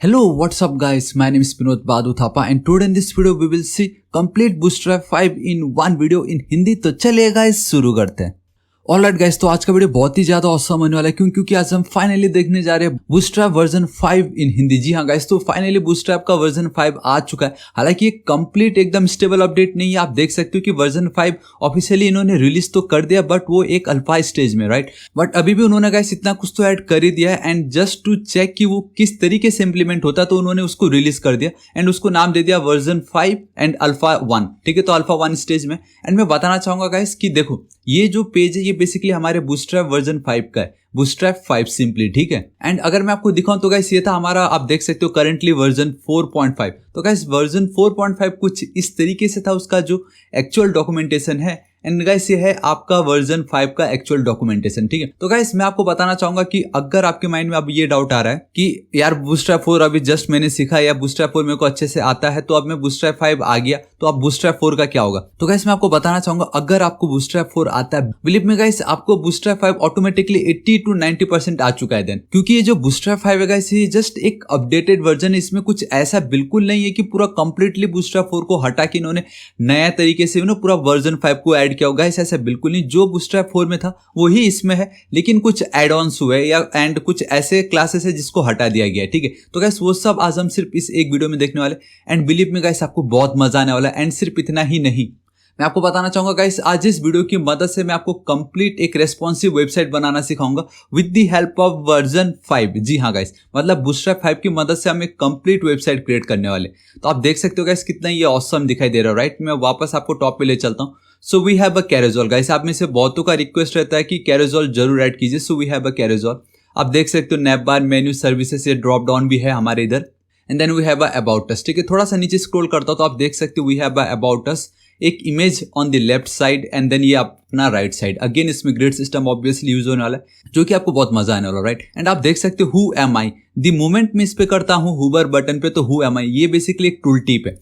Hello, what's up guys? My name is Vinod Badu Thapa and today in this video we will see complete Bootstrap 5 in one video in Hindi. तो चलिए guys शुरू करते हैं। Alright guys, तो आज का video बहुत ही ज्यादा औसम होने वाला है क्योंकि आज हम फाइनली देखने जा रहे हैं बूटस्ट्रैप वर्जन 5 इन हिंदी। जी हाँ गाइस, तो फाइनली बूटस्ट्रैप का वर्जन 5 आ चुका है। हालांकि ये कंप्लीट एकदम स्टेबल अपडेट नहीं है। आप देख सकते हो कि वर्जन 5 ऑफिशियली इन्होंने रिलीज तो कर दिया बट वो एक अल्फा स्टेज में, राइट। बट अभी भी उन्होंने गाइस इतना कुछ तो ऐड कर ही दिया है एंड जस्ट टू चेक कि वो किस तरीके से इंप्लीमेंट होता है तो उन्होंने उसको रिलीज कर दिया एंड उसको नाम दे दिया वर्जन 5 एंड अल्फा 1। ठीक है, तो अल्फा 1 स्टेज में। एंड मैं बताना चाहूंगा गाइस कि देखो ये जो पेज है ये बेसिकली हमारे बूटस्ट्रैप वर्जन 5 का है, बूटस्ट्रैप 5 सिंपली। ठीक है, एंड अगर मैं आपको दिखाऊं तो गाइस ये था हमारा, आप देख सकते हो करंटली वर्जन 4.5। तो गाइस वर्जन 4.5 कुछ इस तरीके से था उसका जो एक्चुअल डॉक्यूमेंटेशन है एंड गाइस ये है आपका वर्जन 5 का एक्चुअल डॉक्यूमेंटेशन। ठीक है, तो गाइस मैं आपको बताना चाहूंगा कि अगर आपके माइंड में अब ये डाउट आ रहा है कि यार बूटस्ट्रैप 4 अभी जस्ट मैंने सीखा या बूटस्ट्रैप 4 मेरे को अच्छे से आता है तो अब मैं बूटस्ट्रैप 5 आ गया तो अब बूटस्ट्रैप 4 का क्या होगा। तो गाइस मैं आपको बताना चाहूंगा अगर आपको बूटस्ट्रैप 4 आता है, बिलीव मी गाइस आपको बूटस्ट्रैप 5 ऑटोमेटिकली 80 to 90% आ चुका है देन। क्योंकि ये जो बूटस्ट्रैप 5 है गाइस ये जस्ट एक अपडेटेड वर्जन है। इसमें कुछ ऐसा बिल्कुल नहीं है कि पूरा कंप्लीटली बूटस्ट्रैप 4 को हटा के इन्होंने नया तरीके से पूरा वर्जन 5 को ऐड किया होगा। गाइस ऐसा बिल्कुल नहीं, जो बूटस्ट्रैप 4 में था वही इसमें है, लेकिन कुछ एड ऑन्स हुए या एंड कुछ ऐसे क्लासेस है जिसको हटा दिया गया है। ठीक है, तो गाइस वो सब आज हम सिर्फ इस एक वीडियो में देखने वाले एंड बिलीव मी गाइस आपको बहुत मजा आने वाला है। एंड सिर्फ इतना ही नहीं, मैं आपको बताना चाहूंगा गाइस आज इस वीडियो की मदद से मैं आपको कंप्लीट एक रेस्पॉन्सिव वेबसाइट बनाना सिखाऊंगा with the help of version 5। जी हाँ गाइस, मतलब बूटस्ट्रैप 5 की मदद से हम एक कंप्लीट वेबसाइट क्रिएट करने वाले। तो आप देख सकते हो गाइस कितना ये ऑसम दिखाई दे रहा है, राइट। मैं वापस आपको टॉप पे ले चलता हूँ। So we have a carousel guys, आप में से बहुतों का रिक्वेस्ट रहता है कि कैरोजोल जरूर ऐड कीजिए। सो वी हैव अ कैरोजोल, आप देख सकते हो नैप बार, मेन्यू, सर्विसेज, ये ड्रॉप डाउन भी है हमारे इधर। And then we have a about us. ठीक है, थोड़ा सा नीचे स्क्रॉल करता हूं तो आप देख सकते हो we have a about us, एक image on the left side and then ये अपना राइट साइड। अगेन इसमें ग्रिड सिस्टम ऑब्वियसली यूज होने वाला है जो कि आपको बहुत मजा आने वाला, राइट। एंड आप देख सकते हो who am I, the moment में इस पे करता हूं हुबर बटन पे तो हु एम आई ये बेसिकली एक टूल टिप है।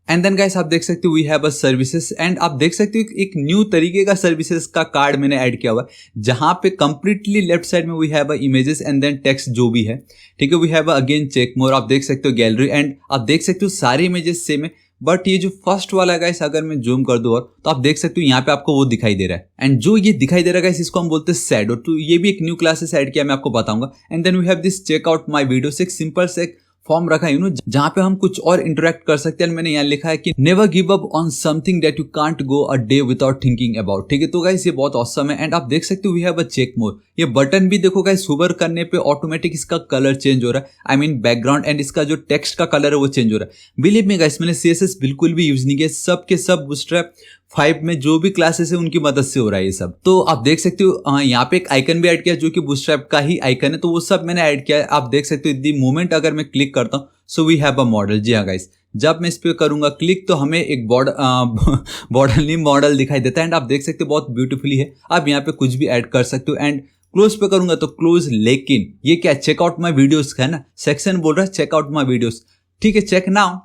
एंड देन गाइस आप देख सकते हो we have a services and आप देख सकते हो एक न्यू तरीके का सर्विसेज का कार्ड मैंने ऐड किया हुआ है जहां पे कंप्लीटली लेफ्ट साइड में we have a images and then text जो भी है। ठीक है, we have again check more, आप देख सकते हो गैलरी एंड आप देख सकते हो सारे इमेजेस सेम है बट ये जो फर्स्ट वाला गाइस अगर मैं जूम कर दूं और तो आप देख सकते हो यहाँ पे आपको वो दिखाई दे रहा है एंड जो ये दिखाई दे रहा है गाइस इसको हम बोलते हैं शैडो। तो ये भी एक न्यू क्लासेस ऐड किया मैं आपको बताऊंगा। And then we have this check out my videos, एक सिंपल से एक फॉर्म रखा है जहां पे हम कुछ और इंटरेक्ट कर सकते हैं। मैंने यहाँ लिखा है कि never give up on something that you can't go a day without thinking about. ठीक है, तो गाइस ये बहुत ऑसम है। एंड आप देख सकते हो वी हैव अ चेक मोर, ये बटन भी देखो गाइस हुबर करने पे ऑटोमेटिक इसका कलर चेंज हो रहा है, आई मीन बैकग्राउंड एंड इसका जो टेक्स्ट का कलर है वो चेंज हो रहा है। बिलीव मी गाइस मैंने CSS बिल्कुल भी यूज नहीं किया, सब के सब बूटस्ट्रैप 5 में जो भी क्लासेस है उनकी मदद से हो रहा है ये सब। तो आप देख सकते हो यहाँ पे एक आइकन भी ऐड किया जो कि बूटस्ट्रैप का ही आइकन है, तो वो सब मैंने ऐड किया है। आप देख सकते हो द मोमेंट अगर मैं क्लिक करता हूँ so we have a model. जी हाँ गाइस, जब मैं इस पे करूंगा क्लिक तो हमें एक बॉर्डर नहीं मॉडल दिखाई देता है एंड आप देख सकते हो बहुत ब्यूटीफुली है। आप यहाँ पे कुछ भी ऐड कर सकते हो एंड क्लोज पे करूंगा तो क्लोज, लेकिन ये क्या चेकआउट माई वीडियोस है ना, सेक्शन बोल रहा है चेकआउट माई वीडियोस। ठीक है, चेक नाउ,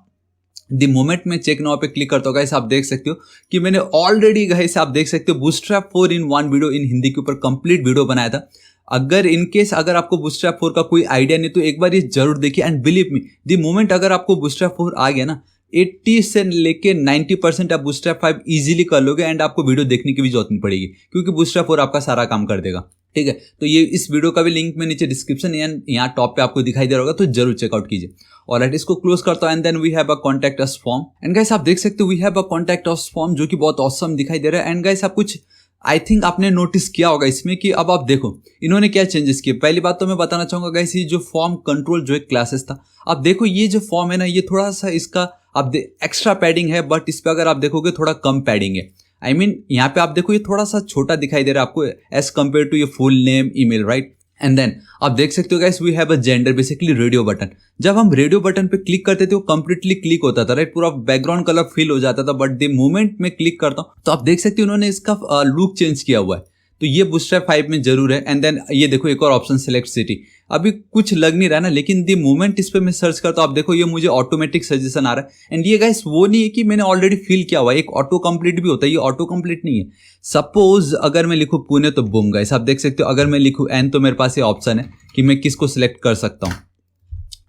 द मोमेंट में चेक नाउ पे क्लिक करता हूँ गाइस आप देख सकते हो कि मैंने ऑलरेडी गाइस आप देख सकते हो बूटस्ट्रैप 4 इन 1 वीडियो इन हिंदी के ऊपर कंप्लीट वीडियो बनाया था। अगर इन केस अगर आपको बूटस्ट्रैप 4 का कोई आइडिया नहीं तो एक बार ये जरूर देखिए and believe me the moment अगर आपको बूटस्ट्रैप 4 आ गया ना 80 से लेके 90% आप बूटस्ट्रैप 5 इजीली कर लोगे एंड आपको वीडियो देखने की भी जरूरत नहीं पड़ेगी क्योंकि बूटस्ट्रैप 4 आपका सारा काम कर देगा। ठीक है, तो ये इस वीडियो का भी लिंक में नीचे डिस्क्रिप्शन यहाँ टॉप पे आपको दिखाई दे रहा होगा तो जरूर चेकआउट कीजिए। ऑलराइट, इसको क्लोज करता हूं and then we have a contact us form and guys आप देख सकते हो we have a contact us form जो कि बहुत ऑसम दिखाई दे रहा है। एंड गाइस आप कुछ आई थिंक आपने नोटिस किया होगा इसमें कि अब आप देखो इन्होंने क्या चेंजेस किए। पहली बात तो मैं बताना चाहूंगा गाइस ये जो फॉर्म कंट्रोल जो एक क्लासेस था, आप देखो ये जो फॉर्म है ना ये थोड़ा सा इसका आप एक्स्ट्रा पैडिंग है बट इस पे अगर आप देखोगे थोड़ा कम पैडिंग है। आई मीन यहाँ पे आप देखो ये थोड़ा सा छोटा दिखाई दे रहा है आपको एज कम्पेयर टू ये full name email, right. And then आप देख सकते हो guys we have a gender, basically radio button. जब हम रेडियो बटन पे क्लिक करते थे वो कंप्लीटली क्लिक होता था, राइट, पूरा बैकग्राउंड कलर फिल हो जाता था बट द मोमेंट में क्लिक करता हूँ तो आप देख सकते हो उन्होंने इसका लुक चेंज किया हुआ है तो ये बूटस्ट्रैप 5 में जरूर है। एंड देन ये देखो एक और ऑप्शन सिलेक्ट सिटी, अभी कुछ लग नहीं रहा ना लेकिन द मोमेंट इस पे मैं सर्च करता हूँ आप देखो ये मुझे ऑटोमेटिक सजेशन आ रहा है। एंड ये गाइस वो नहीं है कि मैंने ऑलरेडी फिल किया हुआ है, एक ऑटो कंप्लीट भी होता है, ये ऑटो कंप्लीट नहीं है। सपोज अगर मैं लिखूँ पुणे तो बूम गाइस आप देख सकते हो, अगर मैं लिखूँ एन तो मेरे पास ये ऑप्शन है कि मैं किसको सिलेक्ट कर सकता हूँ।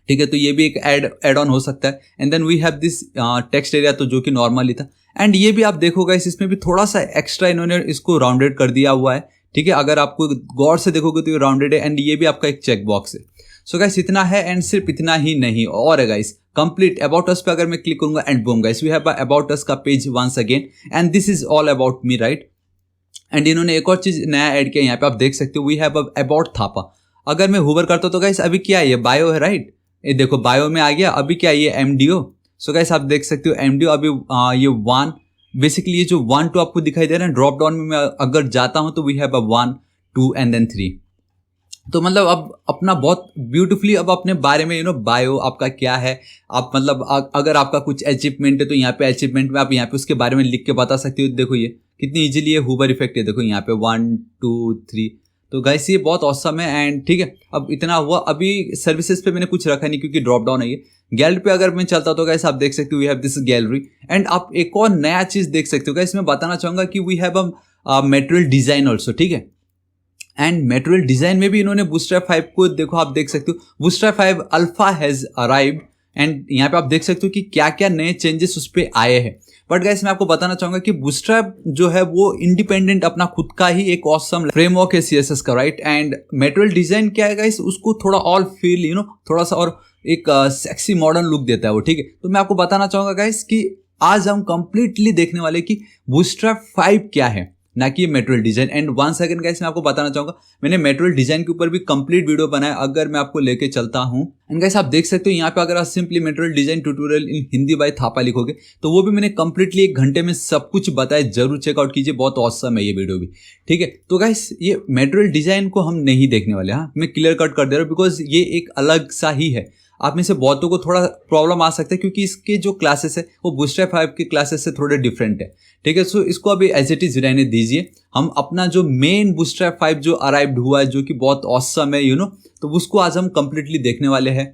ठीक है, तो ये भी एक एड ऑन हो सकता है। And then we have this text area, तो जो कि नॉर्मली था। एंड ये भी आप देखो गाइस, इसमें भी थोड़ा सा एक्स्ट्रा इन्होंने इसको राउंडेड कर दिया हुआ है। ठीक है, अगर आपको गौर से देखोगे तो ये राउंडेड है। एंड ये भी आपका एक चेक बॉक्स है। सो गाइस इतना है, एंड सिर्फ इतना ही नहीं और है गाइस, कंप्लीट अबाउट अस पे अगर मैं क्लिक करूंगा and boom guys we have about us का page once again, and this is all about me, right. And इन्होंने एक और चीज नया ऐड किया यहाँ पे, आप देख सकते हो वी हैव अबाउट थापा। अगर मैं हुवर करता हूँ तो गाइस अभी क्या है, ये बायो है, राइट। ये देखो बायो में आ गया। अभी क्या है, ये एमडीओ। सो गाइस आप देख सकते हो एमडीओ अभी ये 1, बेसिकली ये जो 1 2 आपको दिखाई दे रहा है, ड्रॉप डाउन में मैं अगर जाता हूँ तो वी हैव 1 2 एंड देन 3। तो मतलब अब अपना बहुत ब्यूटीफुली अब अपने बारे में बायो आपका क्या है, आप मतलब अगर आपका कुछ अचीवमेंट है तो यहाँ पे अचीवमेंट में आप यहाँ पे उसके बारे में लिख के बता सकते हो। देखो ये कितनी इजीली ये हुबर इफेक्ट है, देखो यहाँ पे 1 2 3। तो गाइस ये बहुत ऑसम है। एंड ठीक है, अब इतना हुआ। अभी सर्विसेज पे मैंने कुछ रखा नहीं क्योंकि ड्रॉप डाउन है ये। गैलरी पे अगर मैं चलता तो गाइस आप देख सकते हो we have this gallery. And आप एक और नया चीज देख सकते हो गाइस, मैं बताना चाहूंगा कि we have a material design also, ठीक है। एंड मटेरियल डिजाइन में भी इन्होंने बूटस्ट्रैप 5 को देखो, आप देख सकते हो bootstrap 5 alpha has arrived. And यहाँ पे आप देख सकते हो कि क्या क्या नए चेंजेस उस पर आए हैं। बट गाइस मैं आपको बताना चाहूंगा कि बूटस्ट्रैप जो है वो इंडिपेंडेंट अपना खुद का ही एक ऑसम फ्रेमवर्क है सीएसएस का, राइट। एंड मटेरियल डिजाइन क्या है गाइस, उसको थोड़ा और फील थोड़ा सा और एक सेक्सी मॉडर्न लुक देता है वो, ठीक है। तो मैं आपको बताना चाहूंगा गाइस कि आज हम कंप्लीटली देखने वाले कि बूटस्ट्रैप 5 क्या है, ना कि material design. And 1 second guys मैं आपको बताना चाहूंगा, मैंने मटेरियल डिजाइन के ऊपर भी कंप्लीट वीडियो बनाया, अगर मैं आपको लेके चलता हूं। एंड गाइस आप देख सकते हो यहाँ पे अगर आप simply material design tutorial in Hindi by Thapa लिखोगे तो वो भी मैंने कंप्लीटली 1 घंटे में सब कुछ बताया, जरूर चेकआउट कीजिए, बहुत ऑसम है ये वीडियो भी, ठीक है। तो गाइस ये मटेरियल डिजाइन को हम नहीं देखने वाले, हाँ मैं क्लियर कट कर दे रहा हूँ, बिकॉज ये एक अलग सा ही है। आप में से बहुतों को थोड़ा प्रॉब्लम आ सकता है क्योंकि इसके जो क्लासेस है वो बूटस्ट्रैप 5 के क्लासेस से थोड़े डिफरेंट है, ठीक है। सो इसको अभी एज इट इज रहने दीजिए। हम अपना जो मेन बूटस्ट्रैप 5 जो अराइव्ड हुआ है, जो कि बहुत ऑसम है तो उसको आज हम कंप्लीटली देखने वाले हैं।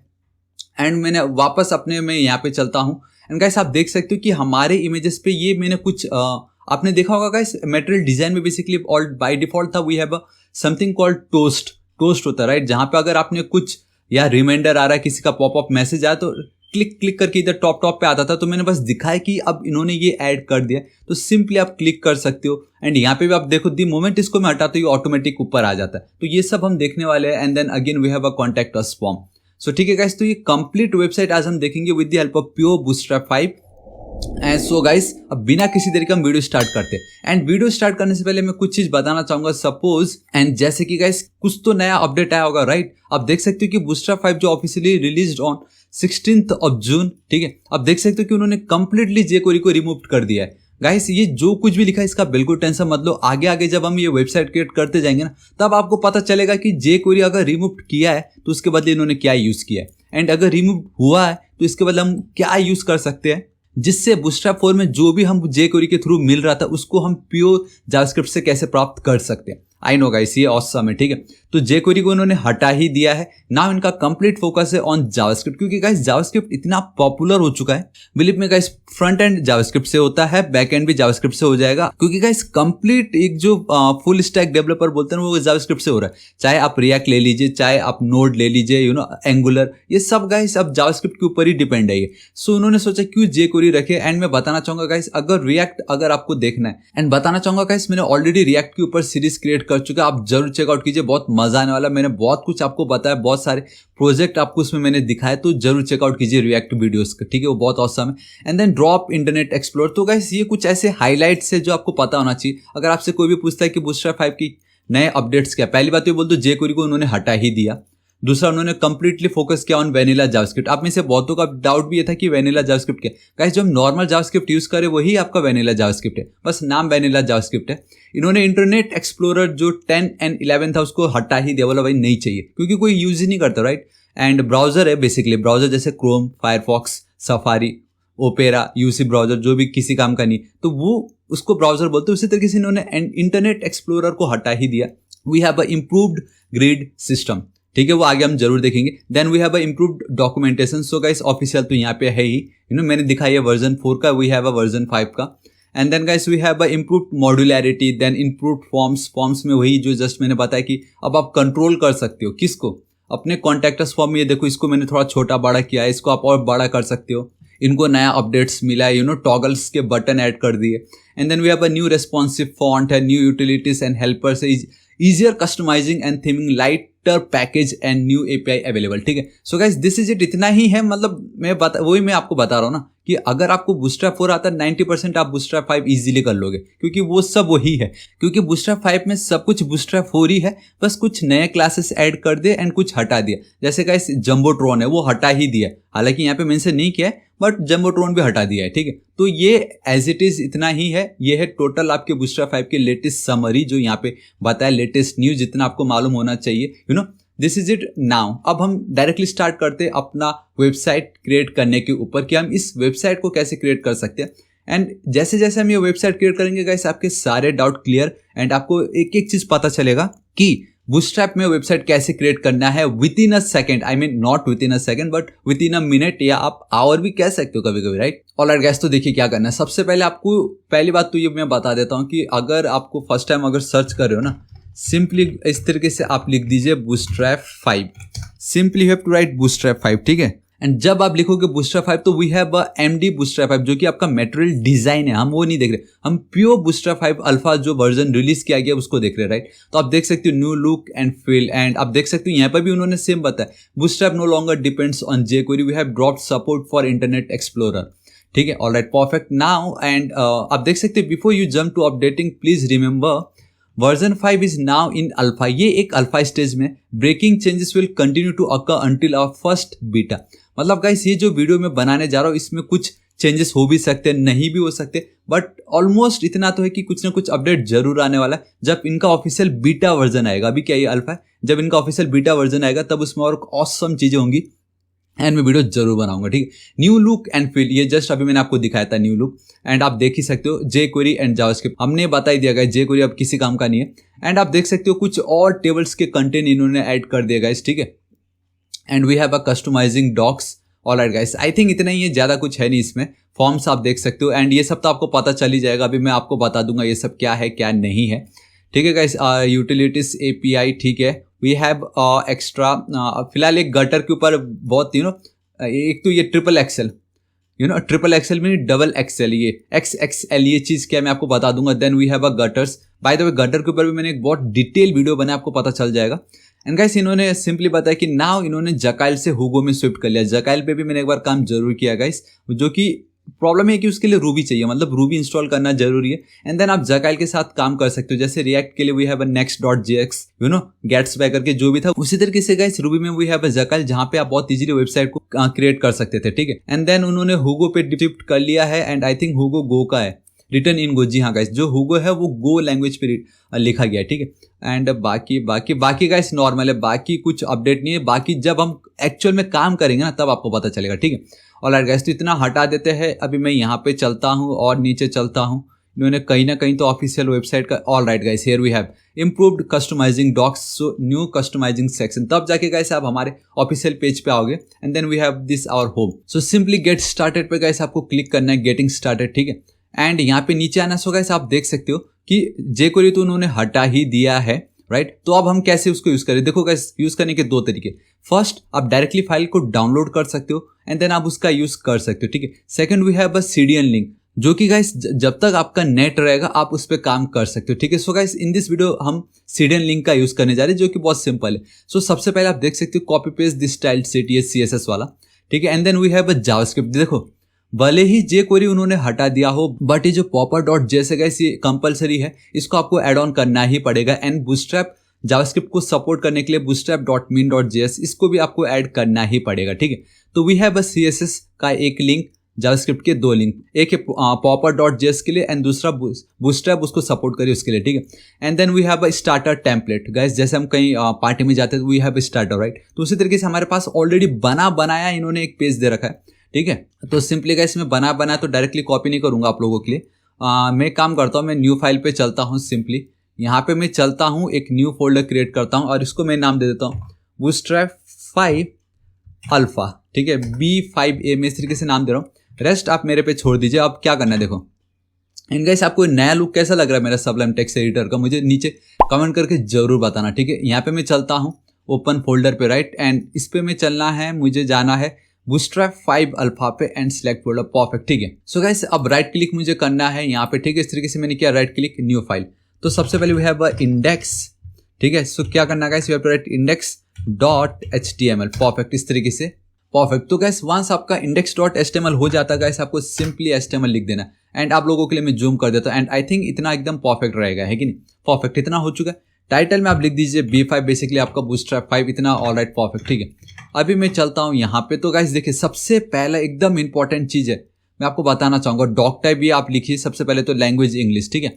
एंड मैंने वापस अपने में यहाँ पे चलता हूँ। एंड गाइस आप देख सकते हो कि हमारे इमेजेस पे ये मैंने कुछ आपने देखा होगा गाइस, मटेरियल डिजाइन में बेसिकली ऑल बाय डिफॉल्ट था we have something called toast होता है, राइट। जहाँ पे अगर आपने कुछ या रिमाइंडर आ रहा है, किसी का पॉपअप मैसेज आया तो क्लिक करके इधर टॉप पे आता था, तो मैंने बस दिखाया कि अब इन्होंने ये ऐड कर दिया, तो सिंपली आप क्लिक कर सकते हो। एंड यहाँ पे भी आप देखो दी मोमेंट इसको मैं हटाता हूँ ऑटोमेटिक ऊपर आ जाता है। तो ये सब हम देखने वाले हैं। And then again we have a contact us form. So ठीक है गाइस, तो ये कंप्लीट वेबसाइट आज हम देखेंगे with the help of pure bootstrap 5। And so guys अब बिना किसी तरीके हम वीडियो स्टार्ट करते हैं। एंड वीडियो स्टार्ट करने से पहले मैं कुछ चीज बताना चाहूंगा। सपोज एंड जैसे कि गाइस कुछ तो नया अपडेट आया होगा, राइट। आप देख सकते हो कि बूटस्ट्रैप 5 जो officially released on 16th of June, ठीक है। आप देख सकते हो कि उन्होंने कंप्लीटली जेक्वेरी को रिमूव कर दिया है। गाइस ये जो कुछ भी लिखा है इसका बिल्कुल टेंशन मत लो, आगे जब हम ये वेबसाइट क्रिएट करते जाएंगे ना, तब आपको पता चलेगा कि जेक्वेरी अगर रिमूव किया है तो उसके बदले इन्होंने क्या यूज किया है, एंड अगर रिमूव हुआ है तो इसके बदले हम क्या यूज कर सकते हैं, जिससे बूटस्ट्रैप 4 में जो भी हम जेक्वेरी के थ्रू मिल रहा था उसको हम प्योर जावास्क्रिप्ट से कैसे प्राप्त कर सकते हैं। आई नो गाइस ये ऑसम है, ठीक है। तो जेक्वेरी को उन्होंने हटा ही दिया है। नाउ इनका कंप्लीट फोकस है ऑन जावास्क्रिप्ट, क्योंकि गाइस जावास्क्रिप्ट इतना पॉपुलर हो चुका है। बिलीव में गाइस फ्रंट एंड जावास्क्रिप्ट से होता है, बैक एंड भी जावास्क्रिप्ट से हो जाएगा, क्योंकि गाइस कंप्लीट एक जो फुल स्टैक डेवलपर बोलते हैं वो जावास्क्रिप्ट से हो रहा है। चाहे आप रिएक्ट ले लीजिए, चाहे आप नोड ले लीजिए, एंगुलर, ये सब गाइस अब जावास्क्रिप्ट के ऊपर ही डिपेंड है ये। सो उन्होंने सोचा क्यों जेक्वेरी रखे। एंड मैं बताना चाहूंगा गाइस, अगर रिएक्ट अगर आपको देखना है, एंड बताना चाहूंगा गाइस मैंने ऑलरेडी रिएक्ट के ऊपर सीरीज क्रिएट कर चुका है, आप जरूर चेकआउट कीजिए, बहुत मजा आने वाला। मैंने बहुत कुछ आपको बताया, बहुत सारे प्रोजेक्ट आपको उसमें मैंने दिखाए, तो जरूर चेकआउट कीजिए रिएक्ट वीडियोस का, ठीक है, वो बहुत ऑसम है। And then drop Internet Explore. तो गाइस ये कुछ ऐसे हाईलाइट्स है जो आपको पता होना चाहिए। अगर आपसे कोई भी पूछता है कि बूटस्ट्रैप 5 की नए अपडेट्स क्या, पहली बात ये बोल दो जेक्वेरी को उन्होंने हटा ही दिया। दूसरा उन्होंने कंप्लीटली फोकस किया ऑन वेनिला जावास्क्रिप्ट। आप में से बहुतों का डाउट भी ये था कि वेनिला जावास्क्रिप्ट क्या। गाइस जो हम नॉर्मल जावास्क्रिप्ट यूज करें वही आपका वेनिला जावास्क्रिप्ट है, बस नाम वेनिला जावास्क्रिप्ट है। इन्होंने इंटरनेट एक्सप्लोरर जो 10 and 11 था उसको हटा ही दिया, बोला भाई नहीं चाहिए, क्योंकि कोई यूज ही नहीं करता, राइट। एंड ब्राउजर है बेसिकली, ब्राउजर जैसे Chrome, Firefox, safari, opera, UC browser जो भी किसी काम का नहीं, तो वो उसको ब्राउजर बोलते हैं। उसी तरीके से इन्होंने इंटरनेट एक्सप्लोरर को हटा ही दिया। We have a improved grid system, ठीक है, वो आगे हम जरूर देखेंगे। Then we have a improved documentation. So guys official तो यहाँ पे है ही, मैंने दिखाई है वर्जन 4 का, वी हैव अ वर्जन 5 का। And then guys we have a improved modularity, then improved forms में वही जो जस्ट मैंने बताया कि अब आप कंट्रोल कर सकते हो किसको, अपने कॉन्टैक्टर्स फॉर्म में ये देखो, इसको मैंने थोड़ा छोटा बड़ा किया है, इसको आप और बड़ा कर सकते हो। इनको नया अपडेट्स मिला है, टॉगल्स के बटन ऐड कर दिए। And then we have a new responsive font है, new utilities and helpers, easier customizing and theming, lighter package and new API available. ठीक है, so guys this is it, इतना ही है। मतलब वही मैं आपको बता रहा हूँ ना कि अगर आपको बूटस्ट्रैप 4 आता है 90% आप बूटस्ट्रैप 5 इजीली कर लोगे, क्योंकि वो सब वही है। क्योंकि बूटस्ट्रैप 5 में सब कुछ बूटस्ट्रैप 4 ही है, बस कुछ नए क्लासेस ऐड कर दे एंड कुछ हटा दिया। जैसे गाइस जंबोट्रॉन है, वो हटा ही दिया, हालांकि यहाँ पे मेंशन नहीं किया है, बट जंबोट्रॉन भी हटा दिया है। ठीक है, तो ये एज इट इज इतना ही है। ये है टोटल आपके बूटस्ट्रैप 5 के लेटेस्ट समरी, जो यहाँ पे बताया, लेटेस्ट न्यूज जितना आपको मालूम होना चाहिए। This is it now. अब हम डायरेक्टली स्टार्ट करते हैं अपना वेबसाइट क्रिएट करने के ऊपर, कि हम इस वेबसाइट को कैसे क्रिएट कर सकते हैं। एंड जैसे जैसे हम ये वेबसाइट क्रिएट करेंगे गाइस, आपके सारे डाउट क्लियर एंड आपको एक एक चीज पता चलेगा कि बूटस्ट्रैप में वेबसाइट कैसे क्रिएट करना है with in a second. I mean not with in a second, but with in a minute, या आप आवर भी कह सकते हो कभी कभी, राइट। ऑलराइट गाइस, तो देखिए क्या करना है। सबसे पहले आपको पहली बात तो ये मैं बता देता हूँ कि अगर आपको फर्स्ट टाइम अगर सर्च कर रहे हो ना, सिंपली इस तरीके से आप लिख दीजिए Bootstrap 5। Simply you have to write Bootstrap 5, ठीक है। एंड जब आप लिखोगे बूटस्ट्रैप 5 तो we have a MD Bootstrap 5, जो कि आपका मटेरियल डिजाइन है, हम वो नहीं देख रहे, हम प्योर बूटस्ट्रैप 5 अल्फा जो वर्जन रिलीज किया गया उसको देख रहे हैं, राइट। तो आप देख सकते हो new look and feel, and आप देख सकते हो यहाँ पर भी उन्होंने सेम बताया, Bootstrap no longer depends on jQuery, we have dropped support for Internet Explorer. ठीक है, ऑलराइट, परफेक्ट नाउ। एंड आप देख सकते हो before you jump to updating please remember version 5 is now in alpha. ये एक अल्फा स्टेज में, breaking changes will continue to occur until our first beta. मतलब गाइस ये जो वीडियो मैं बनाने जा रहा हूँ इसमें कुछ चेंजेस हो भी सकते हैं, नहीं भी हो सकते, बट ऑलमोस्ट इतना तो है कि कुछ ना कुछ अपडेट जरूर आने वाला है जब इनका ऑफिशियल बीटा वर्जन आएगा। अभी क्या ये अल्फा है, जब इनका ऑफिशियल बीटा वर्जन आएगा तब उसमें और ऑसम चीजें होंगी एंड मैं वीडियो जरूर बनाऊंगा, ठीक है। न्यू लुक एंड फील, ये जस्ट अभी मैंने आपको दिखाया था न्यू लुक, एंड आप देख ही सकते हो jQuery एंड जावास्क्रिप्ट हमने बता ही दिया गया, jQuery अब किसी काम का नहीं है। एंड आप देख सकते हो कुछ और टेबल्स के कंटेंट इन्होंने ऐड कर दिया गाइस, ठीक है। And we have a customising docs. Alright guys, I think इतना ही है, ज्यादा कुछ है नहीं इसमें। फॉर्म्स आप देख सकते हो, एंड ये सब तो आपको पता चल ही जाएगा, अभी मैं आपको बता दूंगा ये सब क्या है क्या नहीं है, ठीक है गाइस। यूटिलिटीज API, ठीक है। वी हैव एक्स्ट्रा, फिलहाल एक गटर के ऊपर बहुत एक तो ये ट्रिपल एक्सेल, ट्रिपल एक्सेल में डबल एक्सेल, ये XXL, ये चीज क्या मैं आपको बता दूंगा। Then we have a gutters, by the way gutter के ऊपर भी मैंने एक बहुत डिटेल वीडियो बनाया, आपको पता चल जाएगा। एंड गाइस इन्होंने सिंपली बताया कि नाउ इन्होंने जकाइल से हुगो में शिफ्ट कर लिया। जकाइल पे भी मैंने एक बार काम जरूर किया गाइस, जो कि प्रॉब्लम है कि उसके लिए रूबी चाहिए, मतलब रूबी इंस्टॉल करना जरूरी है। एंड देन आप जकाइल के साथ काम कर सकते हो, जैसे रिएक्ट के लिए वी हैव अ next.js, गेट्सबाय करके जो भी था, उसी तरीके से गाइस रूबी में वी हैव अ जकाइल, जहां पे आप बहुत इजीली वेबसाइट को क्रिएट कर सकते थे, ठीक है। एंड देन उन्होंने हुगो पे शिफ्ट कर लिया है, एंड आई थिंक हुगो गो का है, रिटर्न इन गो। जी हाँ गाइस, जो हुगो है वो गो लैंग्वेज पे लिखा गया है, ठीक है। एंड बाकी गाइस नॉर्मल है, बाकी कुछ अपडेट नहीं है। बाकी जब हम एक्चुअल में काम करेंगे ना तब आपको पता चलेगा, ठीक है। ऑलराइट गाइस, तो इतना हटा देते हैं। अभी मैं यहाँ पे चलता हूँ और नीचे चलता हूँ, इन्होंने कहीं ना कहीं तो ऑफिशियल वेबसाइट का। Alright guys, here we have improved customising docs, so new customising section, तब जाके गाइस आप हमारे ऑफिशियल पेज पे आओगे। And then we have this our home, so simply get started पे गाइस आपको क्लिक करना है, गेटिंग स्टार्टेड, ठीक है। एंड यहाँ पे नीचे आना सो गाइस आप देख सकते हो कि jQuery तो उन्होंने हटा ही दिया है, राइट। तो अब हम कैसे उसको यूज करें, देखो गाइस यूज करने के दो तरीके। फर्स्ट, आप डायरेक्टली फाइल को डाउनलोड कर सकते हो एंड देन आप उसका यूज कर सकते हो, ठीक है। Second, we have a CDN link, जो कि गाइस जब तक आपका नेट रहेगा आप उस पर काम कर सकते हो, ठीक है। So guys in this video हम CDN लिंक का यूज करने जा रहे हैं, जो कि बहुत सिंपल है। सो सबसे पहले आप देख सकते हो copy paste this style CTS CSS वाला, ठीक है। And then we have a JavaScript, देखो भले ही jQuery उन्होंने हटा दिया हो, बट ये जो popper.js है गाइस, ये कंपलसरी है, इसको आपको ऐड ऑन करना ही पड़ेगा। एंड बूटस्ट्रैप जावास्क्रिप्ट को सपोर्ट करने के लिए bootstrap.min.js, इसको भी आपको ऐड करना ही पड़ेगा, ठीक है। तो वी हैव अ CSS का एक लिंक, जावास्क्रिप्ट के दो लिंक, एक है popper.js के लिए एंड दूसरा बूटस्ट्रैप उसको सपोर्ट करिए उसके लिए, ठीक है। And then we have a starter template guys, जैसे हम कहीं पार्टी में जाते हैं तो we have a starter, right. तो उसी तरीके से हमारे पास ऑलरेडी बनाया इन्होंने एक पेज दे रखा है, ठीक है। तो सिंपली गाइस मैं बना तो डायरेक्टली कॉपी नहीं करूंगा आप लोगों के लिए। मैं काम करता हूँ, मैं न्यू फाइल पे चलता हूँ, सिंपली यहाँ पे मैं चलता हूँ, एक न्यू फोल्डर क्रिएट करता हूँ और इसको मैं नाम दे देता हूँ बूटस्ट्रैप 5 अल्फा, ठीक है। B5A में इस तरीके से नाम दे रहा हूँ, रेस्ट आप मेरे पे छोड़ दीजिए। अब क्या करना है देखो। एंड गाइस आपको नया लुक कैसा लग रहा है मेरा सबलाइम टेक्स्ट एडिटर का, मुझे नीचे कमेंट करके जरूर बताना, ठीक है। यहाँ पे मैं चलता हूँ ओपन फोल्डर पे, राइट। एंड इस पे में चलना है, मुझे जाना है बूटस्ट्रैप 5 अल्फा पे एंड सिलेक्ट फोल्डर, परफेक्ट, ठीक है। सो गाइस अब राइट क्लिक मुझे करना है यहाँ पे, ठीक है। इस तरीके से मैंने किया, राइट क्लिक, न्यू फाइल। तो सबसे पहले वी हैव इंडेक्स, ठीक है। सो क्या करना guys, we have to write index.html, perfect, इस तरीके से, परफेक्ट। तो गाइस वंस आपका index.html हो जाता है गाइस, आपको सिंपली HTML लिख देना। एंड आप लोगों के लिए मैं जूम कर देता हूँ, एंड आई थिंक इतना एकदम परफेक्ट रहेगा, है कि नहीं, परफेक्ट, इतना हो चुका है। टाइटल में आप लिख दीजिए B5, बेसिकली आपका बूटस्ट्रैप 5, इतना, ऑलराइट, परफेक्ट, ठीक है। अभी मैं चलता हूँ यहाँ पे। तो गाइस देखिए, सबसे पहला एकदम इंपॉर्टेंट चीज है, मैं आपको बताना चाहूंगा, डॉक टाइप ये आप लिखिए सबसे पहले तो लैंग्वेज इंग्लिश, ठीक है।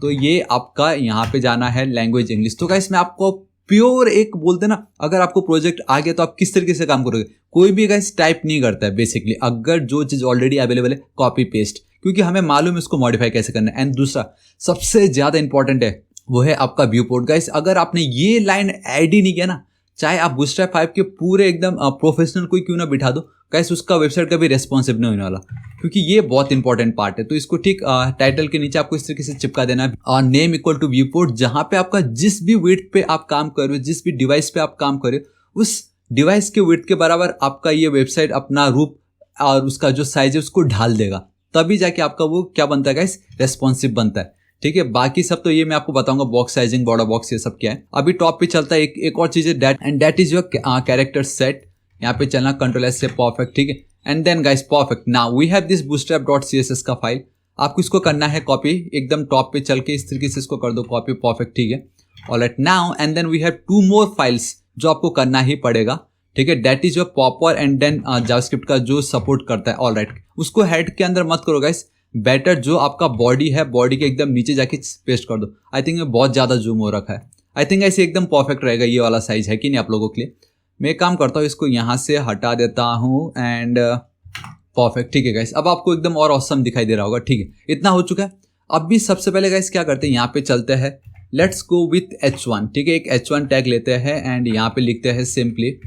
तो ये आपका यहाँ पे जाना है लैंग्वेज इंग्लिश। तो गाइस मैं आपको प्योर एक बोलते ना, अगर आपको प्रोजेक्ट आ गया तो आप किस तरीके से काम करोगे, कोई भी गाइस टाइप नहीं करता है बेसिकली, अगर जो चीज ऑलरेडी अवेलेबल है कॉपी पेस्ट, क्योंकि हमें मालूम है इसको मॉडिफाई कैसे करना है। एंड दूसरा सबसे ज्यादा इंपॉर्टेंट है, वो है आपका व्यू पोर्ट। गाइस अगर आपने ये लाइन ऐड ही नहीं किया ना, चाहे आप बूटस्ट्रैप 5 के पूरे एकदम प्रोफेशनल कोई क्यों ना बिठा दो, गाइस उसका वेबसाइट का भी रेस्पॉन्सिव नहीं होने वाला, क्योंकि ये बहुत इंपॉर्टेंट पार्ट है। तो इसको ठीक टाइटल के नीचे आपको इस तरीके से चिपका देना है, name equal to viewport, जहां पे आपका जिस भी विड्थ पे आप काम कर रहे हो, जिस भी डिवाइस पे आप काम कर रहे हो, उस डिवाइस के विड्थ के बराबर आपका ये वेबसाइट अपना रूप और उसका जो साइज है उसको ढाल देगा, तभी जाके आपका वो क्या बनता है गाइस, रेस्पॉन्सिव बनता है, ठीक है। बाकी सब तो ये मैं आपको बताऊंगा, बॉक्स साइजिंग, बॉर्डर बॉक्स, ये सब क्या है। अभी टॉप पे चलता है एक और चीज है, that is your character set. यहाँ पे चलना Ctrl+S से, परफेक्ट, ठीक है। And then guys perfect, now we have this bootstrap.css का फाइल, आपको इसको करना है कॉपी, एकदम टॉप पे चल के इस तरीके से इसको कर दो कॉपी, परफेक्ट, ठीक है। Alright, now and then we have 2 more files जो आपको करना ही पड़ेगा, ठीक है। That is your popper and then JavaScript का जो सपोर्ट करता है, ऑलराइट। उसको हेड के अंदर मत करो गाइस, बेटर जो आपका बॉडी है, बॉडी के एकदम नीचे जाके पेस्ट कर दो। आई थिंक मैं बहुत ज्यादा जूम हो रखा है, आई थिंक ऐसे एकदम परफेक्ट रहेगा ये वाला साइज, है कि नहीं आप लोगों के लिए। मैं एक काम करता हूँ, इसको यहाँ से हटा देता हूँ एंड परफेक्ट, ठीक है गाइस। अब आपको एकदम और ऑसम दिखाई दे रहा होगा, ठीक है, इतना हो चुका है। अब भी सबसे पहले गाइस क्या करते हैं, यहाँ पे चलते हैं, लेट्स गो विथ H1, ठीक है। एक H1 टैग लेते हैं एंड यहाँ पे लिखते हैं simply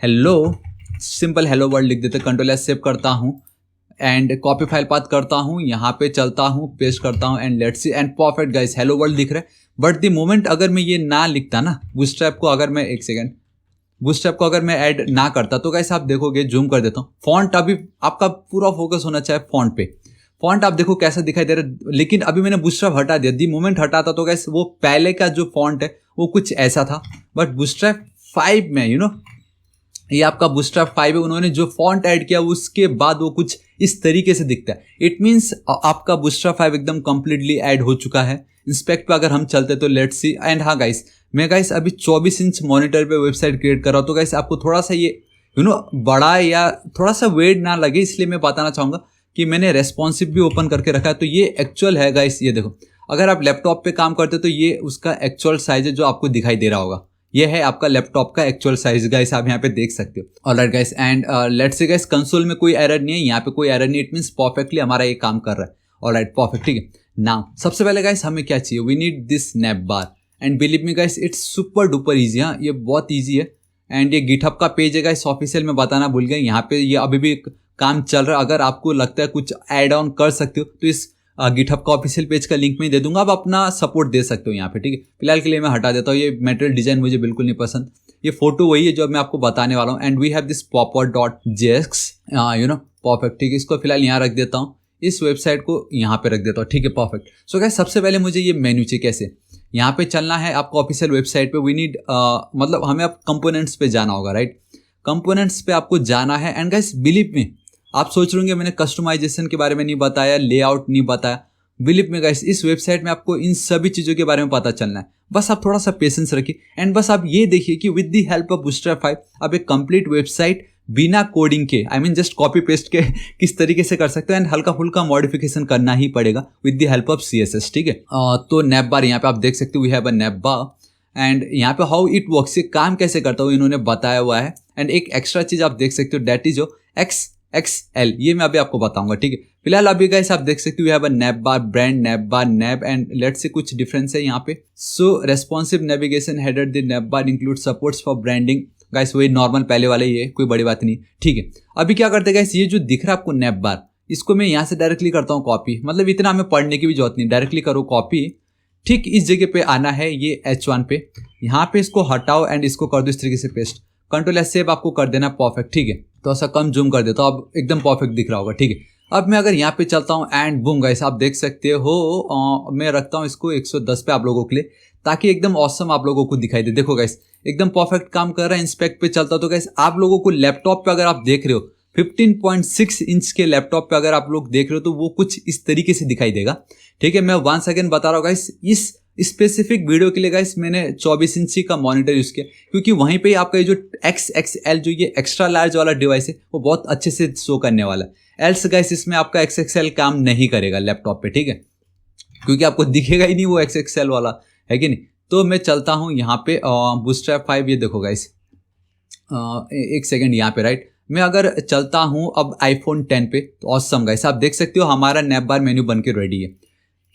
hello, simple hello world लिख देते हैं। Ctrl+S सेव करता हूँ एंड कॉपी फाइल पाथ करता हूँ, यहाँ पे चलता हूँ, पेस्ट करता हूँ and let's see, and perfect guys, hello world दिख रहा है। बट द मोमेंट अगर मैं ये ना लिखता ना, बूटस्ट्रैप को अगर मैं, एक सेकेंड, बूटस्ट्रैप को अगर मैं ऐड ना करता, तो गाइस आप देखोगे, जूम कर देता हूँ, फॉन्ट अभी आपका पूरा फोकस होना चाहिए फॉन्ट पे। फॉन्ट आप देखो कैसा दिखाई दे रहा है, लेकिन अभी मैंने बूटस्ट्रैप हटा दिया। दी मोमेंट हटाता तो गाइस वो पहले का जो फॉन्ट है वो कुछ ऐसा था, बट बूटस्ट्रैप 5 में ये आपका बूटस्ट्रैप 5 है, उन्होंने जो फॉन्ट ऐड किया उसके बाद वो कुछ इस तरीके से दिखता है। इट मीन्स आपका बूटस्ट्रैप 5 एकदम कंप्लीटली ऐड हो चुका है। इंस्पेक्ट पे अगर हम चलते तो लेट्स सी, एंड हाँ गाइस, मैं गाइस अभी 24 इंच मॉनिटर पे वेबसाइट क्रिएट कर रहा हूँ, तो गाइस आपको थोड़ा सा ये बड़ा या थोड़ा सा वेट ना लगे, इसलिए मैं बताना चाहूँगा कि मैंने रेस्पॉन्सिव भी ओपन करके रखा है। तो ये एक्चुअल है गाइस, ये देखो, अगर आप लैपटॉप पे काम करते तो ये उसका एक्चुअल साइज है जो आपको दिखाई दे रहा होगा, ये है आपका लैपटॉप का एक्चुअल साइज गाइस, आप यहाँ पे देख सकते हो। ऑलराइट गाइस, एंड लेट्स से गाइस कंसोल में कोई एरर नहीं है, यहाँ पे कोई एरर नहीं, इट मींस परफेक्टली हमारा ये काम कर रहा है। ऑलराइट, परफेक्ट, ठीक है। नाउ सबसे पहले गाइस हमें क्या चाहिए, we need this nav bar, and believe me guys it's super duper easy. हाँ, ये बहुत ईजी है। एंड ये गिटहब का पेज है गाइस, ऑफिशियल में बताना भूल गए, यहाँ पे ये अभी भी काम चल रहा है। अगर आपको लगता है कुछ ऐड ऑन कर सकते हो तो इस गिटहब का ऑफिशियल पेज का लिंक मैं दे दूंगा, आप अपना सपोर्ट दे सकते हो यहाँ पे, ठीक है। फिलहाल के लिए मैं हटा देता हूँ, ये मटेरियल डिजाइन मुझे बिल्कुल नहीं पसंद। ये फोटो वही है जो मैं आपको बताने वाला हूँ, and we have this popper.js, perfect, ठीक है। इसको फिलहाल यहाँ रख देता हूँ, इस वेबसाइट को यहाँ पे रख देता हूँ, ठीक है, परफेक्ट। सो गाइस सबसे पहले मुझे ये मेन्यू चाहिए, कैसे यहाँ पे चलना है आपको ऑफिशियल वेबसाइट पे, वी नीड मतलब हमें अब कंपोनेंट्स पे जाना होगा, राइट। कंपोनेंट्स पे आपको जाना है, एंड गाइस बिलीव में आप सोच रहे होंगे मैंने कस्टमाइजेशन के बारे में नहीं बताया, लेआउट नहीं बताया। बिलीव में गाइस इस वेबसाइट में आपको इन सभी चीज़ों के बारे में पता चलना है, बस आप थोड़ा सा पेशेंस रखिए। एंड बस आप ये देखिए कि with the help of bootstrap 5 आप एक कंप्लीट वेबसाइट बिना कोडिंग के, I mean just copy paste के किस तरीके से कर सकते हो, एंड हल्का फुल्का मॉडिफिकेशन करना ही पड़ेगा with the help of CSS, ठीक है। तो नैप बार यहाँ पे आप देख सकते हो, we have a nav bar, एंड यहाँ पे हाउ इट वर्क्स, ये काम कैसे करता हूँ इन्होंने बताया हुआ है। एंड एक एक्स्ट्रा चीज आप देख सकते हो, दैट इज जो XXL, ये मैं अभी आपको बताऊंगा, ठीक है। फिलहाल अभी गाइस आप देख सकते हो we have a nav bar, brand nav bar, nav, and let's say कुछ डिफरेंस है यहाँ पे। So responsive navigation header the nav bar include supports for branding, guys वही नॉर्मल पहले वाले ही है, कोई बड़ी बात नहीं, ठीक है। अभी क्या करते हैं गाइस, ये जो दिख रहा है आपको नैप बार, इसको मैं यहाँ से डायरेक्टली करता हूँ कॉपी, मतलब इतना हमें पढ़ने की भी जरूरत नहीं, डायरेक्टली करो कॉपी, ठीक इस जगह पे आना है, ये H1 पे। यहाँ पे इसको हटाओ एंड इसको कर दो इस तरीके से पेस्ट, कंट्रोल एस सेव आपको कर देना परफेक्ट, ठीक है। तो ऐसा कम जूम कर देता हूँ, अब एकदम परफेक्ट दिख रहा होगा, ठीक है। अब मैं अगर यहाँ पे चलता हूँ एंड बूम गाइस, आप देख सकते हो मैं रखता हूँ इसको 110 पे आप लोगों के लिए, ताकि एकदम ऑसम आप लोगों को दिखाई दे। देखो गाइस एकदम परफेक्ट काम कर रहा है। इंस्पेक्ट पे चलता तो गाइस आप लोगों को लैपटॉप पे अगर आप देख रहे हो 15.6 इंच के लैपटॉप पे अगर आप लोग देख रहे हो तो वो कुछ इस तरीके से दिखाई देगा, ठीक है। मैं 1 सेकेंड बता रहा हूँ गाइस, इस स्पेसिफिक वीडियो के लिए गाइस मैंने 24 इंची का मॉनिटर यूज किया, क्योंकि वहीं पे आपका ये जो XXL जो ये एक्स्ट्रा लार्ज वाला डिवाइस है वो बहुत अच्छे से शो करने वाला है। एल्स गाइस इसमें आपका XXL काम नहीं करेगा लैपटॉप पे, ठीक है, क्योंकि आपको दिखेगा ही नहीं वो XXL वाला, है कि नहीं। तो मैं चलता हूँ यहाँ पे बूटस्ट्रैप 5, ये देखो गाइस, एक सेकेंड यहाँ पे राइट। मैं अगर चलता हूँ अब iPhone 10 पे तो ऑसम गाइस, आप देख सकते हो हमारा नैप बार मेन्यू बन के रेडी है।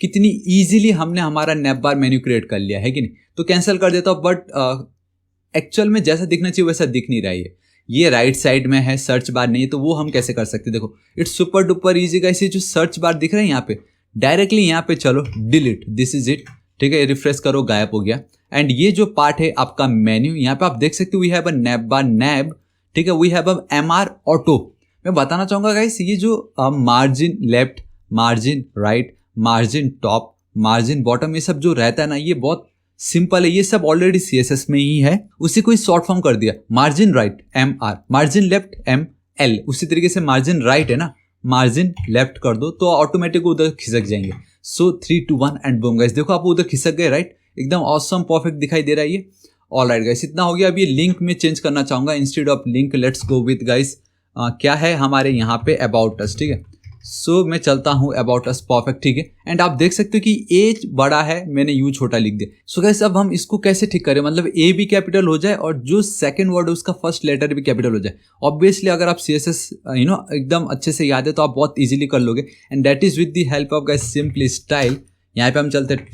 कितनी इजीली हमने हमारा नैप बार मेन्यू क्रिएट कर लिया है कि नहीं। तो कैंसिल कर देता हूँ, बट एक्चुअल में जैसा दिखना चाहिए वैसा दिख नहीं रहा है। ये राइट साइड में है, सर्च बार नहीं है, तो वो हम कैसे कर सकते हैं। देखो it's super duper easy guys. ये जो सर्च बार दिख रहा है यहाँ पे, डायरेक्टली यहाँ पे चलो डिलीट, दिस इज इट, ठीक है। रिफ्रेश करो, गायब हो गया। एंड ये जो पार्ट है आपका मेन्यू, यहाँ पे आप देख सकते हो we have a nav bar nav, ठीक है। We have a MR auto. मैं बताना चाहूँगा गाइस, ये जो margin left, margin right, margin top, margin bottom, ये सब जो रहता है ना, ये बहुत सिंपल है। ये सब ऑलरेडी CSS में ही है, उसी को ही शॉर्ट फॉर्म कर दिया। Margin right MR, margin left ML, उसी तरीके से मार्जिन राइट है ना, मार्जिन लेफ्ट कर दो तो ऑटोमेटिक उधर खिसक जाएंगे। सो 3 2 1 एंड बूम गाइस, देखो आप उधर खिसक गए राइट, एकदम ऑसम परफेक्ट दिखाई दे रहा है ये। ऑल राइट गाइस, इतना हो गया। अब ये लिंक में चेंज करना चाहूँगा, instead of link let's go with guys क्या है हमारे यहाँ पे अबाउट अस, ठीक है। सो मैं चलता हूँ अबाउट अस परफेक्ट, ठीक है। एंड आप देख सकते हो कि एज बड़ा है, मैंने यू छोटा लिख दिया। सो गाइस अब हम इसको कैसे ठीक करें, मतलब ए भी कैपिटल हो जाए और जो सेकंड वर्ड है उसका फर्स्ट लेटर भी कैपिटल हो जाए। ऑब्वियसली अगर आप CSS एकदम अच्छे से याद है तो आप बहुत इजीली कर लोगे, and that is with the help of guys simply style. यहाँ पे हम चलते हैं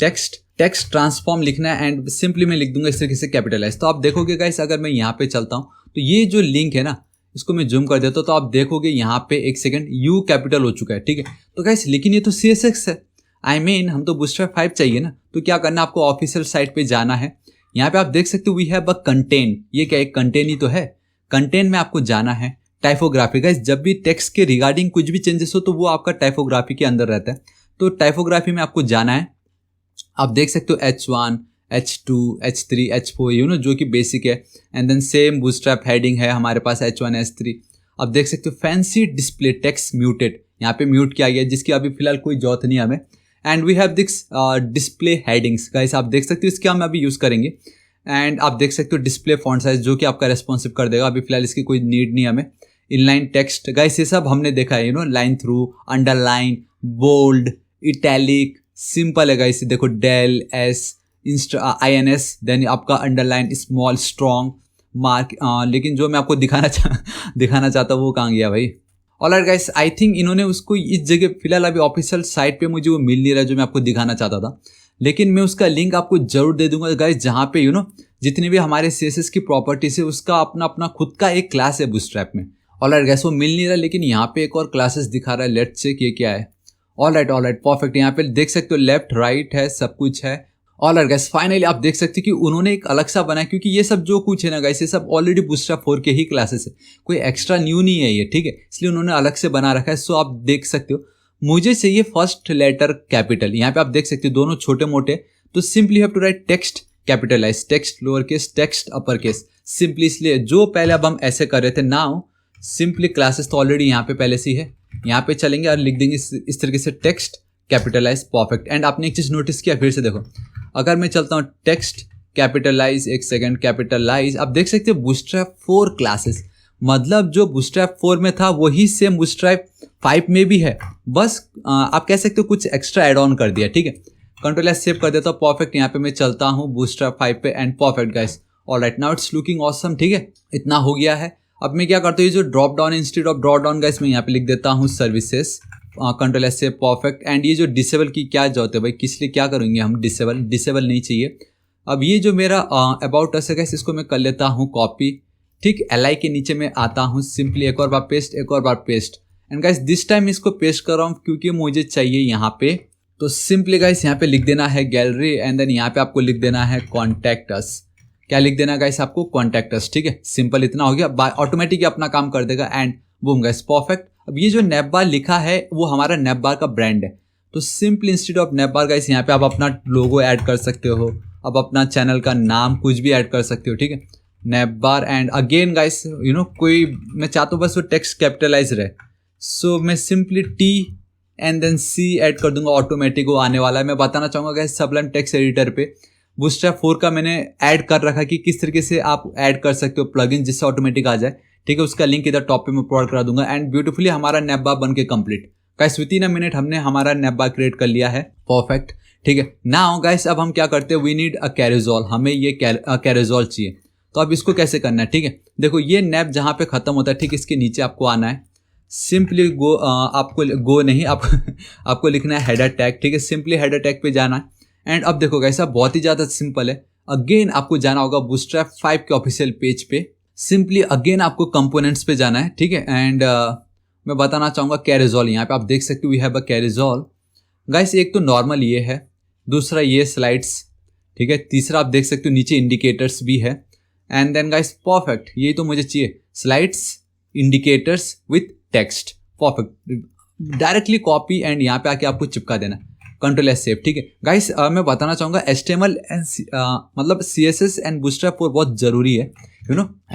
टेक्स्ट ट्रांसफॉर्म लिखना है एंड सिंपली मैं लिख दूंगा इस तरीके से कैपिटलाइज। तो आप देखोगे गाइस अगर मैं यहाँ पे चलता हूँ तो ये जो लिंक है ना, इसको मैं जूम कर देता हूँ तो आप देखोगे यहाँ पे एक सेकंड यू कैपिटल हो चुका है, ठीक है। तो गाइस लेकिन ये तो CSS है, आई मीन हम तो बूटस्ट्रैप 5 चाहिए ना। तो क्या करना है, आपको ऑफिशियल साइट पे जाना है। यहाँ पे आप देख सकते हो वी हैव अ कंटेंट, ये क्या एक कंटेंट ही तो है। कंटेंट में आपको जाना है। टाइपोग्राफी गाइस, जब भी टेक्स्ट के रिगार्डिंग कुछ भी चेंजेस हो तो वो आपका टाइपोग्राफी के अंदर रहता है। तो टाइपोग्राफी में आपको जाना है। आप देख सकते हो H1 H2 H3 H4 जो कि बेसिक है। And then same Bootstrap heading है हमारे पास H1 H3। आप देख सकते हो फैंसी डिस्प्ले टेक्स्ट म्यूटेड, यहाँ पे म्यूट किया गया जिसकी अभी फिलहाल कोई जरूरत नहीं हमें। And we have this display headings guys, आप देख सकते हो इसके हम अभी यूज़ करेंगे। एंड आप देख सकते हो डिस्प्ले फॉन्ट साइज जो कि आपका रेस्पॉन्सिव कर देगा, अभी फिलहाल इसकी कोई नीड नहीं हमें। इनलाइन टेक्स्ट गाइस ये सब हमने देखा है, line through, underline, bold, italic, simple है गाइस। देखो डेल एस INS, देन आपका अंडरलाइन, स्मॉल, स्ट्रॉन्ग, मार्क। लेकिन जो मैं आपको दिखाना चाहता हूँ वो कहाँ गया भाई। ऑलराइट गाइस, आई थिंक इन्होंने उसको इस जगह फिलहाल अभी ऑफिशियल साइट पे मुझे वो मिल नहीं रहा जो मैं आपको दिखाना चाहता था, लेकिन मैं उसका लिंक आपको जरूर दे दूंगा गाइस, जहाँ पे जितने भी हमारे CSS की प्रॉपर्टीज है उसका अपना खुद का एक क्लास है बूटस्ट्रैप में। ऑलराइट गाइस, वो मिल नहीं रहा लेकिन यहाँ पे एक और क्लासेस दिखा रहा है। लेट्स चेक ये क्या है। ऑलराइट परफेक्ट, यहाँ पे देख सकते हो लेफ्ट राइट है, सब कुछ है। ऑलराइट गाइस, फाइनली आप देख सकते हो कि उन्होंने एक अलग सा बनाया, क्योंकि ये सब जो कुछ है ना गाइस ये सब ऑलरेडी बूटस्ट्रैप 4 के ही क्लासेस है, कोई एक्स्ट्रा न्यू नहीं है ये, ठीक है। इसलिए उन्होंने अलग से बना रखा है। सो आप देख सकते हो मुझे चाहिए फर्स्ट लेटर कैपिटल, यहाँ पे आप देख सकते हो दोनों छोटे मोटे। तो simply have to write text capitalise, text lower case, text upper case, simply. इसलिए जो पहले अब हम ऐसे कर रहे थे, नाउ सिंपली क्लासेस तो ऑलरेडी यहाँ पे पहले से ही है, यहाँ पे चलेंगे और लिख देंगे इस तरीके से टेक्स्ट कैपिटलाइज परफेक्ट। एंड आपने एक चीज नोटिस किया, फिर से देखो, अगर मैं चलता हूँ टेक्स्ट कैपिटलाइज, एक सेकंड कैपिटलाइज, आप देख सकते हो बूटस्ट्रैप 4 क्लासेस, मतलब जो बूटस्ट्रैप 4 में था वही सेम बूटस्ट्रैप 5 में भी है, बस आप कह सकते हो कुछ एक्स्ट्रा एड ऑन कर दिया, ठीक है। कंट्रोल एस सेव कर देता हूँ, परफेक्ट। यहाँ पे मैं चलता हूँ बूटस्ट्रैप 5 पे and perfect guys. Alright, now it's looking awesome, ठीक है। इतना हो गया है। अब मैं क्या करता हूँ, ये जो drop down, instead of drop down guys मैं यहाँ पे लिख देता हूँ सर्विसेज, कंट्रोल एस से परफेक्ट। एंड ये जो डिसेबल की क्या जरूरत है भाई, किस लिए क्या करेंगे हम, डिसेबल नहीं चाहिए। अब ये जो मेरा अबाउट अस है गाइस, इसको मैं कर लेता हूँ कॉपी, ठीक। LI के नीचे मैं आता हूँ, सिंपली एक और बार पेस्ट, एक और बार paste. And guys this time इसको पेस्ट कर रहा हूँ क्योंकि मुझे चाहिए यहाँ पे। तो सिंपली गाइस यहाँ पे लिख देना है गैलरी, एंड देन यहाँ पे आपको लिख देना है कॉन्टैक्ट अस। क्या लिख देना गाइस आपको, कॉन्टैक्ट अस, ठीक है, सिंपल इतना हो गया, ऑटोमेटिक अपना काम कर देगा एंड बूम गाइस परफेक्ट। अब ये जो नैप बार लिखा है वो हमारा नैप बार का ब्रांड है, तो simple instead of nap bar guys यहाँ पे आप अपना लोगो ऐड कर सकते हो, अब अपना चैनल का नाम कुछ भी ऐड कर सकते हो, ठीक है, nap bar. And again guys कोई मैं चाहता हूँ बस वो टेक्स्ट कैपिटलाइज रहे, सो मैं simply T and then C add कर दूंगा, ऑटोमेटिक वो आने वाला है। मैं बताना चाहूँगा गाइस सबलाइम टेक्स्ट एडिटर पे बूटस्ट्रैप 4 का मैंने ऐड कर रखा कि किस तरीके से आप ऐड कर सकते हो प्लगइन जिससे ऑटोमेटिक आ जाए, ठीक है, उसका लिंक इधर टॉप पे मैं प्रोवाइड करा दूंगा। एंड ब्यूटीफुली हमारा नैप बार बन के complete guys, with in a minute हमने हमारा नैप बार क्रिएट कर लिया है, परफेक्ट, ठीक है। नाउ गाइस अब हम क्या करते हैं, वी नीड अ कैरेजोल, हमें ये कैरेजोल चाहिए, तो अब इसको कैसे करना है, ठीक है। देखो ये नैप जहाँ पे खत्म होता है, ठीक, इसके नीचे आपको आना है, सिंपली गो, आपको गो नहीं आपको लिखना है हेडर टैग, ठीक है, सिंपली हेडर टैग पे जाना है। एंड अब देखो गाइस बहुत ही ज़्यादा सिंपल है, अगेन आपको जाना होगा बूटस्ट्रैप 5 के ऑफिशियल पेज पे, सिंपली अगेन आपको कंपोनेंट्स पे जाना है, ठीक है। एंड मैं बताना चाहूँगा कैरेजोल, यहाँ पे आप देख सकते हो वी हैव अ कैरेजोल गाइस, एक तो नॉर्मल ये है, दूसरा ये स्लाइड्स, ठीक है, तीसरा आप देख सकते हो नीचे इंडिकेटर्स भी है, एंड देन गाइस परफेक्ट, ये तो मुझे चाहिए, slides indicators with text, perfect, directly copy and यहाँ पे आके आपको चिपका देना, कंट्रोल एस सेव, ठीक है। गाइस मैं बताना चाहूँगा HTML एंड मतलब CSS एंड बूटस्ट्रैप 4 बहुत ज़रूरी है,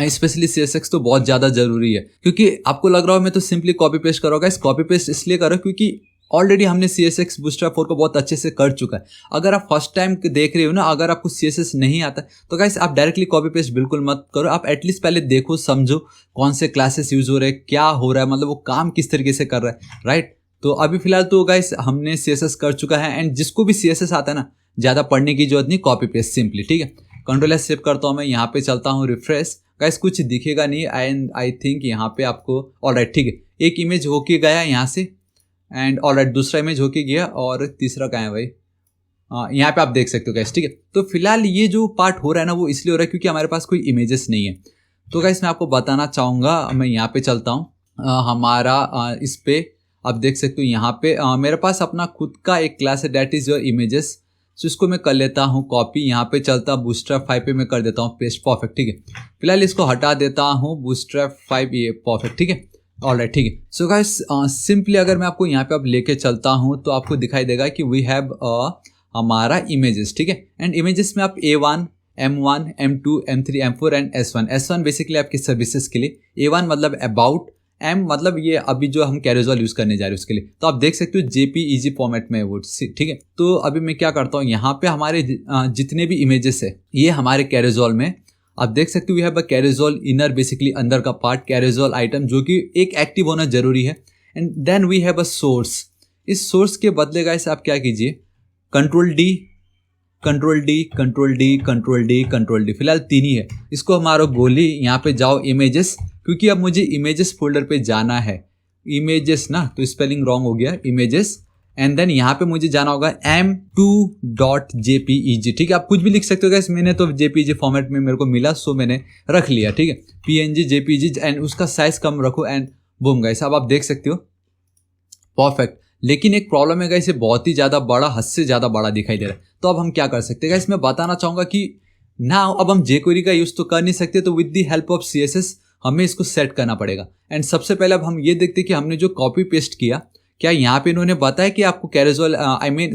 स्पेशली CSS तो बहुत ज़्यादा ज़रूरी है, क्योंकि आपको लग रहा हो मैं तो सिंपली कॉपी पेस्ट करो गाइस, कॉपी पेस्ट इसलिए करो क्योंकि ऑलरेडी हमने CSS बूटस्ट्रैप 4 को बहुत अच्छे से कर चुका है। अगर आप फर्स्ट टाइम देख रहे हो ना, अगर आपको CSS नहीं आता तो गाइस आप डायरेक्टली कॉपी पेस्ट बिल्कुल मत करो, आप एटलीस्ट पहले देखो, समझो कौन से क्लासेस यूज हो रहे हैं, क्या हो रहा है, मतलब वो काम किस तरीके से कर रहा है, राइट। तो अभी फिलहाल तो गाइस हमने CSS कर चुका है, एंड जिसको भी CSS आता है ना, ज़्यादा पढ़ने की जरूरत नहीं, कॉपी पेस्ट सिंपली, ठीक है। कंट्रोल एस सेव करता हूँ मैं, यहाँ पे चलता हूँ रिफ्रेश, गाइस कुछ दिखेगा नहीं, एंड आई थिंक यहाँ पे आपको ऑलराइट, ठीक है, एक इमेज होके गया यहाँ से, एंड ऑलराइट दूसरा इमेज होके गया, और तीसरा कहाँ है भाई, यहाँ पे आप देख सकते हो गाइस, ठीक है। तो फिलहाल ये जो पार्ट हो रहा है ना वो इसलिए हो रहा है क्योंकि हमारे पास कोई इमेजेस नहीं है। तो गाइस मैं आपको बताना चाहूँगा, मैं यहाँ पे चलता हूँ, हमारा इस पे आप देख सकते हो, यहाँ पे मेरे पास अपना खुद का एक क्लास है, डैट इज़ योर इमेजेस, सो इसको मैं कर लेता हूँ कॉपी, यहाँ पे चलता बूटस्ट्रैप 5 पे मैं कर देता हूँ पेस्ट, परफेक्ट, ठीक है। फिलहाल इसको हटा देता हूँ बूटस्ट्रैप 5, ये परफेक्ट, ठीक है, ऑलराइट, ठीक है। सो गाइस सिंपली अगर मैं आपको यहाँ पे अब लेके चलता हूँ तो आपको दिखाई देगा कि वी हैव हमारा इमेजेस, ठीक है। एंड इमेजेस में आप A1, M1, M2, M3, M4 and S1 basically आपके सर्विसेज के लिए, A1 मतलब अबाउट, M मतलब ये अभी जो हम कैरेजोल यूज करने जा रहे हैं उसके लिए, तो आप देख सकते हो JPEG फॉर्मेट में वो, ठीक है। तो अभी मैं क्या करता हूँ, यहाँ पे हमारे जितने भी इमेजेस है ये हमारे कैरेजोल में आप देख सकते हो, we have a carousel inner, basically अंदर का पार्ट, कैरेजोल आइटम जो कि एक एक्टिव होना जरूरी है, and then we have a source. इस सोर्स के बदले गाइस आप क्या कीजिए, control D, control D, control D, control D, control D, फिलहाल 3 ही है, इसको हमारा गोली, यहाँ पे जाओ इमेजेस, क्योंकि अब मुझे इमेजेस फोल्डर पे जाना है, इमेजेस ना, तो स्पेलिंग रॉन्ग हो गया, इमेजेस, एंड देन यहाँ पे मुझे जाना होगा m2.jpeg, ठीक है, आप कुछ भी लिख सकते हो गाइस, मैंने तो JPEG फॉर्मेट में मेरे को मिला सो मैंने रख लिया, ठीक है, PNG JPEG, एंड उसका साइज कम रखो, एंड बूम गाइस अब आप देख सकते हो, परफेक्ट। लेकिन एक प्रॉब्लम है गाइस, ये बहुत ही ज़्यादा बड़ा, हद से ज़्यादा बड़ा दिखाई दे रहा है, तो अब हम क्या कर सकते हैं गाइस, मैं बताना चाहूँगा कि ना अब हम jQuery का यूज़ तो कर नहीं सकते, तो with the help of CSS हमें इसको सेट करना पड़ेगा। एंड सबसे पहले अब हम ये देखते हैं कि हमने जो कॉपी पेस्ट किया, क्या यहाँ पे इन्होंने बताया कि आपको कैरेजोल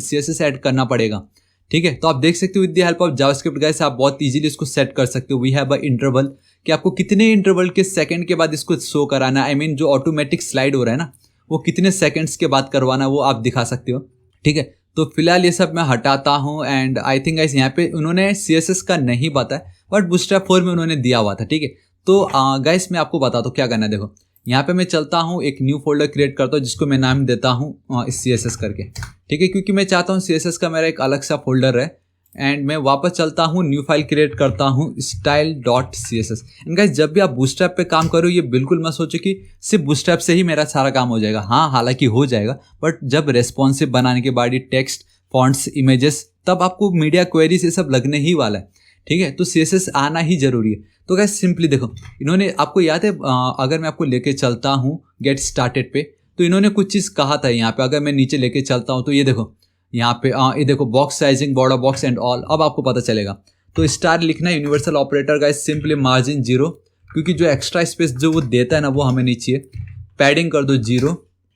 CSS ऐड करना पड़ेगा, ठीक है। तो आप देख सकते हो with the help of JavaScript guys आप बहुत इजीली इसको सेट कर सकते हो। वी हैव अ इंटरवल कि आपको कितने इंटरवल के सेकंड के बाद इसको शो कराना है, जो ऑटोमेटिक स्लाइड हो रहा है ना वो कितने सेकंड्स के बाद करवाना है वो आप दिखा सकते हो, ठीक है। तो फिलहाल ये सब मैं हटाता हूँ, एंड आई थिंक गाइस यहाँ पे उन्होंने CSS का नहीं बताया बट बूटस्ट्रैप 4 में उन्होंने दिया हुआ था, ठीक है। तो गाइस मैं आपको बताता हूँ क्या करना है, देखो यहाँ पे मैं चलता हूँ, एक न्यू फोल्डर क्रिएट करता हूँ जिसको मैं नाम देता हूँ CSS करके, ठीक है, क्योंकि मैं चाहता हूँ CSS का मेरा एक अलग सा फोल्डर है, एंड मैं वापस चलता हूँ, न्यू फाइल क्रिएट करता हूँ style.css। एंड गाइस जब भी आप बूटस्ट्रैप पे काम करो ये बिल्कुल मत सोचो कि सिर्फ बूटस्ट्रैप से ही मेरा सारा काम हो जाएगा, हाँ हालांकि हो जाएगा, बट जब रेस्पॉन्सिव बनाने के बाद टेक्स्ट, फॉन्ट्स, इमेजेस, तब आपको मीडिया क्वेरीज ये सब लगने ही वाला है, ठीक है। तो CSS आना ही जरूरी है। तो गाइस सिंपली देखो, इन्होंने आपको याद है अगर मैं आपको लेके चलता हूँ गेट स्टार्टेड पे, तो इन्होंने कुछ चीज़ कहा था यहाँ पे, अगर मैं नीचे लेके चलता हूँ तो ये देखो यहाँ पे ये देखो box sizing, border box and all, अब आपको पता चलेगा। तो स्टार लिखना है universal operator guys, simply margin 0, क्योंकि जो एक्स्ट्रा स्पेस जो वो देता है ना वो हमें नहीं चाहिए। पैडिंग कर दो 0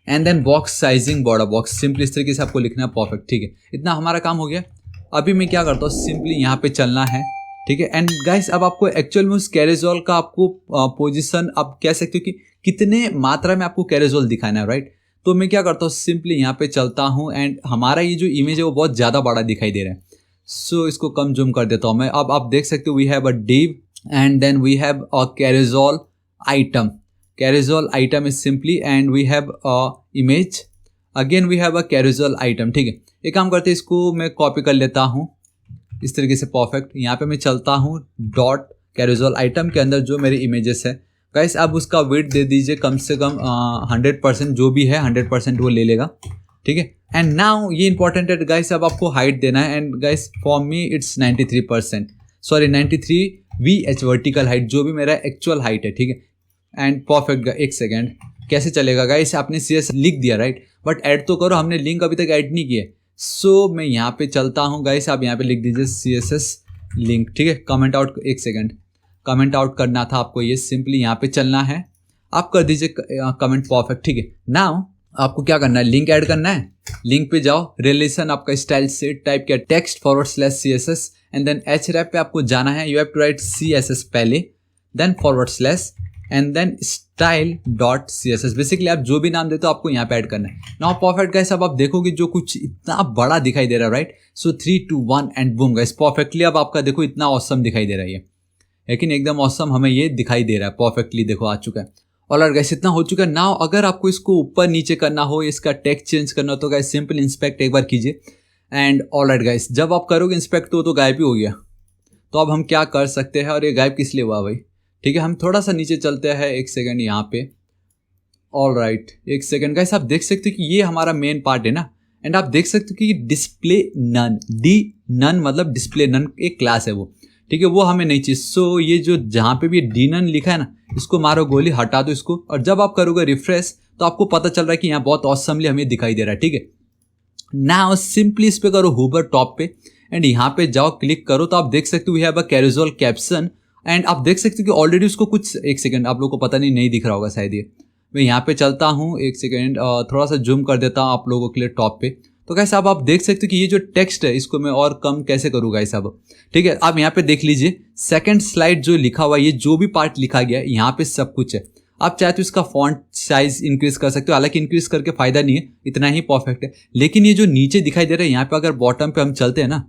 and then box sizing border box, simply इस तरीके से आपको लिखना है, परफेक्ट। ठीक है, इतना हमारा काम हो गया। अभी मैं क्या करता हूँ, सिंपली यहाँ पे चलना है। ठीक है, एंड गाइस अब आपको एक्चुअल में उस कैरेजोल का आपको पोजीशन आप कह सकते हो कि कितने मात्रा में आपको कैरेजोल दिखाना है, राइट। तो मैं क्या करता हूँ, सिंपली यहाँ पे चलता हूँ एंड हमारा ये जो इमेज है वो बहुत ज़्यादा बड़ा दिखाई दे रहा है। सो इसको कम जूम कर देता हूँ मैं। अब आप देख सकते हो we have a div and then we have a carousel item. Carousel item is simply and we have a image. Again we have a carousel item. ठीक है, एक काम करते हैं, इसको मैं कॉपी कर लेता हूँ इस तरीके से, परफेक्ट। यहाँ पे मैं चलता हूँ डॉट कैरोजल आइटम के अंदर जो मेरे इमेजेस है गाइस, आप उसका वेट दे दीजिए कम से कम 100%, जो भी है 100% वो ले लेगा। ठीक है, एंड नाउ ये इंपॉर्टेंट है गाइस, अब आपको हाइट देना है and guys for me it's 93%, sorry 93 VH vertical height, जो भी मेरा एक्चुअल हाइट है। ठीक है, एंड परफेक्ट। एक सेकेंड, कैसे चलेगा गाइस, आपने CS लिख दिया राइट, बट ऐड तो करो, हमने लिंक अभी तक ऐड नहीं किया। सो मैं यहाँ पे चलता हूँ गाइस, आप यहाँ पे लिख दीजिए CSS लिंक। ठीक है, कमेंट आउट, एक सेकेंड, कमेंट आउट करना था आपको, ये सिंपली यहाँ पे चलना है, आप कर दीजिए कमेंट, परफेक्ट। ठीक है, नाउ आपको क्या करना है, लिंक ऐड करना है। लिंक पे जाओ, रिलेशन आपका स्टाइल से टाइप किया text /CSS and then href पे आपको जाना है, you have to write CSS पहले, then / and then style.css। Basically आप जो भी नाम देते हो आपको यहाँ पे ऐड करना है। नाउ परफेक्ट गाइस, अब आप देखोगे जो कुछ इतना बड़ा दिखाई दे रहा है, right. So 3 2 1 and boom guys, perfectly अब आपका देखो इतना ऑसम दिखाई दे रहा है, लेकिन एकदम ऑसम हमें ये दिखाई दे रहा है, परफेक्टली देखो आ चुका है। ऑलराइट गाइस, इतना हो चुका है। नाउ अगर आपको इसको ऊपर नीचे करना हो, इसका टेक्स्ट चेंज करना हो, तो गाइस सिंपल इंस्पेक्ट एक बार कीजिए एंड ऑलराइट गाइस, जब आप करोगे इंस्पेक्ट तो गायब ही हो गया। तो अब हम क्या कर सकते हैं, और ये गायब किस लिए हुआ भाई। ठीक है, हम थोड़ा सा नीचे चलते हैं, एक सेकेंड यहाँ पे। ऑलराइट, एक सेकेंड गाइस, आप देख सकते हो कि ये हमारा मेन पार्ट है ना, एंड आप देख सकते हो कि डिस्प्ले नन, डी नन मतलब डिस्प्ले नन एक क्लास है वो। ठीक है, वो हमें नहीं चाहिए। सो ये जो जहाँ पे भी डी नन लिखा है ना, इसको मारो गोली, हटा दो इसको, और जब आप करोगे रिफ्रेश तो आपको पता चल रहा है कि यहाँ बहुत ऑसमली हमें दिखाई दे रहा है। ठीक है, नाउ सिंपली इस पे करो होवर टॉप पे एंड यहाँ पे जाओ, क्लिक करो, तो आप देख सकते हो we have a carousel caption and आप देख सकते हो कि ऑलरेडी उसको कुछ, एक सेकंड, आप लोग को पता नहीं दिख रहा होगा शायद, ये मैं यहाँ पे चलता हूँ, एक सेकंड थोड़ा सा जूम कर देता हूँ आप लोगों के लिए टॉप पे। तो कैसे आप देख सकते हो कि ये जो टेक्स्ट है इसको मैं और कम कैसे करूँगा इस अब। ठीक है, आप यहाँ पे देख लीजिए सेकंड स्लाइड जो लिखा हुआ है, ये जो भी पार्ट लिखा गया है यहाँ पे सब कुछ है। आप चाहे तो इसका फॉन्ट साइज इंक्रीज कर सकते हो, हालांकि इंक्रीज करके फायदा नहीं है, इतना ही परफेक्ट है। लेकिन ये जो नीचे दिखाई दे रहा है यहाँ पे, अगर बॉटम पे हम चलते हैं ना,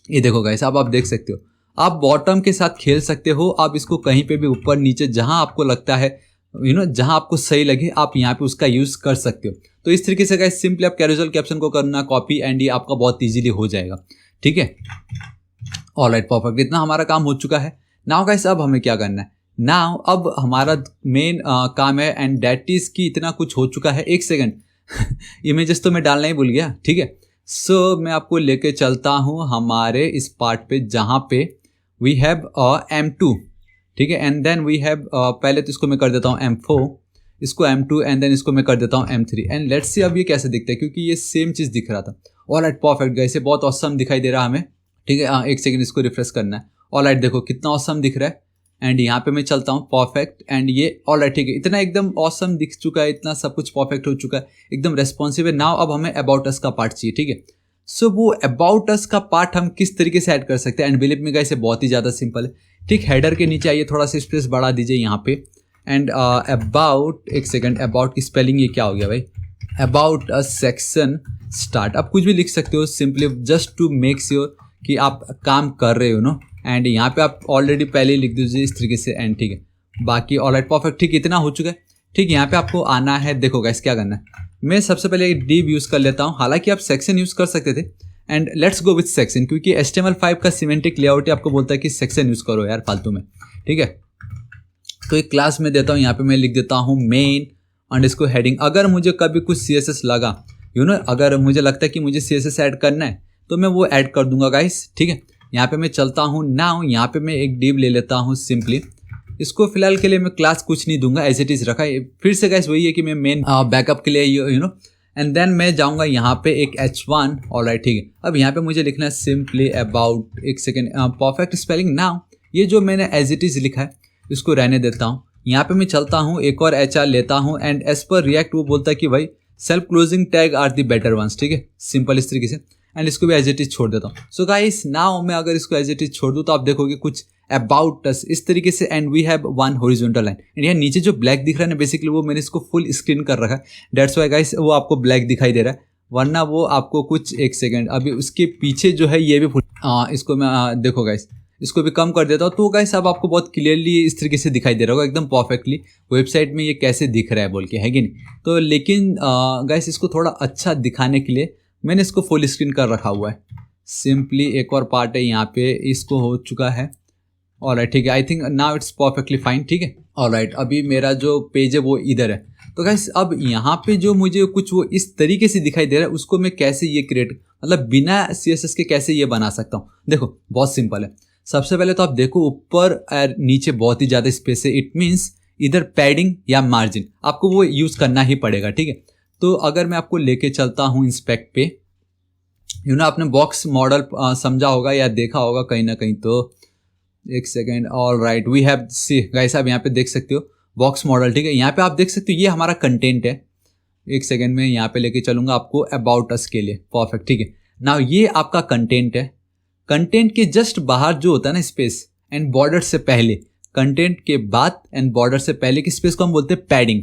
ये देखो गाइस, अब आप देख सकते हो, आप बॉटम के साथ खेल सकते हो। आप इसको कहीं पे भी ऊपर नीचे जहां आपको लगता है, जहां आपको सही लगे, आप यहाँ पे उसका यूज कर सकते हो। तो इस तरीके से गाइस सिंपली आप कैरोजल कैप्शन को करना कॉपी एंड ये आपका बहुत इजीली हो जाएगा। ठीक है, ऑलराइट, परफेक्ट, इतना हमारा काम हो चुका है। नाउ गाइस, अब हमें क्या करना है, नाउ अब हमारा मेन काम है एंड दैट इज की इतना कुछ हो चुका है। एक सेकंड इमेजेस तो मैं डालना ही भूल गया। ठीक है, सो मैं आपको लेके चलता हूँ हमारे इस पार्ट पे जहाँ पे वी हैव M2। ठीक है, एंड देन वी हैव पहले तो इसको मैं कर देता हूँ M4, इसको M2 एंड देन इसको मैं कर देता हूँ M3 एंड लेट्स सी अब ये कैसे दिखता है, क्योंकि ये सेम चीज़ दिख रहा था। ऑलराइट, परफेक्ट गाइस, ये बहुत ऑसम दिखाई दे रहा है हमें। ठीक है, एक सेकंड इसको रिफ्रेश करना है। ऑलराइट, देखो कितना ऑसम दिख रहा है एंड यहाँ पे मैं चलता हूँ, परफेक्ट, एंड ये ऑलराइट, ठीक है, इतना एकदम ऑसम दिख चुका है, इतना सब कुछ परफेक्ट हो चुका है, एकदम रेस्पॉन्सिव है। नाउ अब हमें अबाउट अस का पार्ट चाहिए। ठीक है, सो वो अबाउट अस का पार्ट हम किस तरीके से ऐड कर सकते हैं, एंड बिलीव मी गाइस, बहुत ही ज़्यादा सिंपल है। ठीक, हेडर के नीचे आइए, थोड़ा सा स्पेस बढ़ा दीजिए यहाँ पे एंड अबाउट, एक सेकंड, अबाउट की स्पेलिंग ये क्या हो गया भाई, अबाउट अ सेक्शन स्टार्ट। आप कुछ भी लिख सकते हो, simply just to make sure कि आप काम कर रहे हो नो, एंड यहाँ पे आप ऑलरेडी पहले ही लिख दीजिए इस तरीके से एंड। ठीक है, बाकी ऑलराइट, परफेक्ट, ठीक, इतना हो चुका है। ठीक, यहाँ पे आपको आना है, देखो गाइस क्या करना है, मैं सबसे पहले एक div यूज़ कर लेता हूँ, हालांकि आप सेक्शन यूज़ कर सकते थे and let's go with section, क्योंकि HTML5 का सिमेंटिक लेआउट ही आपको बोलता है कि सेक्शन यूज़ करो यार फालतू में। ठीक है, तो एक क्लास में देता हूँ, यहाँ पे मैं लिख देता हूँ मेन अंडरस्कोर हेडिंग। अगर मुझे कभी कुछ CSS लगा, अगर मुझे लगता है कि मुझे CSS ऐड करना है तो मैं वो ऐड कर दूंगा गाइस। ठीक है, यहाँ पे मैं चलता हूँ। नाउ यहाँ पे मैं एक div ले लेता हूँ सिंपली, इसको फिलहाल के लिए मैं क्लास कुछ नहीं दूंगा, एज इट इज़ रखा है। फिर से गाइस वही है कि मैं मेन बैकअप के लिए एंड देन मैं जाऊँगा यहाँ पे एक H1। ऑलराइट ठीक है, अब यहाँ पे मुझे लिखना है सिंपली अबाउट, एक सेकेंड, परफेक्ट स्पेलिंग। नाउ ये जो मैंने एज इट इज़ लिखा है इसको रहने देता हूँ। यहाँ पे मैं चलता हूँ, एक और HR लेता हूँ एंड एज पर रिएक्ट वो बोलता है कि भाई self closing tag are the better ones, ठीक है, सिंपल इस तरीके से। एंड इसको भी एज इट इज छोड़ देता हूँ। सो गाइस नाउ मैं अगर इसको एज इट इज छोड़ दूँ तो आप देखोगे कुछ अबाउट अस इस तरीके से, and we have one horizontal line. And यहाँ नीचे जो ब्लैक दिख रहा है ना, बेसिकली वो मैंने इसको फुल स्क्रीन कर रखा है, डेट्स वाई गाइस वो आपको ब्लैक दिखाई दे रहा है, वरना वो आपको कुछ, एक सेकेंड, अभी उसके पीछे जो है ये भी फुल, इसको मैं देखो गाइस इसको भी कम कर देता हूँ। तो गाइस अब आपको बहुत क्लियरली इस तरीके से दिखाई दे रहा होगा एकदम परफेक्टली वेबसाइट में ये कैसे दिख रहा है बोल के, है कि नहीं। तो लेकिन गाइस इसको थोड़ा अच्छा दिखाने के लिए मैंने इसको फुल स्क्रीन कर रखा हुआ है। सिंपली एक और पार्ट है यहाँ पे, इसको हो चुका है। ऑलराइट ठीक है, I think now it's perfectly fine, ठीक है। ऑलराइट अभी मेरा जो पेज है वो इधर है। तो गाइस अब यहाँ पे जो मुझे कुछ वो इस तरीके से दिखाई दे रहा है उसको मैं कैसे ये क्रिएट, मतलब बिना CSS के कैसे ये बना सकता हूँ। देखो बहुत सिंपल है। सबसे पहले तो आप देखो ऊपर और नीचे बहुत ही ज़्यादा स्पेस है, इट मीन्स इधर पैडिंग या मार्जिन आपको वो यूज़ करना ही पड़ेगा, ठीक है। तो अगर मैं आपको लेके चलता हूँ इंस्पेक्ट पे, आपने बॉक्स मॉडल समझा होगा या देखा होगा कहीं ना कहीं, तो एक second. All right we have see guys, आप यहाँ पे देख सकते हो बॉक्स मॉडल, ठीक है। यहाँ पे आप देख सकते हो ये हमारा कंटेंट है। एक सेकेंड में यहाँ पे लेके चलूँगा आपको अबाउट अस के लिए, परफेक्ट ठीक है। नाउ ये आपका कंटेंट है। कंटेंट के जस्ट बाहर जो होता है ना स्पेस, एंड बॉर्डर से पहले, कंटेंट के बाद एंड बॉर्डर से पहले की स्पेस को हम बोलते हैं पैडिंग,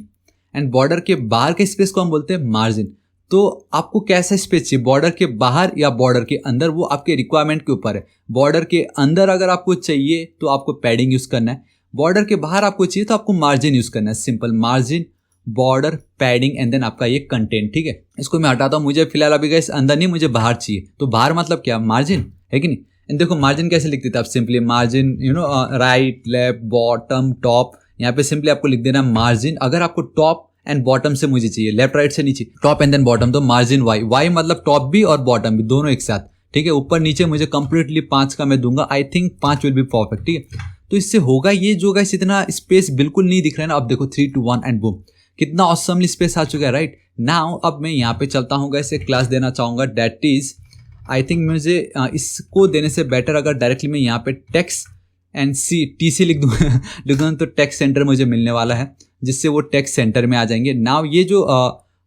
एंड बॉर्डर के बाहर के स्पेस को हम बोलते हैं मार्जिन। तो आपको कैसा स्पेस चाहिए, बॉर्डर के बाहर या बॉर्डर के अंदर, वो आपके रिक्वायरमेंट के ऊपर है। बॉर्डर के अंदर अगर आपको चाहिए तो आपको पैडिंग यूज़ करना है, बॉर्डर के बाहर आपको चाहिए तो आपको मार्जिन यूज़ करना है। Simple margin, border, padding and then आपका ये कंटेंट, ठीक है। इसको मैं हटाता हूँ, मुझे फिलहाल अभी गाइस अंदर नहीं, मुझे बाहर चाहिए। तो बाहर मतलब क्या, मार्जिन, है कि नहीं। एंड देखो मार्जिन कैसे लिखते थे आप, simply margin right, left, bottom, top. यहाँ पे सिंपली आपको लिख देना मार्जिन। अगर आपको टॉप एंड बॉटम से मुझे चाहिए, लेफ्ट राइट से नीचे, टॉप एंड देन बॉटम, तो मार्जिन वाई मतलब टॉप भी और बॉटम भी दोनों एक साथ, ठीक है। ऊपर नीचे मुझे कंप्लीटली 5 का मैं दूंगा, I think 5 will be perfect, ठीक है। तो इससे होगा ये जो गाइस इतना स्पेस बिल्कुल नहीं दिख रहा है ना, अब देखो 3 2 1 एंड बूम, कितना ऑसमली स्पेस आ चुका है, राइट। नाउ अब मैं यहाँ पे चलता हूँ गाइस, एक क्लास देना चाहूँगा, डेट इज, आई थिंक मुझे इसको देने से बेटर अगर डायरेक्टली मैं यहाँ पे टेक्स्ट एंड TC लिख दूँगा तो टेक्स्ट सेंटर मुझे मिलने वाला है, जिससे वो टेक्स्ट सेंटर में आ जाएंगे। नाउ ये जो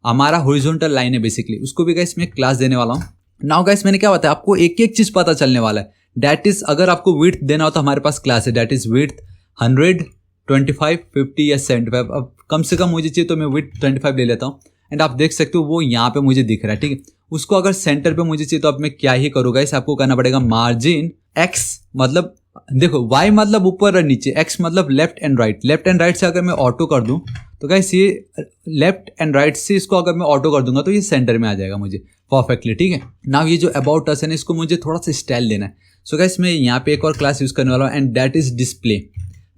हमारा हॉरिजॉन्टल लाइन है बेसिकली, उसको भी गाइस मैं क्लास देने वाला हूँ। नाउ गाइस मैंने क्या बताया आपको, एक एक चीज़ पता चलने वाला है। डैट इज अगर आपको विड्थ देना हो तो हमारे पास क्लास है, डैट इज विड्थ 100, 25, 50 या 75। अब कम से कम मुझे चाहिए तो मैं विड्थ 25 ले लेता हूँ, एंड आप देख सकते हो वो यहाँ पे मुझे दिख रहा है, ठीक है। उसको अगर सेंटर पे मुझे चाहिए तो अब मैं क्या ही करूँगा, इस आपको करना पड़ेगा मार्जिन X, मतलब देखो Y मतलब ऊपर और नीचे, X मतलब left and right. Left and right से अगर मैं ऑटो कर दूं तो गाइस ये लेफ्ट एंड राइट से इसको अगर मैं ऑटो कर दूंगा तो ये सेंटर में आ जाएगा मुझे परफेक्टली, ठीक है। नाउ ये जो अबाउट अस है ना, इसको मुझे थोड़ा सा स्टाइल देना है। सो गाइस मैं यहाँ पे एक और क्लास यूज करने वाला हूँ, एंड दैट इज डिस्प्ले।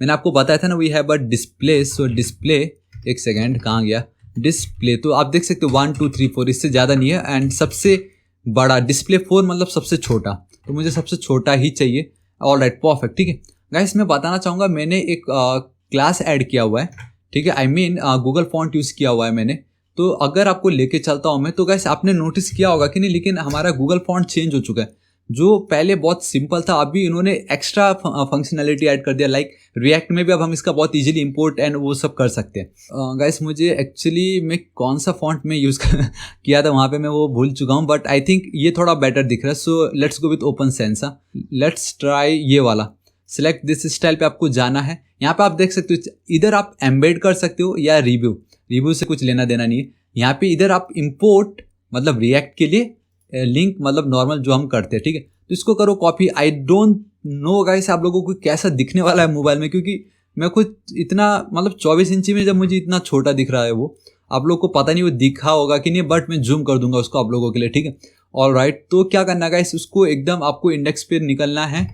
मैंने आपको बताया था ना we have a display, so display, एक सेकेंड कहाँ गया डिस्प्ले, तो आप देख सकते हो 1 2 3 4, इससे ज़्यादा नहीं है। एंड सबसे बड़ा डिस्प्ले 4 मतलब सबसे छोटा, तो मुझे सबसे छोटा ही चाहिए। ऑल राइट परफेक्ट, ठीक है। गाइस मैं बताना चाहूँगा मैंने एक क्लास ऐड किया हुआ है, ठीक है, I mean Google font use किया हुआ है मैंने। तो अगर आपको लेके चलता हूँ मैं, तो गाइस आपने नोटिस किया होगा कि नहीं, लेकिन हमारा गूगल फॉन्ट चेंज हो चुका है। जो पहले बहुत सिंपल था, अभी इन्होंने एक्स्ट्रा फंक्शनैलिटी ऐड कर दिया, लाइक रिएक्ट में भी अब हम इसका बहुत इजीली इंपोर्ट एंड वो सब कर सकते हैं। गाइस मुझे एक्चुअली मैं कौन सा फॉन्ट में यूज़ किया था वहाँ पे मैं वो भूल चुका हूँ, बट आई थिंक ये थोड़ा बेटर दिख रहा है। So let's go with open sense, let's try ये वाला। सिलेक्ट दिस स्टाइल पे आपको जाना है। यहाँ पे आप देख सकते हो इधर आप एम्बेड कर सकते हो या रिव्यू से कुछ लेना देना नहीं है। यहाँ पे इधर आप इंपोर्ट मतलब रिएक्ट के लिए लिंक मतलब नॉर्मल जो हम करते हैं, ठीक है। तो इसको करो copy. I don't know guys आप लोगों को कैसा दिखने वाला है मोबाइल में, क्योंकि मैं खुद इतना मतलब 24 इंची में जब मुझे इतना छोटा दिख रहा है, वो आप लोग को पता नहीं वो दिखा होगा कि नहीं, बट मैं जूम कर दूंगा उसको आप लोगों के लिए, ठीक है। ऑल राइट, तो क्या करना है गाइस, उसको एकदम आपको इंडेक्स पे निकलना है,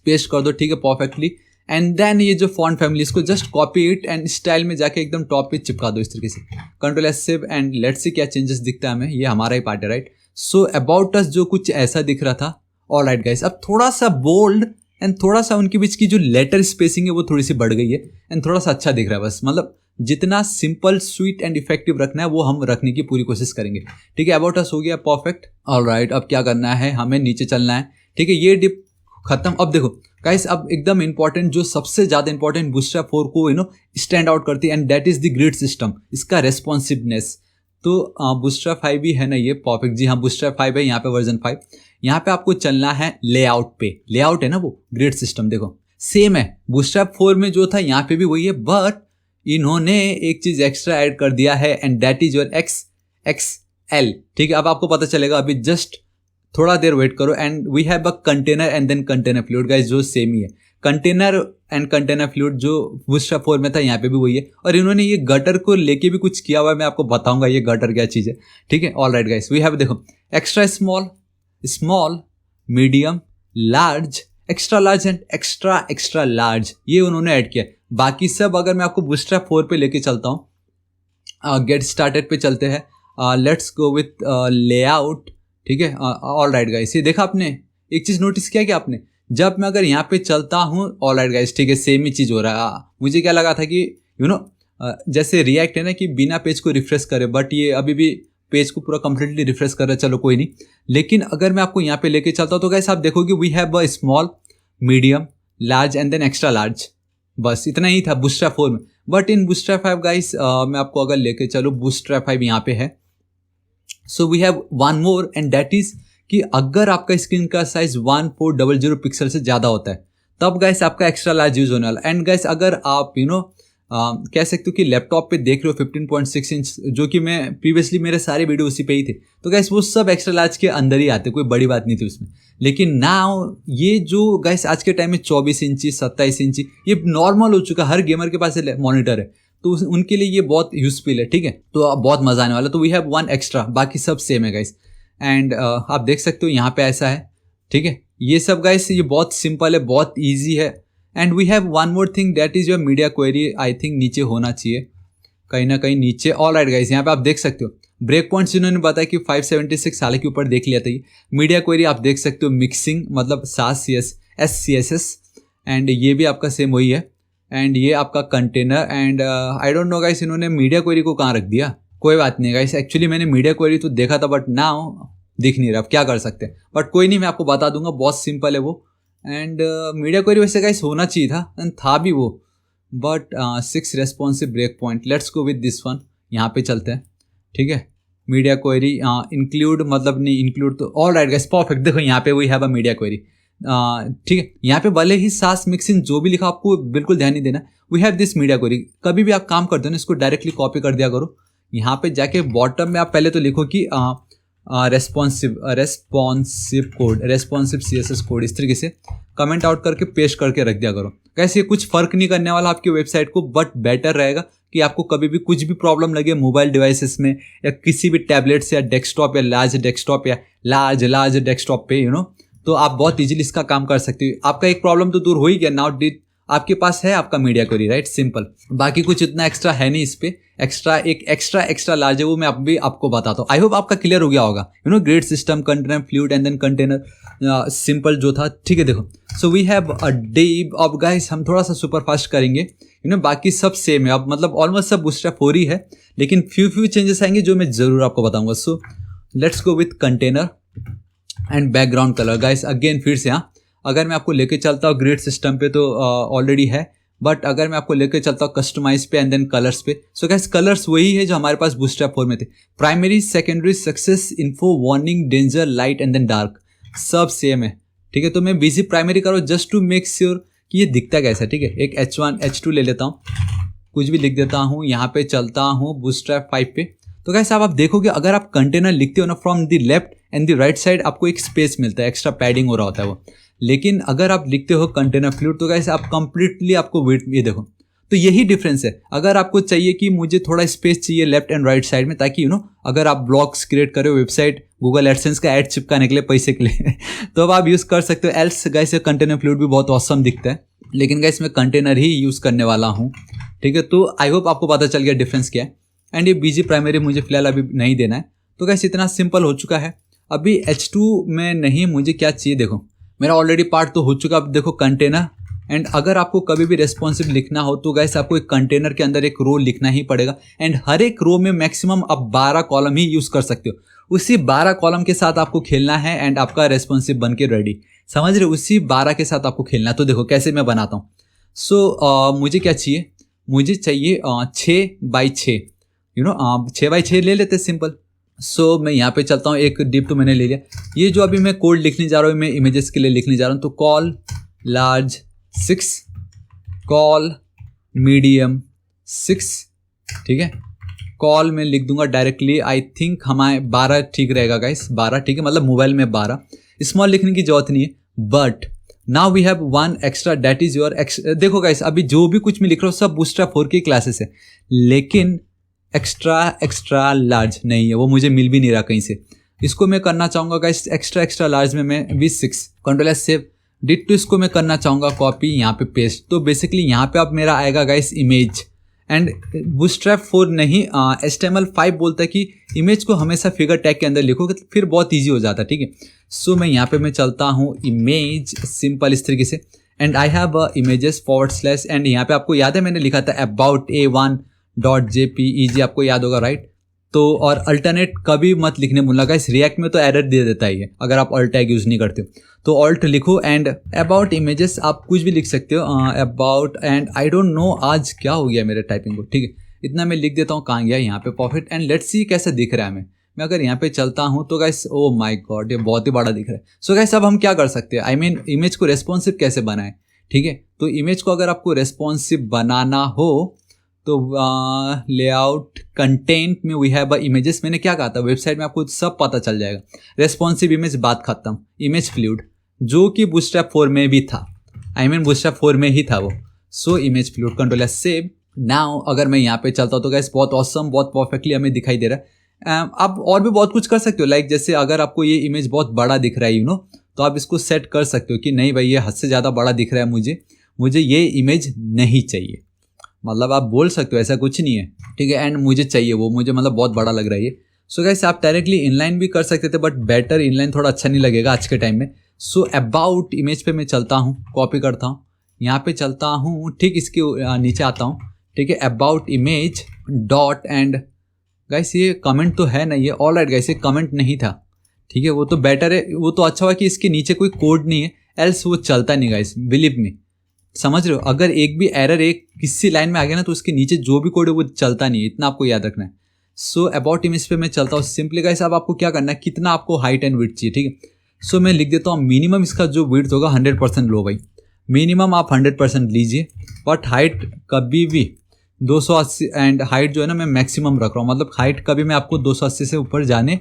पेस्ट कर दो, ठीक है, परफेक्टली। एंड देन ये जो फॉन्ट फैमिली, इसको just copy it and style में जाके एकदम टॉप पे चिपका दो इस तरीके से। Control S save and let's see क्या चेंजेस दिखता है हमें। ये हमारा ही पार्ट है, राइट। सो अबाउट अस जो कुछ ऐसा दिख रहा था। ऑल राइट गाइस, अब थोड़ा सा बोल्ड एंड थोड़ा सा उनके बीच की जो लेटर स्पेसिंग है वो थोड़ी सी बढ़ गई है, एंड थोड़ा सा अच्छा दिख रहा है बस, मतलब जितना सिंपल स्वीट एंड इफेक्टिव रखना है वो हम रखने की पूरी कोशिश करेंगे। ठीक है, अबाउट अस हो गया परफेक्ट। ऑलराइट, अब क्या करना है, हमें नीचे चलना है। ठीक है, ये डिप खत्म। अब देखो गाइस, अब एकदम इंपॉर्टेंट, जो सबसे ज़्यादा इंपॉर्टेंट बूस्टरैप 4 को स्टैंड आउट करती है, and that is the grid system, इसका रेस्पॉन्सिवनेस। तो बूस्टरैप 5 भी है ना ये परफेक्ट, जी हाँ बूस्टरैप 5 है यहाँ पे, वर्जन 5। यहाँ पे आपको चलना है लेआउट पे। लेआउट है ना वो ग्रिड सिस्टम, देखो सेम है बूस्टरैप 4 में जो था यहाँ पे भी वही है, बट इन्होंने एक चीज एक्स्ट्रा ऐड कर दिया है, and that is your XXL। ठीक है, अब आपको पता चलेगा, अभी जस्ट थोड़ा देर वेट करो। And we have a container and then container fluid guys, जो सेम ही है। कंटेनर एंड कंटेनर फ्लूइड जो बूस्टरैप 4 में था यहाँ पे भी वही है, और इन्होंने ये गटर को लेके भी कुछ किया हुआ है, मैं आपको बताऊंगा ये गटर क्या चीज़ है। ठीक है, all right guys, we have देखो extra small, small, medium, large, extra large and extra extra large, ये उन्होंने ऐड किया। बाकी सब अगर मैं आपको बूस्टरैप 4 पे लेके चलता हूँ, गेट स्टार्टेड पे चलते हैं, लेट्स गो विथ लेआउट। ठीक है, ऑल राइट गाइस, ये देखा आपने, एक चीज़ नोटिस किया कि आपने, जब मैं अगर यहाँ पे चलता हूँ, ऑल राइट गाइस, ठीक है सेम ही चीज़ हो रहा है। मुझे क्या लगा था कि जैसे रिएक्ट है ना कि बिना पेज को रिफ्रेश करे, बट ये अभी भी पेज को पूरा कंप्लीटली रिफ्रेश कर रहा है, चलो कोई नहीं। लेकिन अगर मैं आपको यहाँ पे लेके चलता हूँ तो गाइस आप देखोगे we have a small, medium, large and then extra large, बस इतना ही था बूस्टरैप 4 में। बट इन बूस्टरैप 5 गाइस, मैं आपको अगर लेके चलूँ, बूस्टरैप 5 यहाँ पे है, so we have one more, and that is कि अगर आपका स्क्रीन का साइज 1400 पिक्सल से ज़्यादा होता है तब गाइस आपका एक्स्ट्रा लार्ज यूज होने वाला। एंड गाइस अगर आप कह सकते हो कि लैपटॉप पे देख रहे हो 15.6 इंच, जो कि मैं प्रीवियसली मेरे सारे वीडियो उसी पे ही थे, तो गाइस वो सब एक्स्ट्रा लार्ज के अंदर ही आते, कोई बड़ी बात नहीं थी उसमें। लेकिन नाउ ये जो गाइस आज के टाइम में 24 इंची, 27 इंची ये नॉर्मल हो चुका, हर गेमर के पास मॉनिटर है, तो उनके लिए ये बहुत यूजफुल है। ठीक है, तो बहुत मजा आने वाला। तो वी हैव वन एक्स्ट्रा, बाकी सब सेम है गाइस। एंड आप देख सकते हो यहाँ पे ऐसा है। ठीक है, ये सब गाइस ये बहुत सिंपल है, बहुत ईजी है। And we have one more thing, that is your media query. I think नीचे होना चाहिए, कहीं ना कहीं नीचे। ऑल राइट गाइस, यहाँ पे आप देख सकते हो ब्रेक पॉइंट्स इन्होंने बताया कि 576 साल के ऊपर देख लिया था ये। मीडिया क्वेरी आप देख सकते हो, मिक्सिंग मतलब SCSS, एंड ये भी आपका सेम वही है। एंड ये आपका container, and I don't know guys इन्होंने मीडिया क्वेरी को कहाँ रख दिया, कोई बात नहीं गाइस। एक्चुअली मैंने मीडिया क्वेरी तो देखा था, बट नाउ दिख नहीं रहा, अब क्या कर सकते हैं, बट कोई नहीं, मैं आपको बता दूंगा, बहुत सिंपल है वो। एंड मीडिया क्वेरी वैसे गाइस होना चाहिए था, एंड था भी वो, but 6 responsive break point, let's go with this one. यहाँ पे चलते हैं। ठीक है, मीडिया क्वेरी इंक्लूड मतलब नहीं इंक्लूड, तो ऑल राइट गाइस परफेक्ट। देखो यहाँ पे we have a media query. ठीक है, यहाँ पे भले ही सास मिक्सिंग जो भी लिखा आपको बिल्कुल ध्यान नहीं देना, we have this media query. कभी भी आप काम करते हो ना, इसको डायरेक्टली कॉपी कर दिया करो। यहाँ पे जाके बॉटम में आप पहले तो लिखो कि responsive code, responsive CSS code, इस तरीके से कमेंट आउट करके पेस्ट करके रख दिया करो। कैसे ये कुछ फर्क नहीं करने वाला आपकी वेबसाइट को, बट बेटर रहेगा कि आपको कभी भी कुछ भी प्रॉब्लम लगे मोबाइल डिवाइसेस में या किसी भी टैबलेट से या डेस्कटॉप या लार्ज डेस्कटॉप पे तो आप बहुत इजीली इसका काम कर सकते हो। आपका एक प्रॉब्लम तो दूर हो ही गया, नाउ आपके पास है आपका मीडिया क्वेरी, राइट, सिंपल। बाकी कुछ इतना एक्स्ट्रा है नहीं इस पे, एक्स्ट्रा लार्ज है वो मैं भी आपको बताता हूँ। आई होप आपका क्लियर हो गया होगा। Grid system, container fluid and then container simple जो था। ठीक है, देखो so we have a div. अब गाइस हम थोड़ा सा सुपर फास्ट करेंगे, बाकी सब सेम है, अब मतलब ऑलमोस्ट सब बूस्टरैप 4 ही है, लेकिन फ्यू चेंजेस आएंगे जो मैं जरूर आपको बताऊंगा। So let's go with container and background colour. Guys again फिर से अगर मैं आपको लेके चलता हूँ ग्रिड सिस्टम पे तो ऑलरेडी है, बट अगर मैं आपको लेके चलता हूँ कस्टमाइज पे एंड देन कलर्स पे, सो गाइस कलर्स वही है जो हमारे पास बूस्टरैप 4 में थे। Primary, secondary, success, info, warning, danger, light and then dark, सब सेम है। ठीक है, तो मैं बिजी प्राइमरी करो जस्ट टू मेक श्योर कि ये दिखता कैसा है। ठीक है, एक H1 H2 ले लेता हूँ, कुछ भी लिख देता हूँ, यहाँ पे चलता हूँ बूस्टरैप 5 पे। तो गाइस आप देखोगे अगर आप कंटेनर लिखते हो ना, from the left and the right side आपको एक स्पेस मिलता है, एक्स्ट्रा पैडिंग हो रहा होता है वो। लेकिन अगर आप लिखते हो कंटेनर फ्लूइड तो गाइस आप कंप्लीटली आपको वेट, ये देखो, तो यही डिफरेंस है। अगर आपको चाहिए कि मुझे थोड़ा स्पेस चाहिए लेफ्ट एंड राइट साइड में, ताकि अगर आप ब्लॉग्स क्रिएट करो, वेबसाइट गूगल एडसेंस का ऐड चिपकाने के लिए, पैसे के लिए तो अब आप यूज़ कर सकते हो। एल्स गाइस कंटेनर फ्लूइड भी बहुत ऑसम दिखता है, लेकिन गाइस मैं कंटेनर ही यूज़ करने वाला हूँ। ठीक है, तो आई होप आपको पता चल गया डिफरेंस क्या है। एंड ये बीजी प्राइमरी मुझे फिलहाल अभी नहीं देना है, तो गाइस इतना सिंपल हो चुका है। अभी H2 में नहीं, मुझे क्या चाहिए, देखो मेरा ऑलरेडी पार्ट तो हो चुका। अब देखो कंटेनर एंड अगर आपको कभी भी रेस्पॉन्सिव लिखना हो तो गाइस आपको एक कंटेनर के अंदर एक रो लिखना ही पड़ेगा, एंड हर एक रो में मैक्सिमम आप 12 कॉलम ही यूज कर सकते हो। उसी 12 कॉलम के साथ आपको खेलना है एंड आपका रेस्पॉन्सिव बन के रेडी। समझ रहे हो, उसी 12 के साथ आपको खेलना है। तो देखो कैसे मैं बनाता हूँ। सो मुझे क्या चाहिए, मुझे चाहिए 6x6, 6x6 ले लेते सिंपल। सो मैं यहाँ पे चलता हूँ, एक डिप तो मैंने ले लिया। ये जो अभी मैं कोड लिखने जा रहा हूँ, मैं इमेजेस के लिए लिखने जा रहा हूँ। तो कॉल लार्ज 6, कॉल मीडियम 6, ठीक है। कॉल में लिख दूंगा डायरेक्टली, आई थिंक हमारे 12 ठीक रहेगा गाइस, 12 ठीक है, मतलब मोबाइल में 12। स्मॉल लिखने की जरूरत नहीं है, but now we have one extra that is your. देखो गाइस, अभी जो भी कुछ मैं लिख रहा हूँ सब बूटस्ट्रैप 4 की क्लासेस है, लेकिन एक्स्ट्रा लार्ज नहीं है, वो मुझे मिल भी नहीं रहा कहीं से। इसको मैं करना चाहूँगा गाइस एक्स्ट्रा लार्ज में मैं V6 control S save ditto, इसको मैं करना चाहूँगा कॉपी, यहाँ पे पेस्ट। तो बेसिकली यहाँ पे अब मेरा आएगा गाइस इमेज, एंड बूटस्ट्रैप 4 नहीं HTML5 बोलता है कि इमेज को हमेशा फिगर टैग के अंदर लिखोगे तो फिर बहुत ईजी हो जाता है, ठीक है। सो मैं यहाँ पे मैं चलता हूँ इमेज सिंपल इस तरीके से, and I have images / and यहाँ पे आपको याद है मैंने लिखा था अबाउट a1.jpeg, आपको याद होगा राइट। तो और अल्टरनेट कभी मत लिखने भूलना गाइस, रिएक्ट में तो एरर दे देता ही है अगर आप ऑल्ट टैग यूज़ नहीं करते हो। तो ऑल्ट लिखो एंड अबाउट इमेजेस आप कुछ भी लिख सकते हो, about, and I don't know आज क्या हो गया मेरे टाइपिंग को, ठीक है। इतना मैं लिख देता हूँ, कहाँ गया यहाँ पे परफेक्ट, एंड लेट्स सी कैसा दिख रहा है हमें। मैं अगर यहाँ पे चलता हूँ तो गाइस ओ माय गॉड ये बहुत ही बड़ा दिख रहा है। सो गाइस अब हम क्या कर सकते हैं, आई मीन इमेज को रेस्पॉन्सिव कैसे बनाएं, ठीक है। तो इमेज को अगर आपको रेस्पॉन्सिव बनाना हो तो लेआउट कंटेंट में वी हैव इमेजेस, मैंने क्या कहा था वेबसाइट में आपको सब पता चल जाएगा। रेस्पॉन्सिव इमेज बात खत्म, इमेज फ्लूइड जो कि बूटस्ट्रैप 4 में भी था, आई मीन बूटस्ट्रैप 4 में ही था वो। So image fluid control S save. Now अगर मैं यहाँ पे चलता हूँ तो गाइस बहुत ऑसम, बहुत परफेक्टली हमें दिखाई दे रहा है। आप और भी बहुत कुछ कर सकते हो, लाइक जैसे अगर आपको ये इमेज बहुत बड़ा दिख रहा है तो आप इसको सेट कर सकते हो कि नहीं भाई ये हद से ज़्यादा बड़ा दिख रहा है, मुझे ये इमेज नहीं चाहिए, मतलब आप बोल सकते हो ऐसा कुछ नहीं है, ठीक है। एंड मुझे चाहिए वो, मुझे मतलब बहुत बड़ा लग रहा है ये। सो गाइस आप डायरेक्टली इनलाइन भी कर सकते थे, बट बेटर इनलाइन थोड़ा अच्छा नहीं लगेगा आज के टाइम में। सो अबाउट इमेज पे मैं चलता हूँ, कॉपी करता हूँ, यहाँ पे चलता हूँ, ठीक इसके नीचे आता हूँ, ठीक है। About image dot, and guys ये कमेंट तो है नहीं है, ऑल राइट गाइस ये कमेंट नहीं था, ठीक है। वो तो बेटर है, वो तो अच्छा हुआ कि इसके नीचे कोई कोड नहीं है, एल्स वो चलता नहीं गाइस, बिलीव मी, समझ रहे हो। अगर एक भी एरर एक किसी लाइन में आ गया ना तो उसके नीचे जो भी कोड है वो चलता नहीं है, इतना आपको याद रखना है। सो अबाउट इमेज पे मैं चलता हूँ सिंपली गाइस। अब आपको क्या करना है, कितना आपको हाइट एंड विड्थ चाहिए, ठीक है। सो मैं लिख देता हूँ मिनिमम इसका जो विड्थ होगा 100% लो भाई, मिनिमम आप 100% लीजिए, बट हाइट कभी भी 280, एंड हाइट जो है ना मैं मैक्सिमम रख रहा हूँ, मतलब हाइट कभी मैं आपको 280 से ऊपर जाने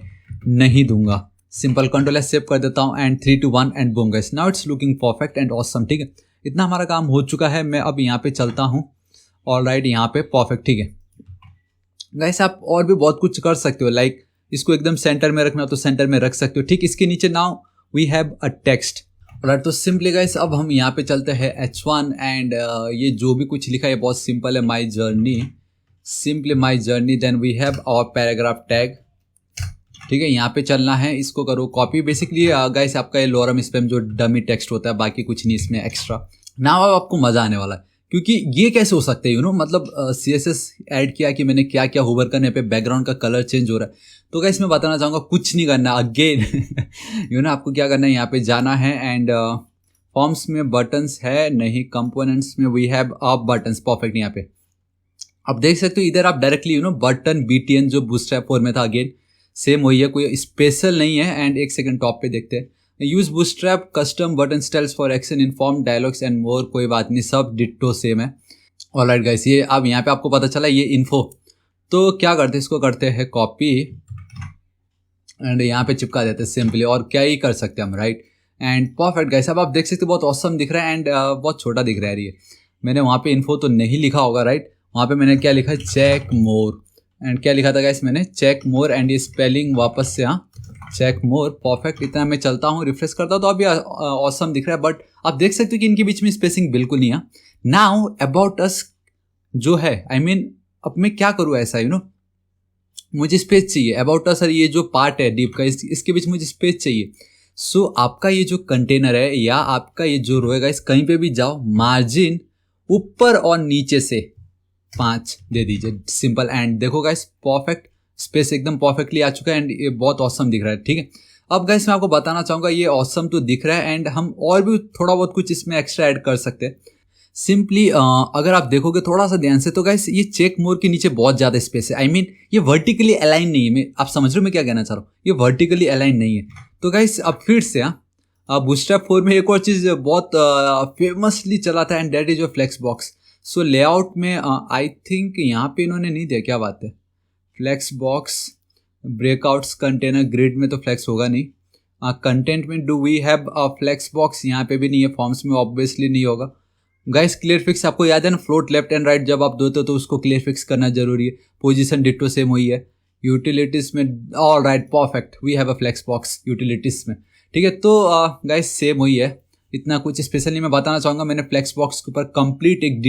नहीं दूंगा। सिंपल कंट्रोल एस सेव कर देता हूँ and 3 2 1 and boom guys, now it's looking perfect and awesome, ठीक है। इतना हमारा काम हो चुका है। मैं अब यहाँ पे चलता हूँ, ऑल राइट यहाँ पे परफेक्ट, ठीक है। गाइस आप और भी बहुत कुछ कर सकते हो, लाइक इसको एकदम सेंटर में रखना हो तो सेंटर में रख सकते हो, ठीक। इसके नीचे now we have a text, right. तो सिंपली गाइस अब हम यहाँ पे चलते हैं H1 एंड ये जो भी कुछ लिखा है बहुत सिंपल है, my journey, simply my journey, then we have our paragraph tag, ठीक है। यहाँ पे चलना है, इसको करो कॉपी। बेसिकली गाइस आपका ये लोरम स्पैम जो डमी टेक्स्ट होता है, बाकी कुछ नहीं इसमें एक्स्ट्रा। नाउ अब आपको मजा आने वाला है, क्योंकि ये कैसे हो सकते हैं मतलब CSS ऐड किया कि मैंने क्या क्या होवर करने पे बैकग्राउंड का कलर चेंज हो रहा है। तो गाइस मैं बताना चाहूँगा कुछ नहीं करना अगेन आपको क्या करना है, यहाँ पे जाना है एंड फॉर्म्स में बटन्स है नहीं, कंपोनेंट्स में we have up buttons, perfect. यहाँ पे आप देख सकते हो इधर आप डायरेक्टली बटन BTN जो बूटस्ट्रैप 4 में था, अगेन सेम वही है, कोई स्पेशल नहीं है। एंड एक सेकंड टॉप पे देखते हैं, use bootstrap custom button styles for action inform dialogues and more, कोई बात नहीं, सब डिट्टो सेम है। ऑलराइट गाइस ये अब यहाँ पे आपको पता चला ये इन्फो, तो क्या करते हैं, इसको करते हैं कॉपी एंड यहाँ पे चिपका देते हैं सिंपली, और क्या ही कर सकते हैं हम, राइट। एंड परफेक्ट गाइस अब आप देख सकते हो बहुत ऑसम दिख रहा है एंड बहुत छोटा दिख रहा है ये। मैंने वहाँ पे इन्फो तो नहीं लिखा होगा, राइट। वहाँ पे मैंने क्या लिखा है, चेक मोर, एंड क्या लिखा था गाइस मैंने, चेक मोर, एंड ये स्पेलिंग वापस से, हाँ चेक मोर, परफेक्ट। इतना मैं चलता हूँ, रिफ्रेश करता हूँ तो अभी ऑसम दिख रहा है, बट आप देख सकते हो कि इनके बीच में स्पेसिंग बिल्कुल नहीं है। नाउ अबाउट अस जो है, आई मीन अब मैं क्या करूँ ऐसा, मुझे स्पेस चाहिए। अबाउट अस सर ये जो पार्ट है डीप का, इसके बीच मुझे स्पेस चाहिए। सो आपका ये जो कंटेनर है या आपका ये जो रो है गाइस, कहीं पे भी जाओ मार्जिन ऊपर और नीचे से 5 दे दीजिए, सिंपल। एंड देखो गाइस, परफेक्ट स्पेस एकदम परफेक्टली आ चुका है एंड ये बहुत ऑसम दिख रहा है, ठीक है। अब गाइस मैं आपको बताना चाहूँगा, ये ऑसम तो दिख रहा है एंड हम और भी थोड़ा बहुत कुछ इसमें एक्स्ट्रा ऐड कर सकते हैं। सिंपली अगर आप देखोगे थोड़ा सा ध्यान से तो गाइस, ये चेक मोर के नीचे बहुत ज़्यादा स्पेस है। आई मीन ये वर्टिकली अलाइन नहीं है। मैं आप समझ रहे हो मैं क्या कहना चाह रहा हूँ, ये वर्टिकली अलाइन नहीं है। तो गाइस अब फिर से बूटस्ट्रैप 4 में एक और चीज़ बहुत फेमसली चला था and that is your flex box. So layout में आई थिंक यहाँ पे इन्होंने नहीं दिया, क्या बात है। Flex box breakouts container grid में तो फ्लेक्स होगा नहीं। कंटेंट में do we have flex box, यहाँ पे भी नहीं है। फॉर्म्स में ऑब्वियसली नहीं होगा। गाइस क्लियर फिक्स आपको याद है ना, फ्लोट लेफ्ट एंड राइट जब आप धोते हो तो उसको क्लियर फिक्स करना जरूरी है। पोजीशन डिट्टो सेम हुई है। यूटिलिटीज में all right perfect, we have a flex box utilities में, ठीक है। तो गाइस सेम हुई है, इतना कुछ स्पेशली मैं बताना चाहूँगा। मैंने फ्लेक्स बॉक्स के ऊपर कंप्लीट एक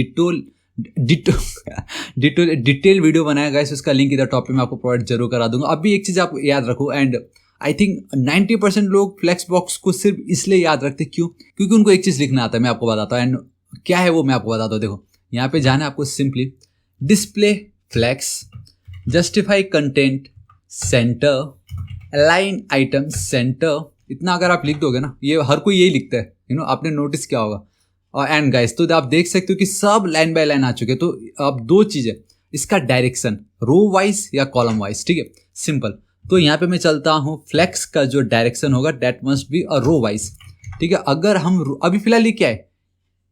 डिटेल वीडियो बनाया गाइस, उसका लिंक इधर टॉप पे मैं आपको प्रोवाइड जरूर करा दूंगा। अभी एक चीज़ आप याद रखो, एंड आई थिंक 90% लोग फ्लेक्स बॉक्स को सिर्फ इसलिए याद रखते क्यों, क्योंकि उनको एक चीज़ लिखना आता है। मैं आपको बताता हूँ एंड क्या है वो मैं आपको बताता हूँ। देखो यहाँ पे जाना है आपको, simply display flex, justify content, center, align item center, इतना अगर आप लिख दोगे ना, ये हर कोई यही लिखता है, आपने नोटिस किया होगा। और एंड गाइस तो आप देख सकते हो कि सब लाइन बाय लाइन आ चुके हैं। तो अब दो चीज़ें, इसका डायरेक्शन रो वाइज या कॉलम वाइज, ठीक है, सिंपल। तो यहाँ पे मैं चलता हूँ, फ्लेक्स का जो डायरेक्शन होगा that must be a row wise, ठीक है। अगर हम अभी फिलहाल ये क्या है,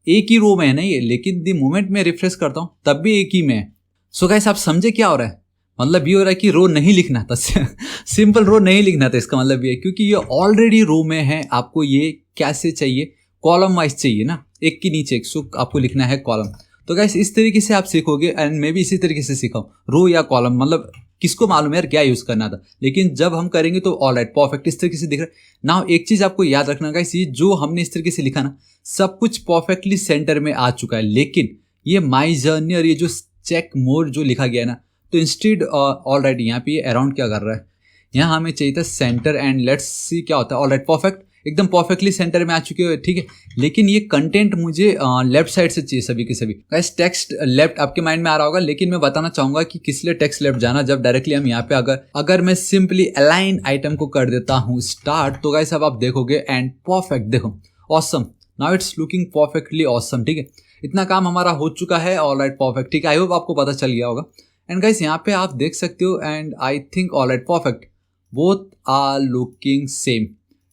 एक ही रो में है ना ये, लेकिन द मोमेंट मैं रिफ्रेश करता हूँ तब भी एक ही में है। सो गाइस आप समझे क्या हो रहा है, मतलब ये हो रहा है कि रो नहीं लिखना था सिंपल रो नहीं लिखना था। इसका मतलब ये है क्योंकि ये ऑलरेडी रो में है, आपको ये कैसे चाहिए, कॉलम वाइज चाहिए ना, एक के नीचे एक। सो आपको लिखना है कॉलम। तो गाइस इस तरीके से आप सीखोगे एंड मैं भी इसी तरीके से सीखा हूँ, रो या कॉलम, मतलब किसको मालूम यार क्या यूज करना था, लेकिन जब हम करेंगे तो ऑल राइट परफेक्ट इस तरीके से दिख रहा है ना। एक चीज आपको याद रखना गाइस, ये जो हमने इस तरीके से लिखा ना, सब कुछ परफेक्टली सेंटर में आ चुका है, लेकिन ये माई जर्नी और ये जो चेक मोर जो लिखा गया है ना, तो इंस्टेड ऑल राइट यहाँ पे ये अराउंड क्या कर रहा है, यहाँ हमें चाहिए था सेंटर एंड लेट्स सी क्या होता है। ऑल राइट परफेक्ट, एकदम परफेक्टली सेंटर में आ चुके हो, ठीक है। लेकिन ये कंटेंट मुझे लेफ्ट साइड से चाहिए सभी के सभी। गाइस टेक्स्ट लेफ्ट आपके माइंड में आ रहा होगा, लेकिन मैं बताना चाहूंगा कि किस लिए टेक्स्ट लेफ्ट जाना, जब डायरेक्टली हम यहाँ पे अगर मैं सिंपली अलाइन आइटम को कर देता हूँ स्टार्ट, तो गाइस अब आप देखोगे एंड परफेक्ट, देखो awesome, now it's looking perfectly awesome, ठीक है। इतना काम हमारा हो चुका है, ऑल राइट परफेक्ट, ठीक है। आई होप आपको पता चल गया होगा। एंड गाइस यहाँ पे आप देख सकते हो and I think all right perfect, both are looking same.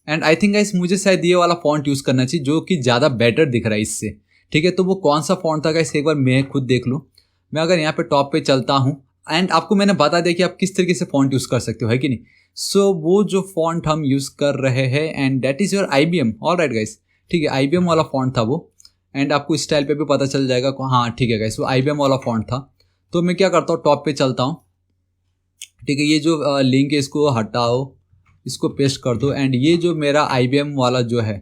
And I think guys मुझे शायद ये वाला फॉन्ट यूज़ करना चाहिए जो कि ज़्यादा बेटर दिख रहा है इससे, ठीक है। तो वो कौन सा फॉन्ट था गाइस, एक बार मैं खुद देख लूँ। मैं अगर यहाँ पे टॉप पे चलता हूँ एंड आपको मैंने बता दिया कि आप किस तरीके से फॉन्ट यूज़ कर सकते हो, है कि नहीं। सो वो जो फॉन्ट हम यूज़ कर रहे हैं and that is your IBM, all right guys, ठीक है। IBM वाला फॉन्ट था वो, एंड आपको स्टाइल पे भी पता चल जाएगा, हाँ ठीक है गाइस, वो IBM वाला फॉन्ट था। तो मैं क्या करता हूँ, टॉप पे चलता हूँ, ठीक है। ये जो लिंक है इसको हटाओ, इसको पेस्ट कर दो एंड ये जो मेरा IBM वाला जो है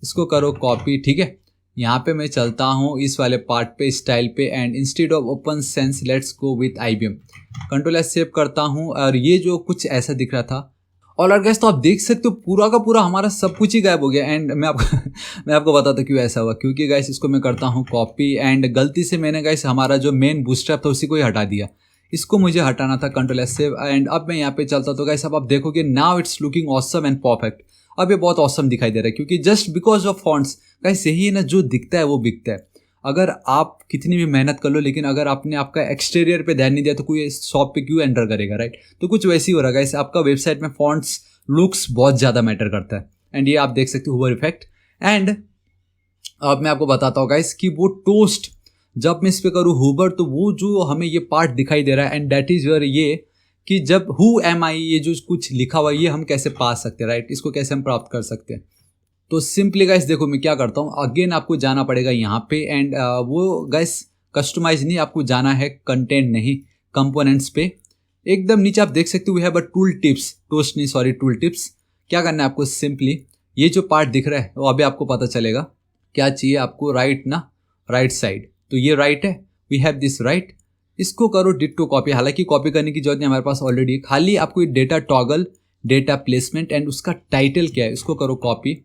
इसको करो कॉपी, ठीक है। यहाँ पे मैं चलता हूँ इस वाले पार्ट पे, स्टाइल पे, and instead of open sense let's go with IBM, control S save करता हूँ और ये जो कुछ ऐसा दिख रहा था। और गाइस तो आप देख सकते हो पूरा का पूरा हमारा सब कुछ ही गायब हो गया। एंड मैं आपको बताता क्यों ऐसा हुआ, क्योंकि गाइस इसको मैं करता हूँ कॉपी एंड गलती से मैंने गाइस हमारा जो मेन बूस्टरअप था उसी को ही हटा दिया। इसको मुझे हटाना था, कंट्रोल एस सेव, एंड अब मैं यहाँ पे चलता तो गाइस अब आप देखोगे now it's looking awesome and perfect. अब ये बहुत ऑसम दिखाई दे रहा है क्योंकि just because of fonts guys, यही है ना, जो दिखता है वो बिकता है। अगर आप कितनी भी मेहनत कर लो, लेकिन अगर आपने आपका एक्सटीरियर पे ध्यान नहीं दिया तो कोई शॉप पे क्यों एंटर करेगा, राइट। तो कुछ वैसे ही हो रहा है गाइस, आपका वेबसाइट में फॉन्ट्स लुक्स बहुत ज़्यादा मैटर करता है। एंड ये आप देख सकते हो हूवर इफेक्ट। एंड अब मैं आपको बताता हूँ गाइस कि वो टोस्ट जब मैं इस पर करूँ हूबर, तो वो जो हमें ये पार्ट दिखाई दे रहा है एंड दैट इज योर ये कि जब हु एम आई ये जो कुछ लिखा हुआ है ये हम कैसे पा सकते हैं, राइट, इसको कैसे हम प्राप्त कर सकते हैं। तो सिंपली गाइस देखो मैं क्या करता हूँ, अगेन आपको जाना पड़ेगा यहाँ पे एंड वो गाइस कस्टमाइज नहीं, आपको जाना है कंटेंट नहीं कंपोनेंट्स पे, एकदम नीचे आप देख सकते हो we have a tool tips, toast नहीं सॉरी टूल टिप्स। क्या करना है आपको, सिंपली ये जो पार्ट दिख रहा है वो अभी आपको पता चलेगा क्या चाहिए आपको, राइट ना, राइट साइड, तो ये राइट है, वी हैव दिस राइट, इसको करो डिट्टो कॉपी। हालांकि कॉपी करने की जरूरत नहीं, हमारे पास ऑलरेडी, खाली आपको data toggle data placement and उसका टाइटल क्या है उसको करो कॉपी।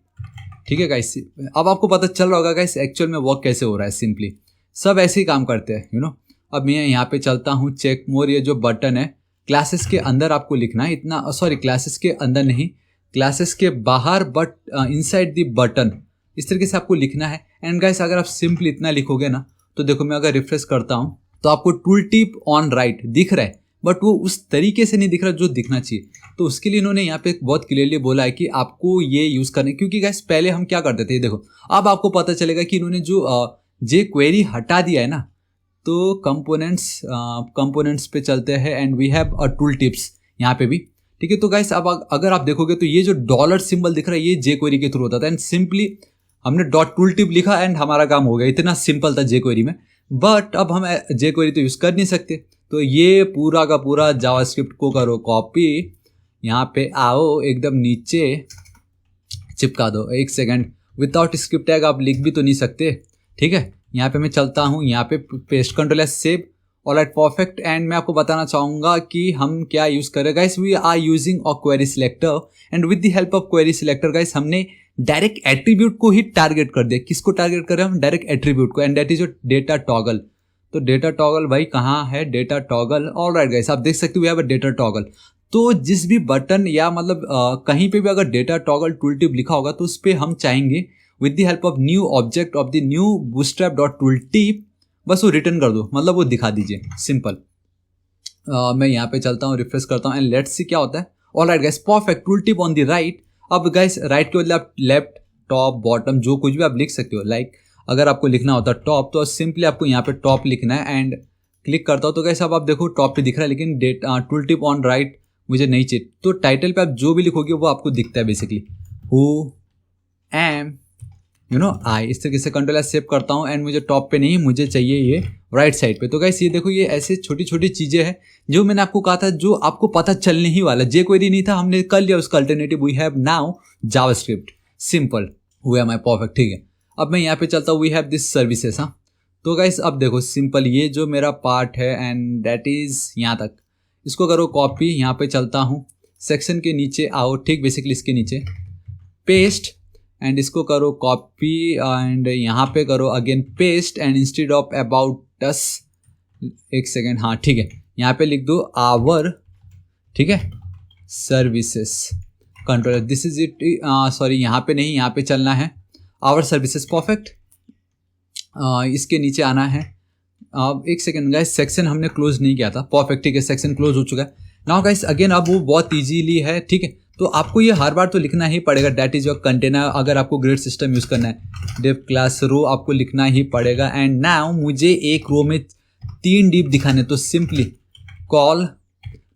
ठीक है गाइस, अब आपको पता चल रहा होगा गाइस एक्चुअल में वर्क कैसे हो रहा है। सिंपली सब ऐसे ही काम करते हैं यू नो। अब मैं यहाँ पे चलता हूँ चेक मोर, ये जो बटन है क्लासेस के अंदर आपको लिखना है इतना, सॉरी क्लासेस के अंदर नहीं, क्लासेस के बाहर, बट इनसाइड द बटन, इस तरीके से आपको लिखना है। एंड गाइस अगर आप सिंपली इतना लिखोगे ना तो देखो मैं अगर रिफ्रेश करता हूँ तो आपको टूल टिप ऑन राइट दिख रहा है, बट वो उस तरीके से नहीं दिख रहा जो दिखना चाहिए। तो उसके लिए इन्होंने यहाँ पे बहुत क्लियरली बोला है कि आपको ये यूज़ करने, क्योंकि गाइस पहले हम क्या करते थे, देखो अब आपको पता चलेगा कि इन्होंने जो जे क्वेरी हटा दिया है ना, तो कंपोनेंट्स पे चलते हैं and we have a tool tips यहाँ पे भी। ठीक है, तो गाइस अब अगर आप देखोगे तो ये जो डॉलर सिंबल दिख रहा है ये जे क्वेरी के थ्रू होता था, एंड सिंपली हमने डॉट टूल टिप लिखा एंड हमारा काम हो गया। इतना सिंपल था जे क्वेरी में, बट अब हम जे क्वेरी तो यूज़ कर नहीं सकते। तो ये पूरा का पूरा जावास्क्रिप्ट को करो कॉपी, यहाँ पे आओ एकदम नीचे चिपका दो। एक सेकंड, विदाउट स्क्रिप्ट टैग आप लिख भी तो नहीं सकते। ठीक है, यहाँ पे मैं चलता हूँ, यहाँ पे paste, control S save, all right perfect. And मैं आपको बताना चाहूँगा कि हम क्या यूज़ करें guys, we are using a query selector and with the help of query selector guys हमने डायरेक्ट एट्रीब्यूट को ही टारगेट कर दिया। किसको टारगेट कर रहे हैं हम? डायरेक्ट एट्रीब्यूट को, and that is your data toggle. तो डेटा टॉगल भाई कहाँ है डेटा टॉगल? ऑलराइट गाइस आप देख सकते हो we have a data toggle. तो जिस भी बटन या मतलब कहीं पे भी अगर डेटा टॉगल टूल टिप लिखा होगा तो उस पर हम चाहेंगे with the help of new object of the new bootstrap dot tool tip, बस वो रिटर्न कर दो, मतलब वो दिखा दीजिए, सिंपल। मैं यहाँ पे चलता हूँ, रिफ्रेश करता हूँ एंड लेट्स सी क्या होता है। Alright guys perfect, tool tip on the right. अब गाइस राइट के बदले आप लेफ्ट, टॉप, बॉटम जो कुछ भी आप लिख सकते हो। लाइक अगर आपको लिखना होता है टॉप तो सिंपली आपको यहाँ पे टॉप लिखना है एंड क्लिक करता हूँ तो गाइस अब आप देखो टॉप पे दिख रहा है, लेकिन टूल टिप ऑन राइट मुझे नहीं चाहिए। तो टाइटल पे आप जो भी लिखोगे वो आपको दिखता है basically, who am you know I, इस तरीके से कंट्रोल एस सेव करता हूँ एंड मुझे टॉप पे नहीं, मुझे चाहिए ये राइट साइड पे। तो गाइस ये देखो ये ऐसे छोटी छोटी चीज़ें हैं जो मैंने आपको कहा था जो आपको पता चलने ही वाला। जे क्वेरी नहीं था, हमने कर लिया उसका alternative, we have now JavaScript, simple हुआ माई परफेक्ट। ठीक है, अब मैं यहाँ पे चलता हूँ, वी हैव दिस सर्विसेज। हाँ तो गाइस अब देखो सिंपल ये जो मेरा पार्ट है एंड दैट इज़ यहाँ तक, इसको करो कॉपी, यहाँ पे चलता हूँ, सेक्शन के नीचे आओ, ठीक बेसिकली इसके नीचे पेस्ट एंड इसको करो कॉपी एंड यहाँ पे करो again paste and instead of about us, एक सेकेंड, हाँ ठीक है, यहाँ पे लिख दो आवर, ठीक है, services, control this is it, sorry यहाँ पे नहीं, यहाँ पे चलना है आवर सर्विसेज, परफेक्ट। इसके नीचे आना है, अब एक सेकेंड गाइस सेक्शन हमने क्लोज नहीं किया था, परफेक्ट, ठीक है सेक्शन क्लोज हो चुका है। नाउ गाइस अगेन अब वो बहुत इजीली है, ठीक है, तो आपको ये हर बार तो लिखना ही पड़ेगा, डैट इज योर कंटेनर। अगर आपको ग्रिड सिस्टम यूज़ करना है, डिव क्लास रो आपको लिखना ही पड़ेगा। एंड नाउ मुझे एक रो में 3 डिव दिखाने, तो सिंपली कॉल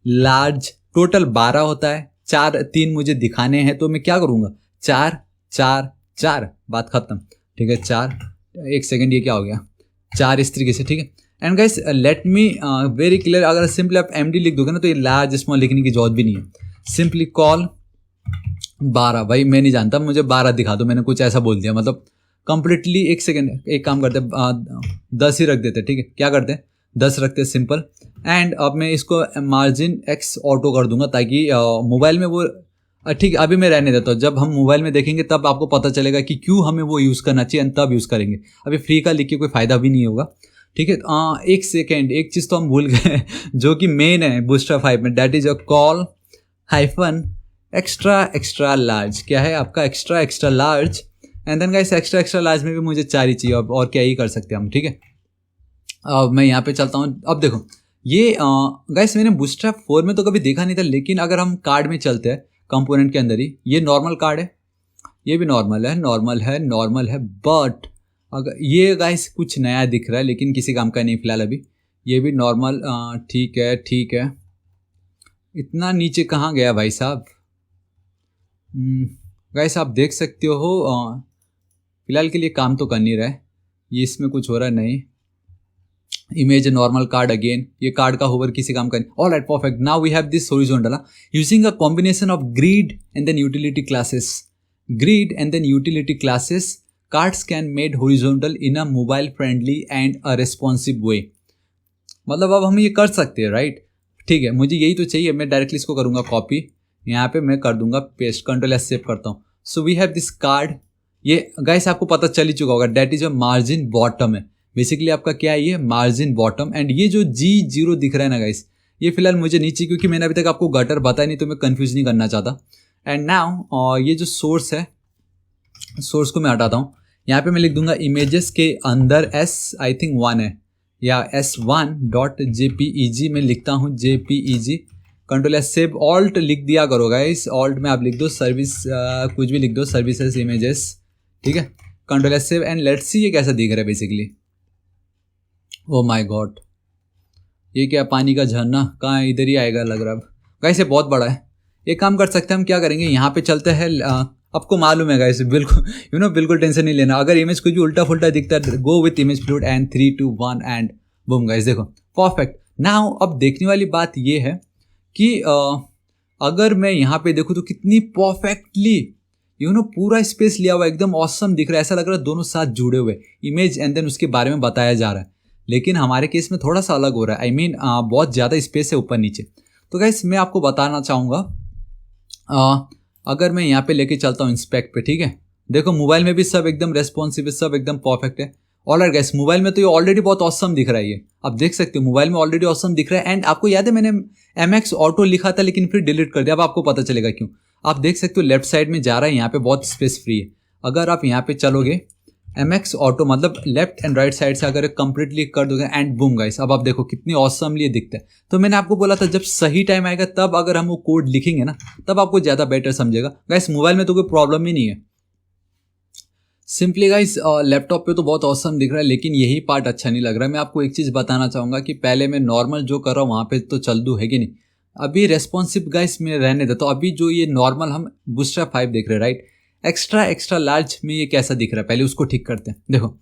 लार्ज, टोटल 12 होता है, 3 मुझे दिखाने हैं, तो मैं क्या करूँगा 4 4 4, बात खत्म। ठीक है 4, एक सेकेंड ये क्या हो गया 4, इस तरीके से, ठीक है। And guys let me very clear, अगर सिंपली आप एमडी लिख दोगे ना तो ये लार्ज स्मॉल लिखने की जरूरत भी नहीं है, सिंपली कॉल 12, भाई मैं नहीं जानता, मुझे 12 दिखा दो, मैंने कुछ ऐसा बोल दिया मतलब कंप्लीटली। एक सेकेंड एक काम करते हैं 10 ही रख देते, ठीक है, क्या करते हैं 10 रखते हैं, सिंपल। एंड अब मैं इसको मार्जिन एक्स ऑटो कर दूंगा ताकि मोबाइल में वो, ठीक है अभी मैं रहने देता हूँ, जब हम मोबाइल में देखेंगे तब आपको पता चलेगा कि क्यों हमें वो यूज़ करना चाहिए, तब यूज़ करेंगे। अभी फ्री का लिख के कोई फ़ायदा भी नहीं होगा, ठीक है। एक सेकेंड, एक चीज़ तो हम भूल गए जो कि मेन है बूस्टरैप 5 में, that is your col hyphen extra large. क्या है आपका extra large, and then guys extra large में भी मुझे 4 ही चाहिए, और क्या ही कर सकते हैं हम, ठीक है। अब मैं यहाँ पे चलता हूँ, अब देखो ये गाइस मैंने बूस्टरैप 4 में तो कभी देखा नहीं था, लेकिन अगर हम कार्ड में चलते हैं कंपोनेंट के अंदर ही, ये नॉर्मल कार्ड है, ये भी नॉर्मल है, बट अगर ये गाइस कुछ नया दिख रहा है लेकिन किसी काम का नहीं फिलहाल अभी, ये भी नॉर्मल, ठीक है। इतना नीचे कहाँ गया भाई साहब? गाइस आप देख सकते हो फिलहाल के लिए काम तो कर नहीं रहा है ये, इसमें कुछ हो रहा नहीं। इमेज नॉर्मल कार्ड अगेन, ये कार्ड का होवर किसी काम का नहीं। All right perfect, now we have this horizontal using a combination of grid and then utility classes, cards can made horizontal in a mobile friendly and a responsive way। मतलब अब हम ये कर सकते हैं, राइट, ठीक है, मुझे यही तो चाहिए, मैं डायरेक्टली इसको करूँगा कॉपी, यहाँ पे मैं कर दूंगा पेस्ट, कंट्रोल एस सेव करता हूँ। So we have this card. ये गाइस आपको पता चल ही चुका होगा, that is a margin bottom है। बेसिकली आपका क्या है, ये मार्जिन बॉटम। एंड ये जो G0 दिख रहा है ना गाइस, ये फिलहाल मुझे नीचे, क्योंकि मैंने अभी तक आपको गटर बताया नहीं तो मैं कंफ्यूज नहीं करना चाहता। एंड नाउ ये जो सोर्स है, सोर्स को मैं हटाता हूँ। यहाँ पे मैं लिख दूंगा इमेजेस के अंदर आई थिंक 1 है, या S1.jpeg में लिखता हूँ, JPEG। Control S save, alt लिख दिया करो गाइस, ऑल्ट में आप लिख दो सर्विस, कुछ भी लिख दो, सर्विसेज इमेजेस, ठीक है। Control S save and let's see ये कैसा दिख रहा है बेसिकली। ओ माय गॉड, ये क्या पानी का झरना, कहाँ, इधर ही आएगा लग रहा है गाइस, ये बहुत बड़ा है। एक काम कर सकते हैं हम, क्या करेंगे, यहाँ पे चलते हैं। आपको मालूम है गाइस, बिल्कुल बिल्कुल टेंशन नहीं लेना। अगर इमेज कुछ भी उल्टा फुल्टा दिखता है, go with image fluid and 3 2 1 and boom guys, देखो परफेक्ट। नाउ अब देखने वाली बात ये है कि अगर मैं यहाँ पे देखूँ तो कितनी परफेक्टली पूरा स्पेस लिया हुआ, एकदम ऑसम दिख रहा है। ऐसा लग रहा है दोनों साथ जुड़े हुए, इमेज एंड देन उसके बारे में बताया जा रहा है। लेकिन हमारे केस में थोड़ा सा अलग हो रहा है, I mean, बहुत ज़्यादा स्पेस है ऊपर नीचे। तो गाइस मैं आपको बताना चाहूँगा, अगर मैं यहाँ पे लेके चलता हूँ इंस्पेक्ट पे, ठीक है, देखो मोबाइल में भी सब एकदम रेस्पॉन्सिव है, सब एकदम परफेक्ट है। ऑलराइट गाइस, मोबाइल में तो ये ऑलरेडी बहुत ऑसम दिख रहा है, ये आप देख सकते हो मोबाइल में ऑलरेडी ऑसम दिख रहा है। एंड आपको याद है मैंने MX ऑटो लिखा था लेकिन फिर डिलीट कर दिया, अब आपको पता चलेगा क्यों। आप देख सकते हो लेफ्ट साइड में जा रहा है, यहाँ पे बहुत स्पेस फ्री है। अगर आप यहाँ पे चलोगे MX ऑटो, मतलब लेफ्ट एंड राइट साइड से अगर कंप्लीटली कर दोगे एंड बूम गाइस, अब आप देखो कितनी ऑसमली दिखता है। तो मैंने आपको बोला था जब सही टाइम आएगा तब अगर हम वो कोड लिखेंगे ना, तब आपको ज़्यादा बेटर समझेगा गाइस। मोबाइल में तो कोई प्रॉब्लम ही नहीं है। सिंपली गाइस लैपटॉप पे तो बहुत ऑसम दिख रहा है, लेकिन यही पार्ट अच्छा नहीं लग रहा है। मैं आपको एक चीज़ बताना चाहूँगा कि पहले मैं नॉर्मल जो कर रहा हूँ वहाँ पे तो चल दूँ, है कि नहीं। अभी रेस्पॉन्सिव गाइस में रहने देता हूँ। अभी जो ये नॉर्मल हम बूस्टरैप 5 देख रहे हैं, राइट, एक्स्ट्रा लार्ज में ये कैसा दिख रहा है, पहले उसको ठीक करते हैं। देखो